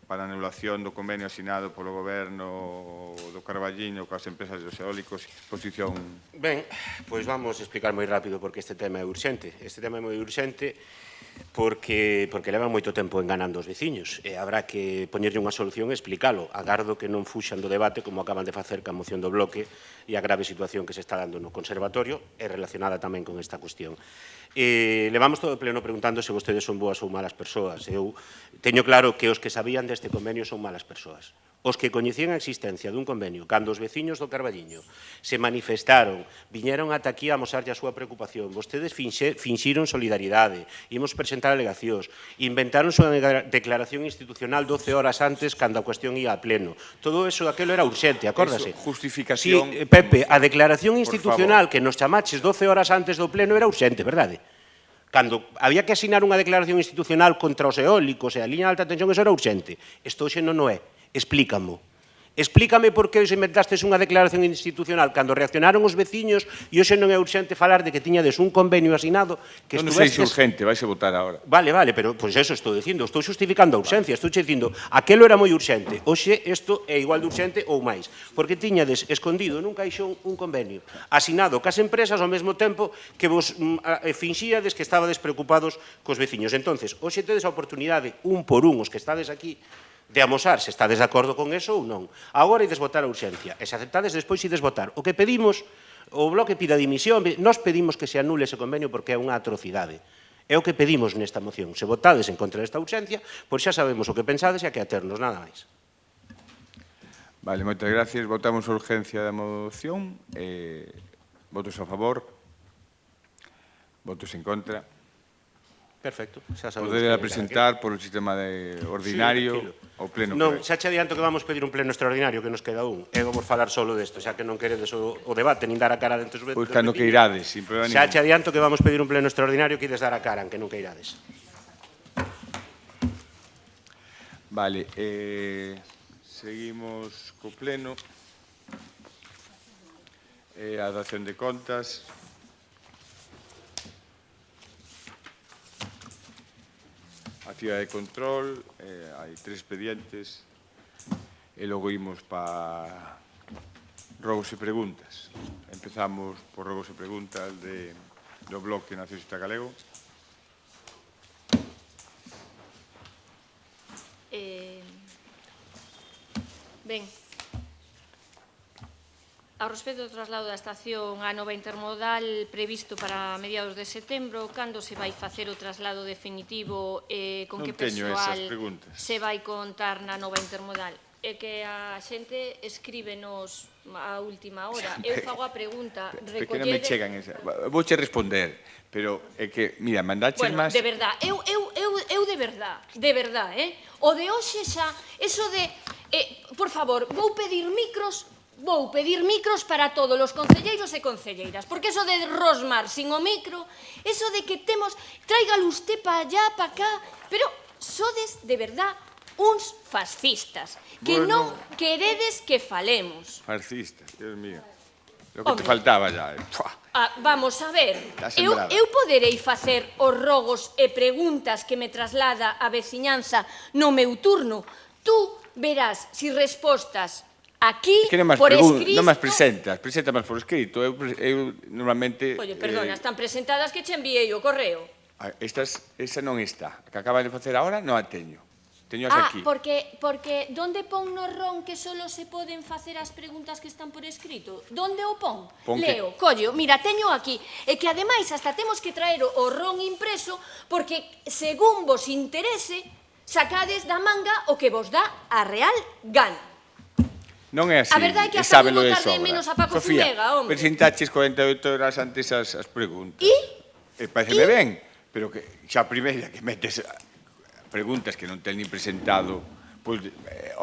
para a anulación do convenio asinado polo Goberno do Carballiño coas empresas dos eólicos. Exposición. Ben, pois vamos a explicar moi rápido porque este tema é urxente. Este tema é moi urxente porque levan moito tempo enganando os veciños e habrá que poñerlle unha solución e explicalo. Agardo que non fuxan do debate como acaban de facer ca moción do bloque e a grave situación que se está dando no conservatorio é relacionada tamén con esta cuestión. Levamos todo o pleno preguntando se vostedes son boas ou malas persoas. Eu teño claro que os que sabían deste convenio son malas persoas. Os que coñecían a existencia dun convenio, cando os veciños do Carballiño se manifestaron, viñeron ata aquí a amosarlle a súa preocupación, vostedes finxiron solidaridade, imos presentar alegacións, inventaron súa declaración institucional 12 horas antes cando a cuestión ia a pleno. Todo eso, aquilo era urxente, acórdase. Justificación. Sí, Pepe, a declaración institucional que nos chamaches 12 horas antes do pleno era urxente, verdade? Cando había que asinar unha declaración institucional contra os eólicos e a liña de alta tensión, eso era urxente. Isto hoxe non o é. Explícamo. Explícame por que hoxe inventastes unha declaración institucional cando reaccionaron os veciños e hoxe non é urxente falar de que tiñades un convenio asinado que Non sei se é urgente, vais a votar agora. Vale, pero pois eso estou dicindo, estou xustificando a urxencia, estou dicindo, aquelo era moi urxente, hoxe isto é igual de urxente ou máis, porque tiñades escondido nun caixón un convenio asinado cas empresas ao mesmo tempo que vos finxíades que estabades preocupados cos veciños. Entonces, hoxe tedes a oportunidade, un por un, os que estades aquí, de amosar se estades de acordo con eso ou non. Agora ides votar a urxencia, e se aceptades despois ides votar. O que pedimos, o Bloque pida dimisión, nós pedimos que se anule ese convenio porque é unha atrocidade. É o que pedimos nesta moción. Se votades en contra desta urxencia, pois xa sabemos o que pensades e a que aternos, nada máis. Vale, moitas gracias. Votamos a urgencia da moción. Votos a favor. Votos en contra. Perfecto. Xa sabemos. Poder presentar por o sistema ordinario ao pleno. Non, xa che adianto que vamos pedir un pleno extraordinario que nos queda un. E vamos falar solo desto, xa que non queredes o debate nin dar a cara dentro dos veciños. Pois cando que irades, sin problema xa che adianto que vamos pedir un pleno extraordinario que ides dar a cara, que nunca irades. Vale, seguimos co pleno. A dación de contas. Actividade de control, hai 3 expedientes e logo imos para rogos e preguntas. Empezamos por rogos e preguntas do Bloque Nacionalista Galego. Ben, ao respecto do traslado da estación á nova intermodal previsto para mediados de setembro, cando se vai facer o traslado definitivo e con que persoal se vai contar na nova intermodal? É que a xente escríbenos a última hora. Eu fago a pregunta, recolledes... Que non me chegan esa. Vouche responder, pero é que, mira, mandaches bueno, máis... de verdad, eu de verdad, o de hoxe xa, eso de... por favor, vou pedir micros para todos os concelleiros e concelleiras, porque eso de rosmar sin o micro, eso de que temos, tráigalo usted pa allá, pa cá, pero sodes de verdad uns fascistas, que non queredes que falemos. Fascistas, Dios mío. Lo que te faltaba ya. Vamos a ver, eu poderei facer os rogos e preguntas que me traslada a veciñanza no meu turno. Tú verás si respostas aquí, por escrito... Non máis presentas máis por escrito. Eu normalmente... Oye, perdona, están presentadas que che enviei o correo. Esa non está. A que acaba de facer agora non a teño. Teño as aquí. Porque donde pon no ron que solo se poden facer as preguntas que están por escrito? Donde o pon? Pon que- Leo, collo, mira, teño aquí. E que ademais hasta temos que traer o ron impreso porque según vos interese sacades da manga o que vos dá a real gana. Non é así. A verdade é que e acabo sábelo de de botar de sobra. menos a Paco Sofía, Zumega, hombre. presentaches 48 horas antes as preguntas. E? Pareceme ben, pero que xa a primeira que metes preguntas que non ten ni presentado, pois,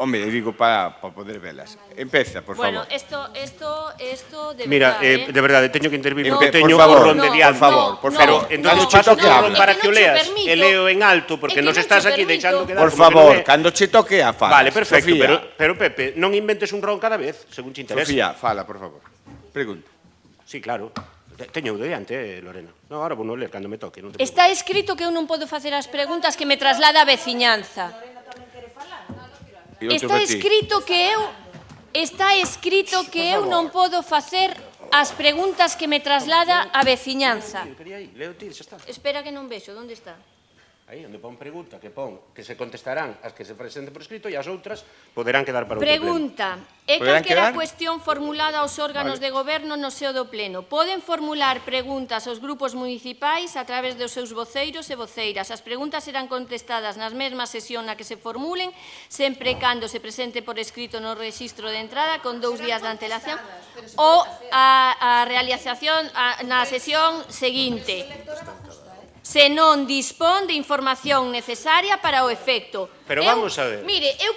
home, digo para poder velas. Empeza, por Bueno, favor. esto de Mira, verdade, de verdade, teño que intervir No, porque por teño favor, un ron de no, diante. por favor, por Pero favor. entonces Cando paso che toque un ron habla. para É que que o non che leas permito. e leo en alto porque É que nos non estás che aquí permito. deixando quedar Por como que favor, non é. cando che toque a falas. Vale, perfecto, Sofía, pero Pepe, non inventes un ron cada vez, según te interesa. Sofía, fala, por favor. Pregunta. Sí, claro. Teño de diante, Lorena. No, ahora vou non ler cando me toque, non te Está escrito que eu non podo facer as preguntas que me traslada a veciñanza. E outro Está para ti. escrito que eu non podo facer as preguntas que me traslada a veciñanza. preocupes. Quería aí, leo ti, xa está. Espera que non vexo, onde está? Aí, onde pon pregunta, que pon que se contestarán as que se presenten por escrito e as outras poderán quedar para outro pleno. Pregunta. É Poderán calquera quedar? cuestión formulada aos órganos de goberno no seo do pleno. Poden formular preguntas aos grupos municipais a través dos seus voceiros e voceiras. As preguntas serán contestadas nas mesmas sesión na que se formulen, sempre e cando se presente por escrito no rexistro de entrada con 2 días de antelación ou a realización na sesión seguinte. Se non dispón de información necesaria para o efecto. Pero vamos a ver. Mire, eu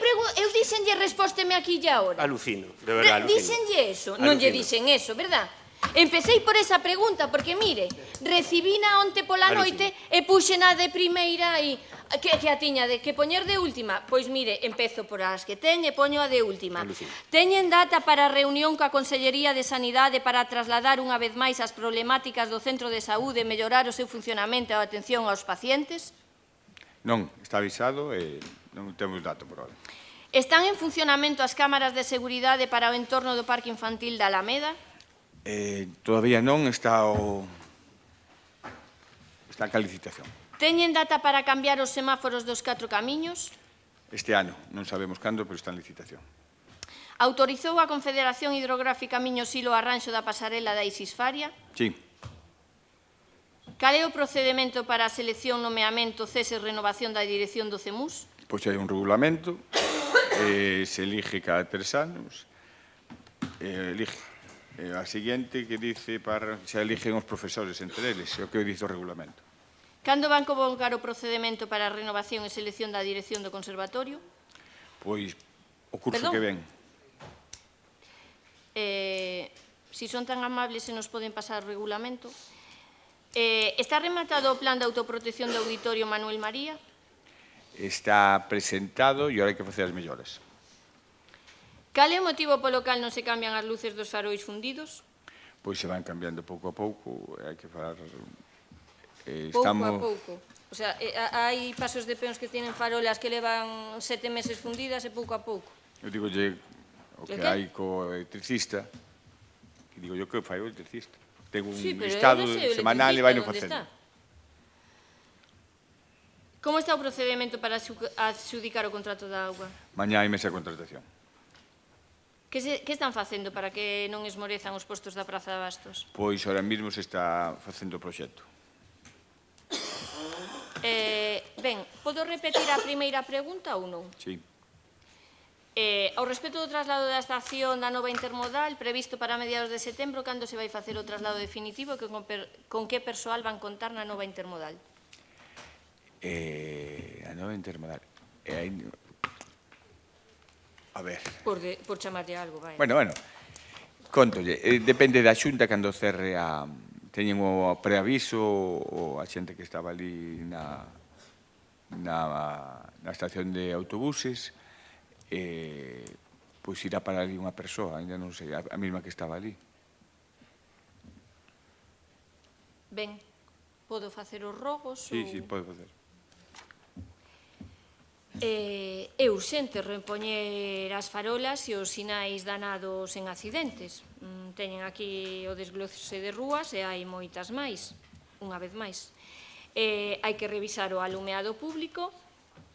díxenlle respósteme aquí e agora. Alucino, de verdade, alucino. Díxenlle eso, non lle Alucino. dixen eso, verdad? Empecéi por esa pregunta, porque mire, recibina onte pola Alucino. noite e puxena de primeira e que a tiña de que poñer de última. Pois mire, empezo por as que ten e poño a de última. Alucino. Teñen data para a reunión coa Consellería de Sanidade para trasladar unha vez máis as problemáticas do centro de saúde e mellorar o seu funcionamento e a atención aos pacientes? Non, está avisado e non temos dato por ahora. Están en funcionamento as cámaras de seguridade para o entorno do Parque Infantil da Alameda? Todavía non está está a licitación. Teñen data para cambiar os semáforos dos 4 camiños? Este ano, non sabemos cando, pero está en licitación. Autorizou a Confederación Hidrográfica Miño Silo o arranxo da pasarela da Isisfaria? Sí, Cal é o procedemento para a selección, nomeamento, cese e renovación da dirección do CEMUS? pois hai un regulamento, se elige cada 3 anos, elige. A seguinte que dice para se eligen os profesores entre eles, é o que dice o regulamento. Cando van convocar o procedemento para a renovación e selección da dirección do conservatorio? Pois o curso Perdón? que ven. Si son tan amables se nos poden pasar o regulamento. Está rematado o plan de autoprotección do Auditorio Manuel María? Está presentado e ahora hai que facer as melloras. Cal é o motivo polo cal non se cambian as luces dos farois fundidos? Pois se van cambiando pouco a pouco, hai que falar... Pouco a pouco. O sea, hai pasos de peóns que tienen farolas que levan 7 meses fundidas e pouco a pouco. Eu digo o que E que? hai co electricista, que digo eu que fai o electricista. Ten un Sí, pero listado eu non sei o semanal e vai no electricista facendo. onde está. Como está o procedemento para adxudicar o contrato da auga? Mañá hai mesa de contratación. Que están facendo para que non esmorezan os postos da Praza de Bastos? Pois ahora mesmo se está facendo o proxecto. Ben, podo repetir a primeira pregunta ou non? Sí. Ao respecto do traslado da estación da nova intermodal previsto para mediados de setembro, cando se vai facer o traslado definitivo e con que persoal van contar na nova intermodal? A nova intermodal. A ver. Por chamarlle algo, vai. Bueno. Contolle. Depende da xunta cando cerre a... Teñen o preaviso ou a xente que estaba ali na estación de autobuses, pois irá para ali unha persoa, ainda non sei, a mesma que estaba ali. Ben, podo facer os rogos? Sí, pode facer. É urxente repoñer as farolas e os sinais danados en accidentes. Teñen aquí o desglose de rúas e hai moitas máis, unha vez máis. Hai que revisar o alumeado público,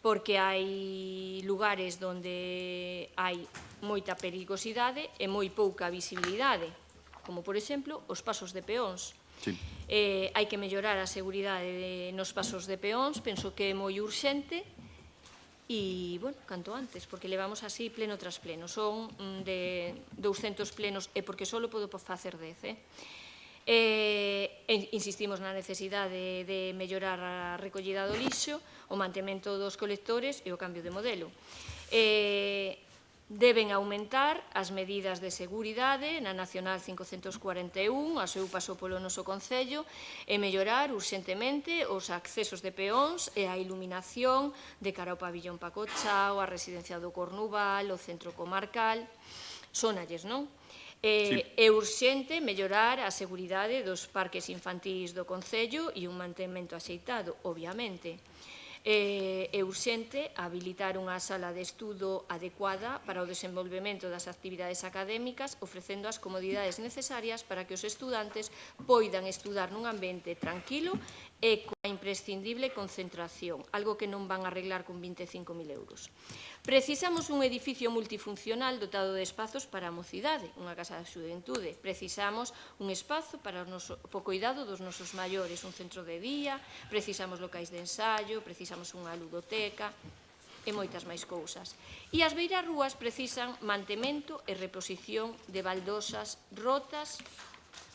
porque hai lugares onde hai moita perigosidade e moi pouca visibilidade, como, por exemplo, os pasos de peóns. Sí. Hai que mellorar a seguridade nos pasos de peóns, penso que é moi urxente, e, bueno, canto antes, porque levamos así pleno tras pleno. Son de 200 plenos, e porque só podo facer 10, insistimos na necesidade de mellorar a recollida do lixo, o mantemento dos colectores e o cambio de modelo. Deben aumentar as medidas de seguridade na Nacional 541, a seu paso polo noso Concello, e mellorar urxentemente os accesos de peóns e a iluminación de cara ao pabillón Paco Chao, a residencia do Cornuval, o centro comarcal. Sónalles, non? É urxente mellorar a seguridade dos parques infantís do Concello e un mantemento axeitado, obviamente. É urxente habilitar unha sala de estudo adecuada para o desenvolvemento das actividades académicas, ofrecendo as comodidades necesarias para que os estudantes poidan estudar nun ambiente tranquilo e coa imprescindible concentración, algo que non van a arreglar con 25.000 euros. Precisamos un edificio multifuncional dotado de espazos para a mocidade, unha casa de xuventude. Precisamos un espazo para o cuidado dos nosos maiores, un centro de día, precisamos locais de ensaio, precisamos unha ludoteca e moitas máis cousas. E as beirarrúas precisan mantemento e reposición de baldosas rotas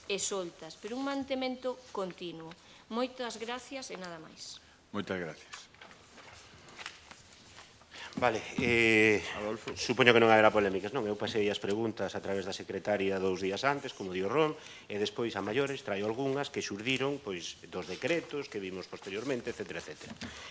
e soltas, pero un mantemento continuo. Moitas gracias e nada máis. Moitas gracias. Vale, supoño que non haberá polémicas, non? Eu pasei as preguntas a través da secretaria 2 días antes, como di o Ron, e despois a maiores traio algunhas que xurdiron dos decretos que vimos posteriormente, etc.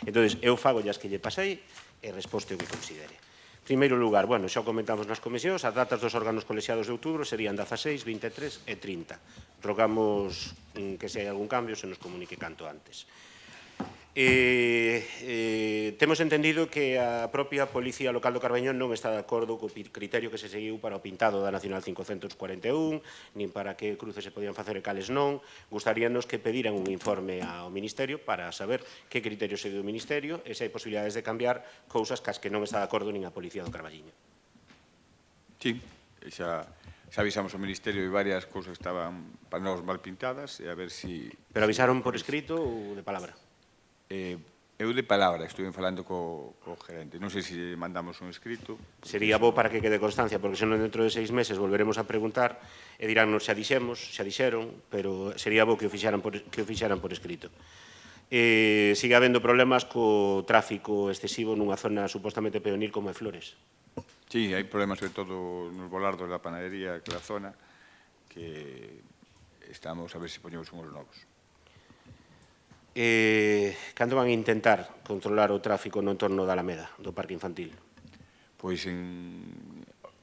Entón, eu fago as que lle pasei e resposte o que considere. En primeiro lugar, bueno, xa o comentamos nas comisións, as datas dos órganos colexiados de outubro serían 16, 23 e 30. Rogamos que se hai algún cambio se nos comunique canto antes. Temos entendido que a propia Policía Local do Carballiño non está de acordo co criterio que se seguiu para o pintado da Nacional 541, nin para que cruces se podían facer e cales non. Gustaríanos que pediran un informe ao Ministerio para saber que criterio seguiu o Ministerio e se hai posibilidades de cambiar cousas cas que non está de acordo nin a Policía do Carballiño. Sí, xa avisamos ao Ministerio de varias cousas que estaban para nós mal pintadas e a ver si... Pero avisaron por escrito ou de palabra? Eu de palabra estuve falando co gerente. Non sei se mandamos un escrito. Sería bo para que quede constancia, porque senón dentro de 6 meses volveremos a preguntar e diránnos xa dixeron, pero sería bo que o fixaran por escrito. Sigue habendo problemas co tráfico excesivo nunha zona supostamente peonil como é Flores. Sí, hai problemas sobre todo nos volardos da panadería, aquela zona, que estamos a ver se poñemos unhos novos. Cando van a intentar controlar o tráfico no entorno da Alameda, do Parque Infantil? Pois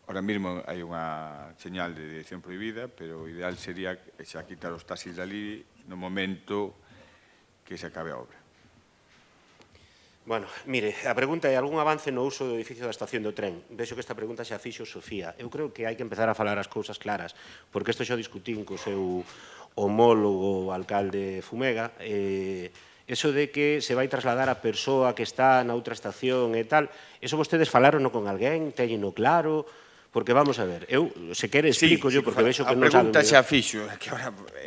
ahora mesmo hai unha señal de dirección prohibida, pero o ideal sería xa quitar os taxis dali no momento que se acabe a obra. Bueno, mire, a pregunta é algún avance no uso do edificio da estación do tren. Vexo que esta pregunta xa fixo Sofía. Eu creo que hai que empezar a falar as cousas claras, porque isto xa discutín co seu homólogo alcalde Fumega, eso de que se vai trasladar a persoa que está na outra estación e tal, eso vostedes falaron con alguén, teñeno claro, porque vamos a ver, eu, se quere, explico yo, porque vexo que non sabe... A pregunta xa fixo.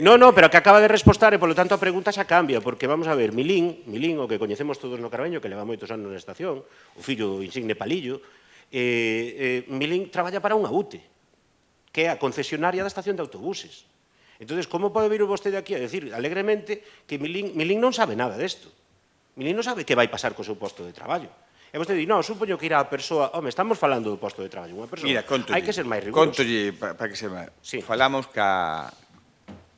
No, pero que acaba de respostar e, polo tanto, a pregunta xa cambia, porque, vamos a ver, Milín, o que coñecemos todos no Carballiño, que leva moitos anos na estación, o fillo do insigne Palillo, Milín traballa para unha UTE, que é a concesionaria da estación de autobuses. Entón, como pode vir vostede aquí a decir alegremente que Milín non sabe nada desto? Milín non sabe que vai pasar co seu posto de traballo. E vostede di, non, supoño que irá a persoa... Home, estamos falando do posto de traballo. Unha persoa, hai que ser máis riguroso. Contolle, para que se máis... Falamos ca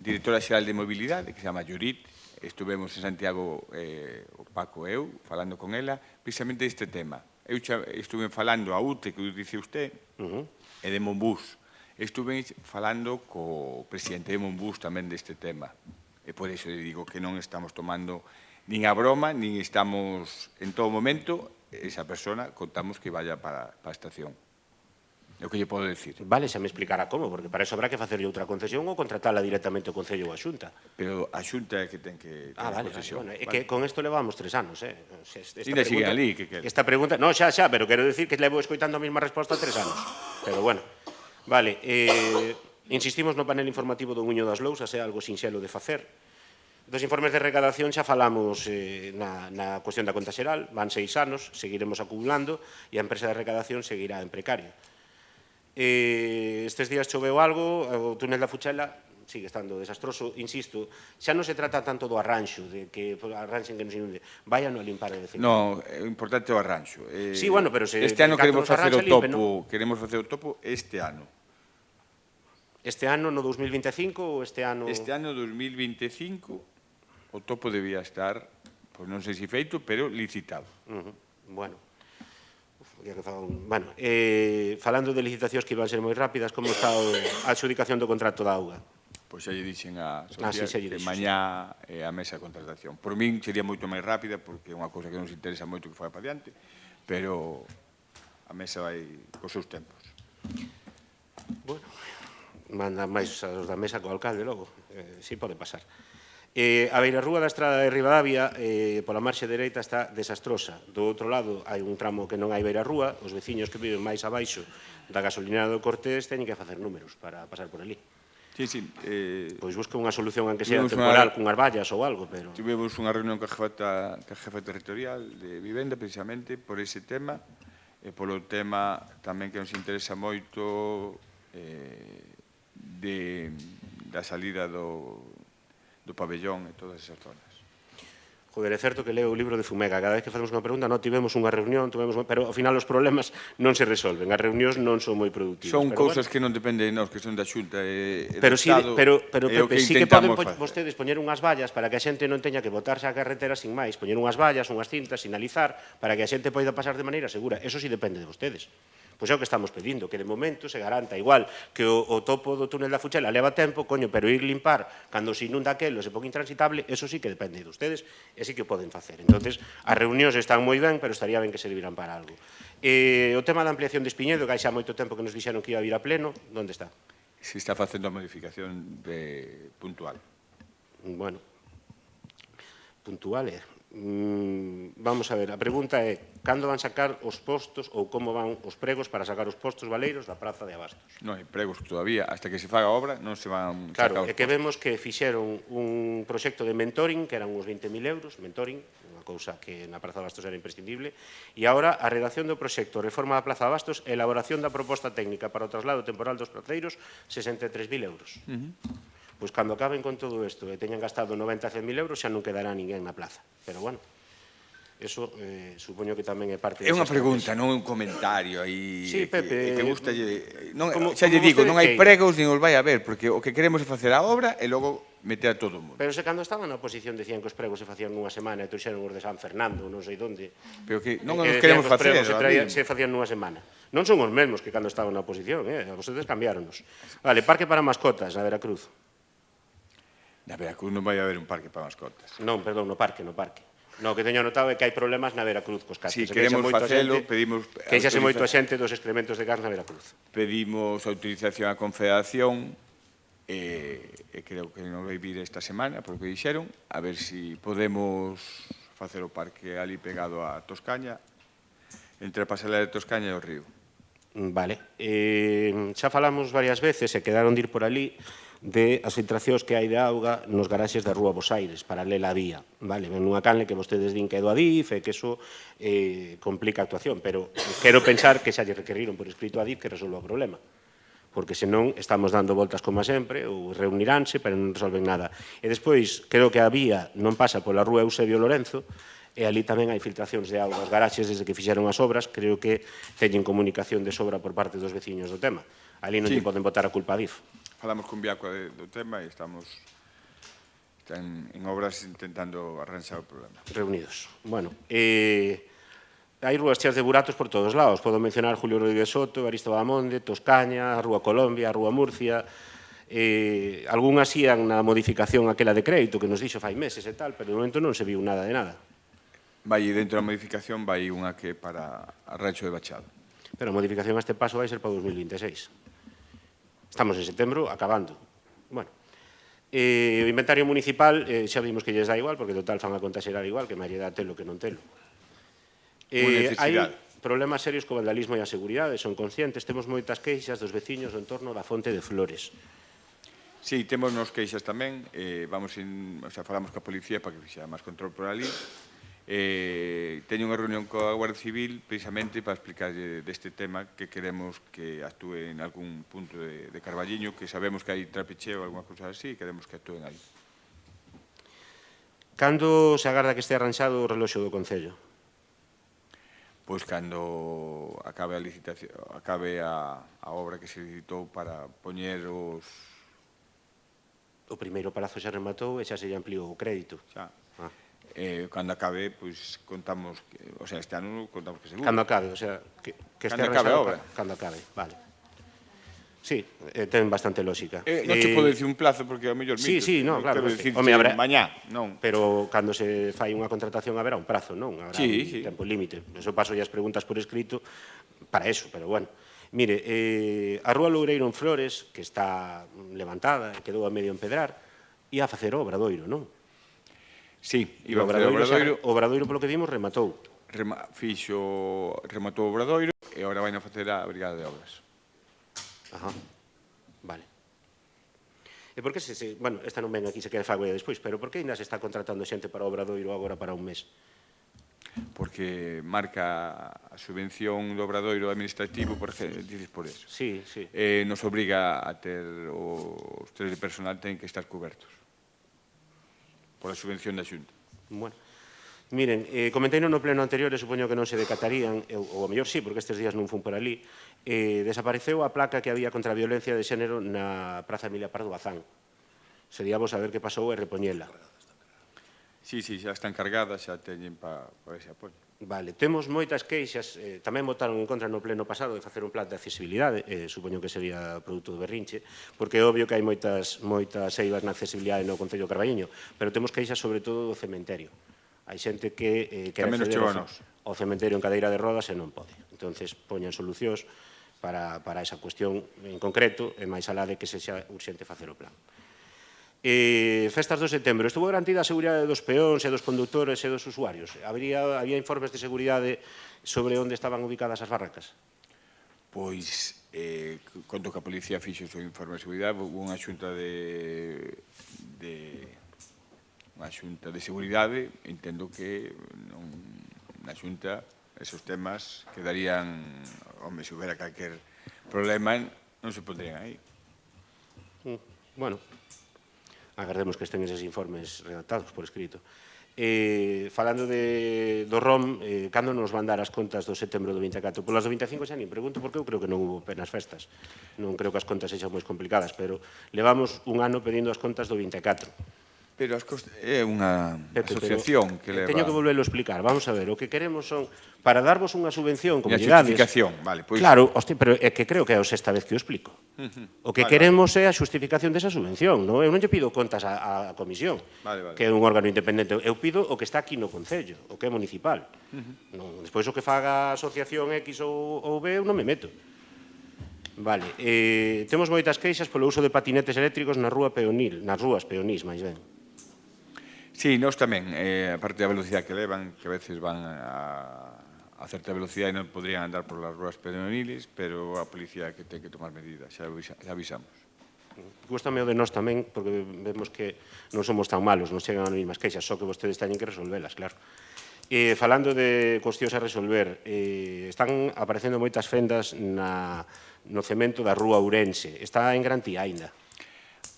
directora xeral de mobilidade, que se chama Jurit, estuvemos en Santiago, o Paco e eu, falando con ela, precisamente deste tema. Eu estuve falando a UTE, que dice usted, e de Monbús. Estuve falando co presidente de Monbús tamén deste tema. E por iso digo que non estamos tomando nin a broma, nin estamos en todo momento, esa persona contamos que vaya para a estación. É o que lle podo decir. Vale, xa me explicará como, porque para eso habrá que facerlle outra concesión ou contratala directamente o Concello ou a Xunta. Pero a Xunta é que ten que ter Vale, concesión. bueno, é que con isto levamos 3 anos, Ainda sigue ali, que quere. Esta pregunta, no, xa, pero quero decir que levo escoitando a mesma resposta 3 anos. Pero bueno, vale, insistimos no panel informativo do Muño das Lousas, é algo sinxelo de facer. Dos informes de recadación xa falamos na cuestión da conta xeral, van 6 anos, seguiremos acumulando e a empresa de recadación seguirá en precario. Estes días choveu algo, o túnel da Fuchela sigue estando desastroso, insisto, xa non se trata tanto do arranxo, de que arranxen que non se inunde, vayan a limpar e decir. No, é importante o arranxo. Sí, bueno, pero se este ano queremos facer o limpe, topo, queremos facer o topo este ano. Este ano no 2025 ou este ano? Este ano 2025 o topo debía estar, pois non sei se feito, pero licitado. Bueno. Bueno, falando de licitacións que iban ser moi rápidas, como está a adxudicación do contrato da auga? Pois xa lle dixen a sí, Sofía xa lle que dixo, mañá é a mesa de contratación. Por min sería moito máis rápida, porque é unha cousa que nos interesa moito que fora para diante, pero a mesa vai cos seus tempos. Bueno, manda máis os da mesa co alcalde logo, si pode pasar. A beirarrúa da estrada de Ribadavia, pola marxe dereita, está desastrosa. Do outro lado, hai un tramo que non hai beirarrúa, os veciños que viven máis abaixo da gasolinera do Cortés teñen que facer números para pasar por ali. Sí, sí. Pois busca unha solución, aunque sea temporal, cunhas vallas ou algo, pero... Tivemos unha reunión ca jefa territorial de vivenda, precisamente, por ese tema, e polo tema tamén que nos interesa moito da salida do pabellón e todas esas zonas. Joder, é certo que leo o libro de Zumega, cada vez que facemos unha pregunta, non tivemos unha reunión, pero ao final os problemas non se resolven, as reunións non son moi productivas. Son cousas que non dependen de nós, que son da Xunta e do Estado. Pero Pepe, sí que poden vostedes poñer unhas vallas para que a xente non teña que botarse á carretera sin máis, poñer unhas vallas, unhas cintas, sinalizar, para que a xente poida pasar de maneira segura. Eso sí depende de vostedes. Pois é o que estamos pedindo, que de momento se garanta igual que o topo do túnel da Fuchela leva tempo, coño, pero ir limpar cando se inunda aquelo, se pon intransitable, eso sí que depende de ustedes e sí que o poden facer. Entonces, as reunións están moi ben, pero estaría ben que serviran para algo. O tema da ampliación de Espiñedo, que hai xa moito tempo que nos dixeron que iba a vir a pleno, onde está? Se está facendo a modificación puntual. Bueno, puntual é... Vamos a ver, a pregunta é cando van sacar os postos ou como van os pregos para sacar os postos baleiros da Praza de Abastos? Non hai pregos todavía, hasta que se faga a obra non se van claro, sacar os postos. Claro, é que vemos que fixeron un proxecto de mentoring que eran uns 20.000 euros, mentoring, unha cousa que na Praza de Abastos era imprescindible, e agora a redacción do proxecto Reforma da Praza de Abastos e elaboración da proposta técnica para o traslado temporal dos placeiros, 63.000 euros. Pois cando acaben con todo isto e teñan gastado 90 a 100.000 euros xa non quedará ninguén na plaza. Pero bueno, eso supoño que tamén é parte... É unha pregunta, non é un comentario aí. Sí, Pepe... Que gustalle... Xa lle digo, non hai pregos nin os vai a ver, porque o que queremos é facer a obra e logo meter a todo o mundo. Pero se cando estaban na oposición decían que os pregos se facían nunha semana e trouxeron os de San Fernando, non sei onde. Pero que non os queremos facer. Se facían nunha semana. Non son os mesmos que cando estaban na oposición, a vostedes cambiáronos. Vale, parque para mascotas na Veracruz. Na Veracruz non vai haber un parque para mascotas. Non, perdón, no parque. No, que teño notado é que hai problemas na Veracruz cos catres. Si queremos facelo, pedimos... Queixase moito a xente dos excrementos de gas na Veracruz. Pedimos autorización á Confederación e creo que non vai vir esta semana, porque dixeron, a ver se podemos facer o parque ali pegado a Toscaña, entre a pasarela de Toscaña e o río. Vale. Xa falamos varias veces e quedaron de ir por ali de as filtracións que hai de auga nos garaxes da Rúa Bosaires, paralela á vía. Vale, nunha canle que vostedes din que é do Adif e que eso complica a actuación, pero quero pensar que xa lle requeriron por escrito a Adif que resolva o problema, porque senón estamos dando voltas como sempre, ou reuniránse, pero non resolven nada. E despois, creo que a vía non pasa pola Rúa Eusebio Lorenzo, e ali tamén hai filtracións de auga. As garaxes, desde que fixeron as obras, creo que teñen comunicación de sobra por parte dos veciños do tema. Ali non lle poden botar a culpa a Adif. Falamos con Viacua do tema e están en obras intentando arranxar o problema. Reunidos. Bueno, hai rúas cheas de buratos por todos lados. Podo mencionar Julio Rodríguez Soto, Evaristo Bahamonde, Toscaña, a Rúa Colombia, a Rúa Murcia. Algúnas ían na modificación aquela de crédito que nos dixo fai meses e tal, pero de momento non se viu nada de nada. Vai dentro da modificación, vai unha que para Arranxo de Bachado. Pero a modificación a este paso vai ser para 2026. Estamos en setembro, acabando. Bueno, o inventario municipal xa vimos que lles dá igual, porque total fan a conta xeral igual, que máis lle dá telo que non telo. Hai problemas serios co vandalismo e a seguridade, son conscientes, temos moitas queixas dos veciños do entorno da Fonte de Flores. Sí, temos nos queixas tamén, falamos coa policía para que fixa máis control por ali. Teño unha reunión coa Guardia Civil precisamente para explicarlle deste tema que queremos que actúe en algún punto de Carballiño, que sabemos que hai trapicheo ou alguna cosa así, e queremos que actúen aí. Cando se agarda que este arranxado o reloxo do Concello? Pois cando acabe a licitación, acabe a obra que se licitou para poñer os... O primeiro prazo xa rematou e xa se lle ampliou o crédito. Xa. Cando acabe, pois contamos, este ano contamos que seguro. Cando acabe, o sea, que este acabe a obra. Cando acabe, vale. Sí, ten bastante lógica. Non te podo dicir un plazo, porque ao mellor Sí, no, claro. Quero dicir mañá, non. Pero cando se fai unha contratación haberá un prazo, non? Haberá un tempo límite. Eso paso as preguntas por escrito para eso, pero bueno. Mire, a Rúa Loureiro en Flores, que está levantada, quedou a medio empedrar, ia a facer o Obradoiro, non? Sí, iba a facer o Obradoiro. O Obradoiro, polo que vimos, rematou. Rematou o Obradoiro e agora vai a facer a Brigada de Obras. Ajá, vale. E por que bueno, esta non ven aquí, se quere fago despois, pero por que ainda se está contratando xente para o Obradoiro agora para un mes? Porque marca a subvención do Obradoiro administrativo, dices por eso. Sí. Nos obriga a ter os tres de personal ten que estar cobertos por a subvención da Xunta. Bueno, miren, comentei no pleno anterior e supoño que non se decatarían, ou a mellor sí, porque estes días non fun por ali, desapareceu a placa que había contra a violencia de xénero na Praza Emilia Pardo Bazán. Sería vos saber que pasou e repoñela. Sí, xa están cargadas, xa teñen para ese apoio. Vale, temos moitas queixas, tamén votaron en contra no pleno pasado de facer un plan de accesibilidade, supoño que sería produto do berrinche, porque é obvio que hai moitas eivas na accesibilidade no Concello de Carballiño, pero temos queixas sobre todo do cementerio. Hai xente que quere acceder ao cementerio en cadeira de rodas e non pode. Entonces, poñan solucións para esa cuestión en concreto, e máis alá de que sexa urxente facer o plan. Festas do setembro, estuvo garantida a seguridade dos peóns e dos condutores e dos usuarios? Había informes de seguridade sobre onde estaban ubicadas as barracas? Pois, conto que a policía fixo o seu informe de seguridade, hubo unha xunta de seguridade, entendo que na xunta esos temas quedarían, se houbera calquer problema, non se pondrían aí. Bueno, agardemos que estén eses informes redactados por escrito. Falando do ROM, cando nos van dar as contas do setembro do 24? Polas do 25 xa nin pregunto, porque eu creo que non hubo penas festas. Non creo que as contas sexan moi complicadas, pero levamos un ano pedindo as contas do 24. Pero é unha asociación que leva... Teño que volverlo a explicar. Vamos a ver, o que queremos son, para darvos unha subvención, como llegades... Justificación, vale. Claro, pero é que creo que é a sexta vez que o explico. O que queremos é a justificación desa subvención. Eu non lle pido contas á comisión, que é un órgano independente. Eu pido o que está aquí no Concello, o que é municipal. Despois o que faga a asociación X ou B, eu non me meto. Vale, temos moitas queixas polo uso de patinetes eléctricos nas rúas peonís, máis ben. Sí, nós tamén, a parte da velocidade que levan, que a veces van a certa velocidade e non podrían andar por las rúas peoniles, pero a policía que ten que tomar medidas, xa avisamos. Gústame o de nós tamén, porque vemos que non somos tan malos, non chegan as mesmas queixas, só que vostedes teñen que resolvelas, claro. Falando de cuestións a resolver, están aparecendo moitas fendas no cemento da Rúa Ourense. Está en garantía aínda?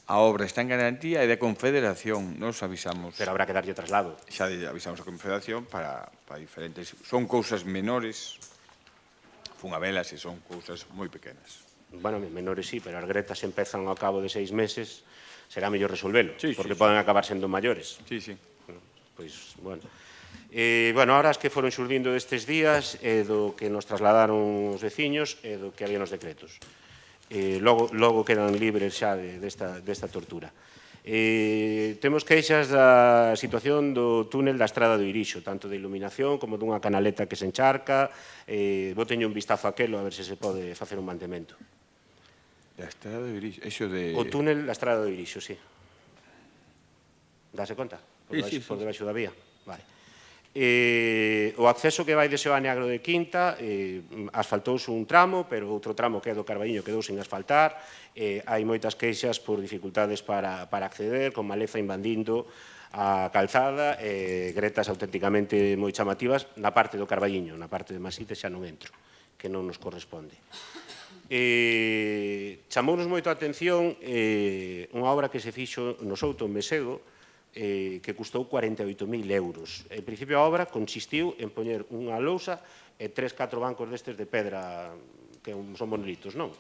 A obra está en garantía e de Confederación, nos avisamos. Pero habrá que darlle traslado. Xa avisamos a Confederación para diferentes... Son cousas menores, fungabelas e son cousas moi pequenas. Bueno, menores sí, pero as gretas empezan ao cabo de 6 meses, será mellor resolvelo, porque poden acabar sendo maiores. Sí. Pois, bueno. Ahora as que foron xurdindo destes días é do que nos trasladaron os veciños e do que había nos decretos. Logo quedan libres xa desta tortura. Temos queixas da situación do túnel da Estrada do Irixo, tanto de iluminación como dunha canaleta que se encharca. Boteño un vistazo a aquelo a ver se se pode facer un mantemento. Da Estrada do Irixo, eso de... O túnel da Estrada do Irixo, sí. Dase conta? Por debaixo da vía. Vale. O acceso que vai de Seoane Agro de Quinta asfaltouse un tramo, pero outro tramo que é do Carballiño quedou sin asfaltar. Hai moitas queixas por dificultades para acceder, con maleza invandindo a calzada, gretas auténticamente moi chamativas na parte do Carballiño, na parte de Masite xa non entro, que non nos corresponde. Chamounos moito a atención unha obra que se fixo no Souto, en Mesego, que custou 48.000 euros. En principio a obra consistiu en poñer unha lousa e 3-4 bancos destes de pedra que son monolitos, non?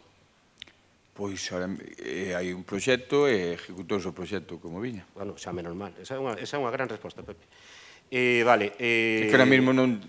Pois hai un proxecto e executouse o proxecto como viña. Bueno, xa menos mal. Esa é unha gran resposta, Pepe. Vale. É que ahora mismo non...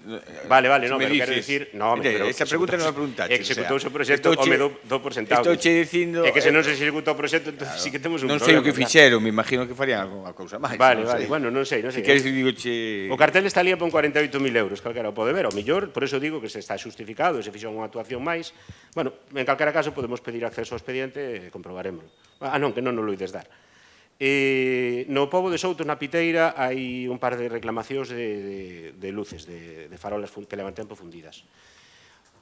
Vale, non, pero quero dicir... Esa pregunta non a preguntaste. Executouse o proxecto, home, do por sentado. Estou che dicindo... É que se non se executa o proxecto, entón sí que temos un problema. Non sei o que fixeron, me imagino que farían alguna cousa máis. Vale, bueno, non sei. Se queres, digo che... O cartel está ali por 48.000 euros, calquera o pode ver, ao millor, por eso digo que se está xustificado, se fixo unha actuación máis. Bueno, en calquera caso podemos pedir acceso ao expediente e comprobaremoslo. Non, que non nos lo ides dar. No Pobo de Souto, na Piteira, hai un par de reclamacións de luces, de farolas que levan tempo fundidas.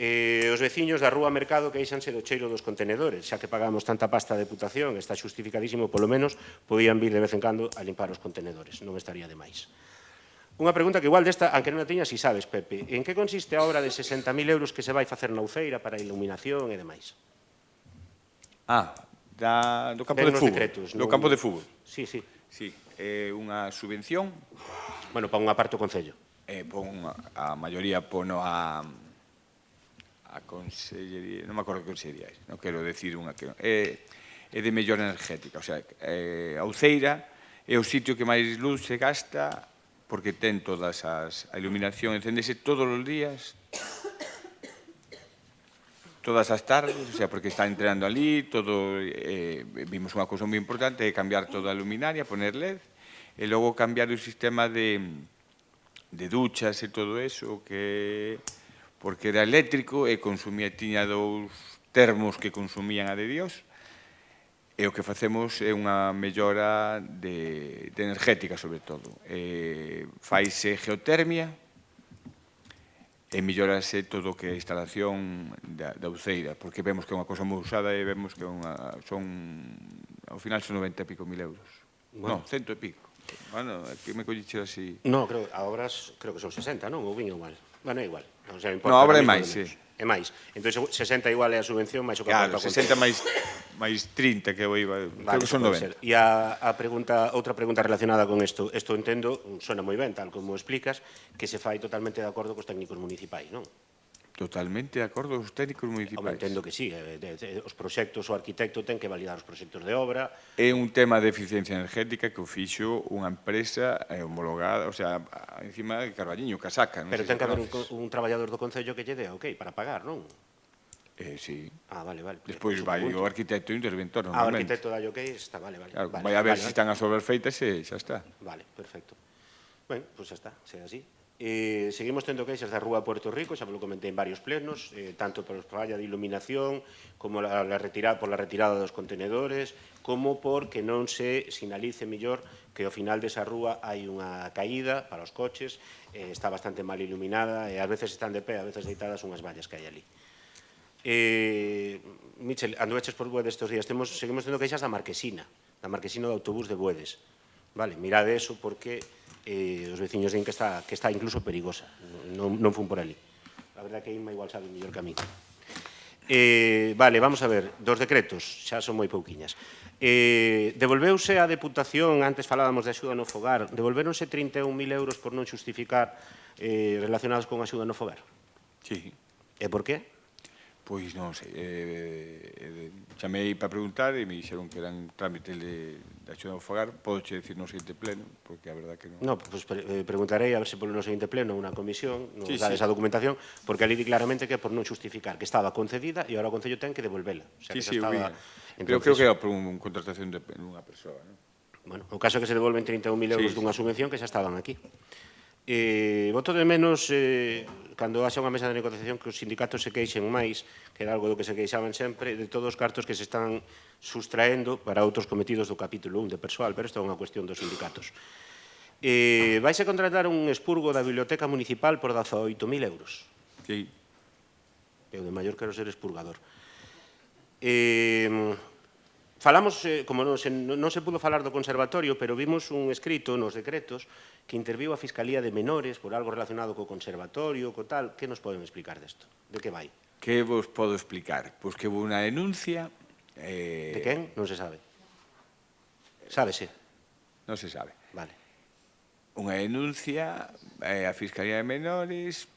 Os veciños da Rúa Mercado queixanse do cheiro dos contenedores, xa que pagamos tanta pasta de deputación, está xustificadísimo, polo menos, podían vir de vez en cando a limpar os contenedores, non estaría de máis. Unha pregunta que igual desta, aunque non a tiña, si sabes, Pepe, en que consiste a obra de 60.000 euros que se vai facer na Uceira para a iluminación e demais? Do campo de fútbol. Do campo de fútbol. Sí. Sí, é unha subvención. Bueno, para unha parte do Concello. A maioría pono a Consellería, non me acordo que consellería é, non quero decir unha que non. É de mellora energética, o sea, a Uceira é o sitio que máis luz se gasta porque ten todas as... A iluminación encendese todos os días, todas as tardes, o sea, porque está entrando ali, todo, vimos unha cousa moi importante, é cambiar toda a luminaria, poner LED, e logo cambiar o sistema de duchas e todo eso, porque era eléctrico e consumía, tiña 2 termos que consumían a de Dios, e o que facemos é unha mellora de energética, sobre todo. Faise geotermia, e mellorase todo o que é a instalación da Uceira, porque vemos que é unha cosa moi usada e vemos que ao final son 90 e pico mil euros. Non, 100 e pico. Bueno, que me colliche así... Non, a obras creo que son 60, non? Ou viño mal? Bueno, é igual. Non, a obra é máis, sí. É máis. Entón, 60 igual é a subvención, máis o que aporta a Concello. 60 máis 30 que eu iba... Creo que son 90. E outra pregunta relacionada con isto. Isto entendo, suena moi ben, tal como explicas, que se fai totalmente de acordo cos técnicos municipais, non? Totalmente de acordo cos técnicos municipais. Entendo que sí, os proxectos, o arquitecto ten que validar os proxectos de obra. É un tema de eficiencia energética que o fixo unha empresa homologada, o sea, encima de Carballiño, Casaca. Pero ten que haber un traballador do Concello que lle dé, ok, para pagar, non? Sí. Vale. Despois vai o arquitecto interventor, normalmente. O arquitecto dá ok, está, vale. Vai a ver se están as obras feitas e xa está. Vale, perfecto. Ben, pois xa está, se é así. Seguimos tendo queixas da Rúa Puerto Rico, xa me lo comenté en varios plenos, tanto por falla de iluminación, como por la retirada dos contenedores, como porque non se sinalice mellor que ao final desa rúa hai unha caída para os coches, está bastante mal iluminada, e ás veces están de pé, ás veces deitadas unhas vallas que hai ali. Michel, andueches por Buedes estes días, seguimos tendo queixas da Marquesina do autobús de Buedes. Vale, mirade eso porque os veciños din que está incluso perigosa, non fun por ali. A verdade que Inma igual sabe mellor que a mí. Vale, vamos a ver, dos decretos, xa son moi pouquiñas. Devolveuse a Deputación, antes falábamos de axuda no fogar, devolveronse 31.000 euros por non xustificar relacionados con axuda no fogar? Sí. E por qué? Pois non sei, chamei para preguntar e me dixeron que eran trámites de axuda ao fogar. Podo che decir no seguinte pleno, porque a verdad que non... Non, pois preguntarei a ver se polo no seguinte pleno unha comisión nos dá esa documentación, porque ali di claramente que é por non justificar, que estaba concedida e agora o Concello ten que devolvela. Sí, pero creo que era por unha contratación de unha persoa, non? Bueno, o caso é que se devolven 31.000 euros dunha subvención que xa estaban aquí. Voto de menos, cando haxa unha mesa de negociación, que os sindicatos se queixen máis, que era algo do que se queixaban sempre, de todos os cartos que se están sustraendo para outros cometidos do capítulo 1 de persoal, pero isto é unha cuestión dos sindicatos. Vais a contratar un expurgo da Biblioteca Municipal por 18.000 euros. Sí. Eu de maior quero ser expurgador. Falamos, como non se pudo falar do conservatorio, pero vimos un escrito nos decretos que interviu a Fiscalía de Menores por algo relacionado co conservatorio, co tal. Que nos poden explicar desto? De que vai? Que vos podo explicar? Pois que houve unha denuncia... De quen? Non se sabe. Sábese? Non se sabe. Vale. Unha denuncia a Fiscalía de Menores,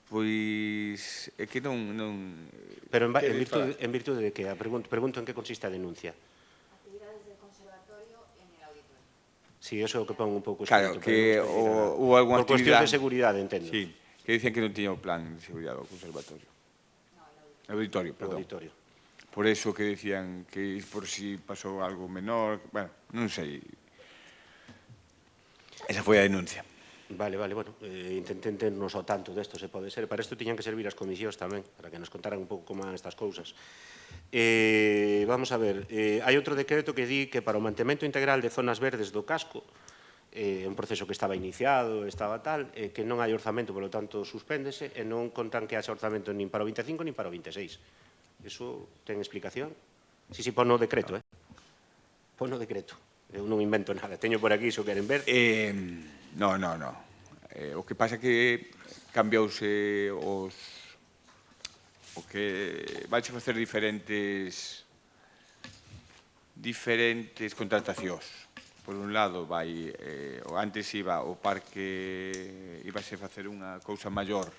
pois é que non... Pero en virtude de que? Pregunto en que consiste a denuncia. Actividades del conservatorio en el auditorio. Sí, eso é o que pon un pouco Claro, escrito. que houve algunha por cuestión actividade... de seguridade, entendo. Sí, que dicen que non tiña o plan de seguridade do conservatorio. No, el auditorio. O auditorio. Por eso que decían que por si pasou algo menor... Bueno, non sei. Esa foi a denuncia. Vale, bueno, intenten ternos ao tanto desto, se pode ser. Para isto tiñan que servir as comisións tamén, para que nos contaran un pouco como van estas cousas. Vamos a ver, hai outro decreto que di que para o mantemento integral de zonas verdes do casco, un proceso que estaba iniciado, estaba tal, que non hai orzamento, polo tanto, suspéndese, e non contan que haxa orzamento nin para o 25 nin para o 26. Iso ten explicación? Si, pon no decreto, Pon no decreto. Eu non invento nada, teño por aquí, iso queren ver. No. O que pasa é que cambiouse o que vais a facer diferentes contratacións. Por un lado, antes iba o parque, ibase a facer unha cousa maior.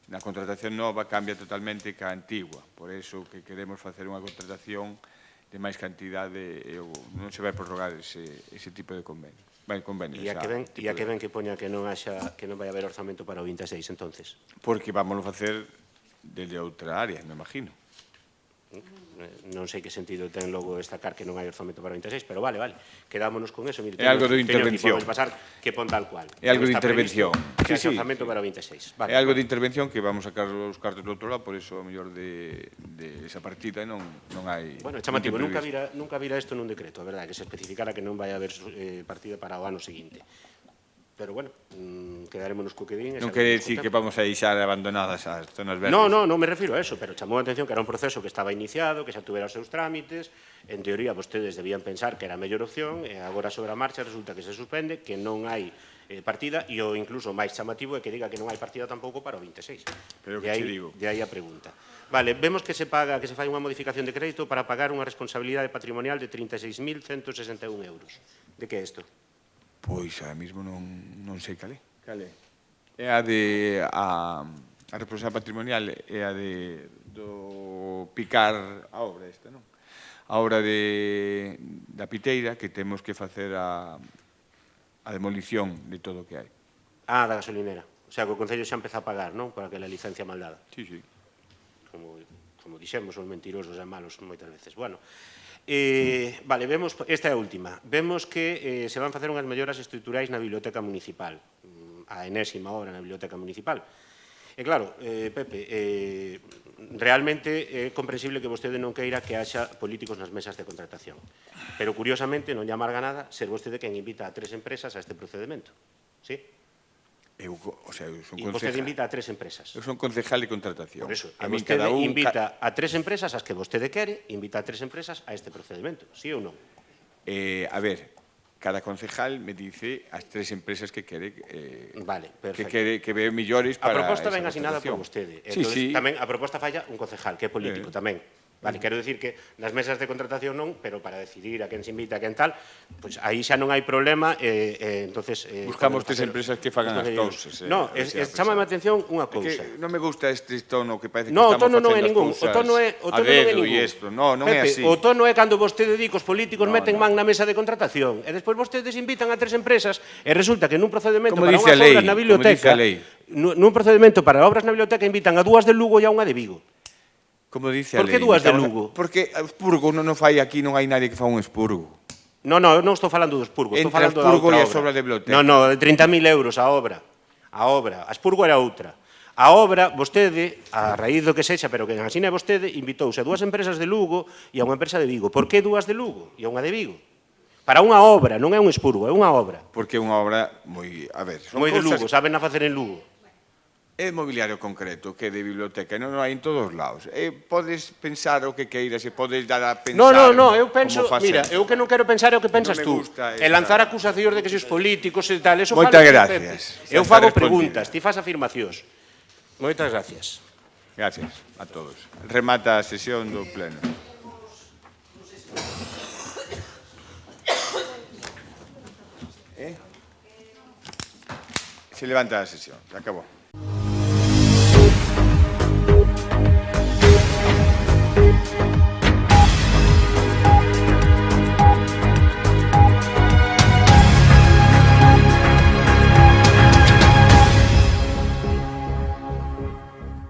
Na contratación nova cambia totalmente ca antigua. Por eso que queremos facer unha contratación de máis cantidade e non se vai prorrogar ese tipo de convenio. E a que ven que poña que non vai haber orzamento para o 26, entonces? Porque vámoslo facer desde outra área, me imagino. Non sei que sentido ten logo destacar que non hai orzamento para o 26, pero vale, quedámonos con eso. É algo de intervención. Podemos pasar que pon tal cual. É algo de intervención. Que hai orzamento para o 26. É algo de intervención que vamos a sacar os cartos do outro lado, por eso, a mellor, de esa partida non hai... Bueno, chamativo, nunca vira isto nun decreto, a verdade, que se especificara que non vai haber partida para o ano seguinte. Pero, bueno, quedarémonos co que din. Non quere dicir que vamos a deixar abandonadas as zonas verdes. Non me refiro a eso, pero chamou a atención que era un proceso que estaba iniciado, que xa tuvera os seus trámites, en teoría, vostedes debían pensar que era a mellor opción, e agora sobre a marcha resulta que se suspende, que non hai partida, e o incluso máis chamativo é que diga que non hai partida tampouco para o 26. Pero que te digo. De aí a pregunta. Vale, vemos que se fai unha modificación de crédito para pagar unha responsabilidade patrimonial de 36.161 euros. De que é isto? Pois, ahora mismo non sei cal é. É a de... A responsabilidade patrimonial é a de do picar a obra esta, non? A obra da piteira, que temos que facer a demolición de todo o que hai. Da gasolinera. O sea, que o Concello xa empeza a pagar, non? Por aquela licencia mal dada. Sí. Como dixemos, son mentirosos e malos moitas veces. Bueno, vale, vemos, esta é a última. Vemos que se van facer unhas melloras estruturais na Biblioteca Municipal, a enésima obra na Biblioteca Municipal. E claro, Pepe, realmente é comprensible que vostede non queira que haxa políticos nas mesas de contratación. Pero, curiosamente, non lle amarga nada ser vostede quen invita a 3 empresas a este procedimento. Sí? Eu son concejal. E vostede invita a 3 empresas. Eu son concejal de contratación. Por eso, a vostede invita a 3 empresas as que vostede quere, invita a 3 empresas a este procedimento, sí ou non? A ver, cada concejal me dice as 3 empresas que quere vale, perfecto. que ve millores para... A proposta ven asinada por vostede. Sí. Tamén a proposta falla un concejal, que é político tamén. Vale, quero dicir que nas mesas de contratación non, pero para decidir a quen se invita, a quen tal, pois aí xa non hai problema, entonces... Buscamos 3 empresas que fagan as cousas. Non, chámame a atención unha cousa. Non me gusta este tono que parece que estamos facendo as cousas... Non, o tono non é ningún. O tono non é ningún. Non é así. O tono é cando vostede di que os políticos meten man na mesa de contratación e despois vostedes invitan a 3 empresas e resulta que nun procedimento para unhas obras na biblioteca, nun procedimento para obras na biblioteca invitan a 2 de Lugo e a unha de Vigo. Como dice a lei. Por que 2 de Lugo? Porque expurgo non fai aquí, non hai nadie que fa un expurgo. Non, non estou falando do Expurgo, estou Entre falando da Expurgo outra e as obra. obras de biblioteca. Non, de 30.000 euros a obra. A obra. A Expurgo era outra. A obra, vostede, a raíz do que sexa, pero que asina vostede, invitouse a 2 empresas de Lugo e a unha empresa de Vigo. Por que 2 de Lugo e a unha de Vigo? Para unha obra, non é un Expurgo, é unha obra. Porque é unha obra moi... A ver, son Moi de cousas... Lugo, saben a facer en Lugo. É mobiliario concreto que é de biblioteca, non hai en todos os lados. Podes pensar o que queiras e podes dar a pensar... Non, eu penso, como mira, eu que non quero pensar é o que pensas Non me tú. gusta E lanzar acusacións de que sois políticos e tal, eso Moitas falo tú, gracias. Pepe. Eu Xa está fago respondida. preguntas, ti fas afirmacións. Moitas gracias. Gracias a todos. Remata a sesión do pleno. Se levanta a sesión. Se acabou.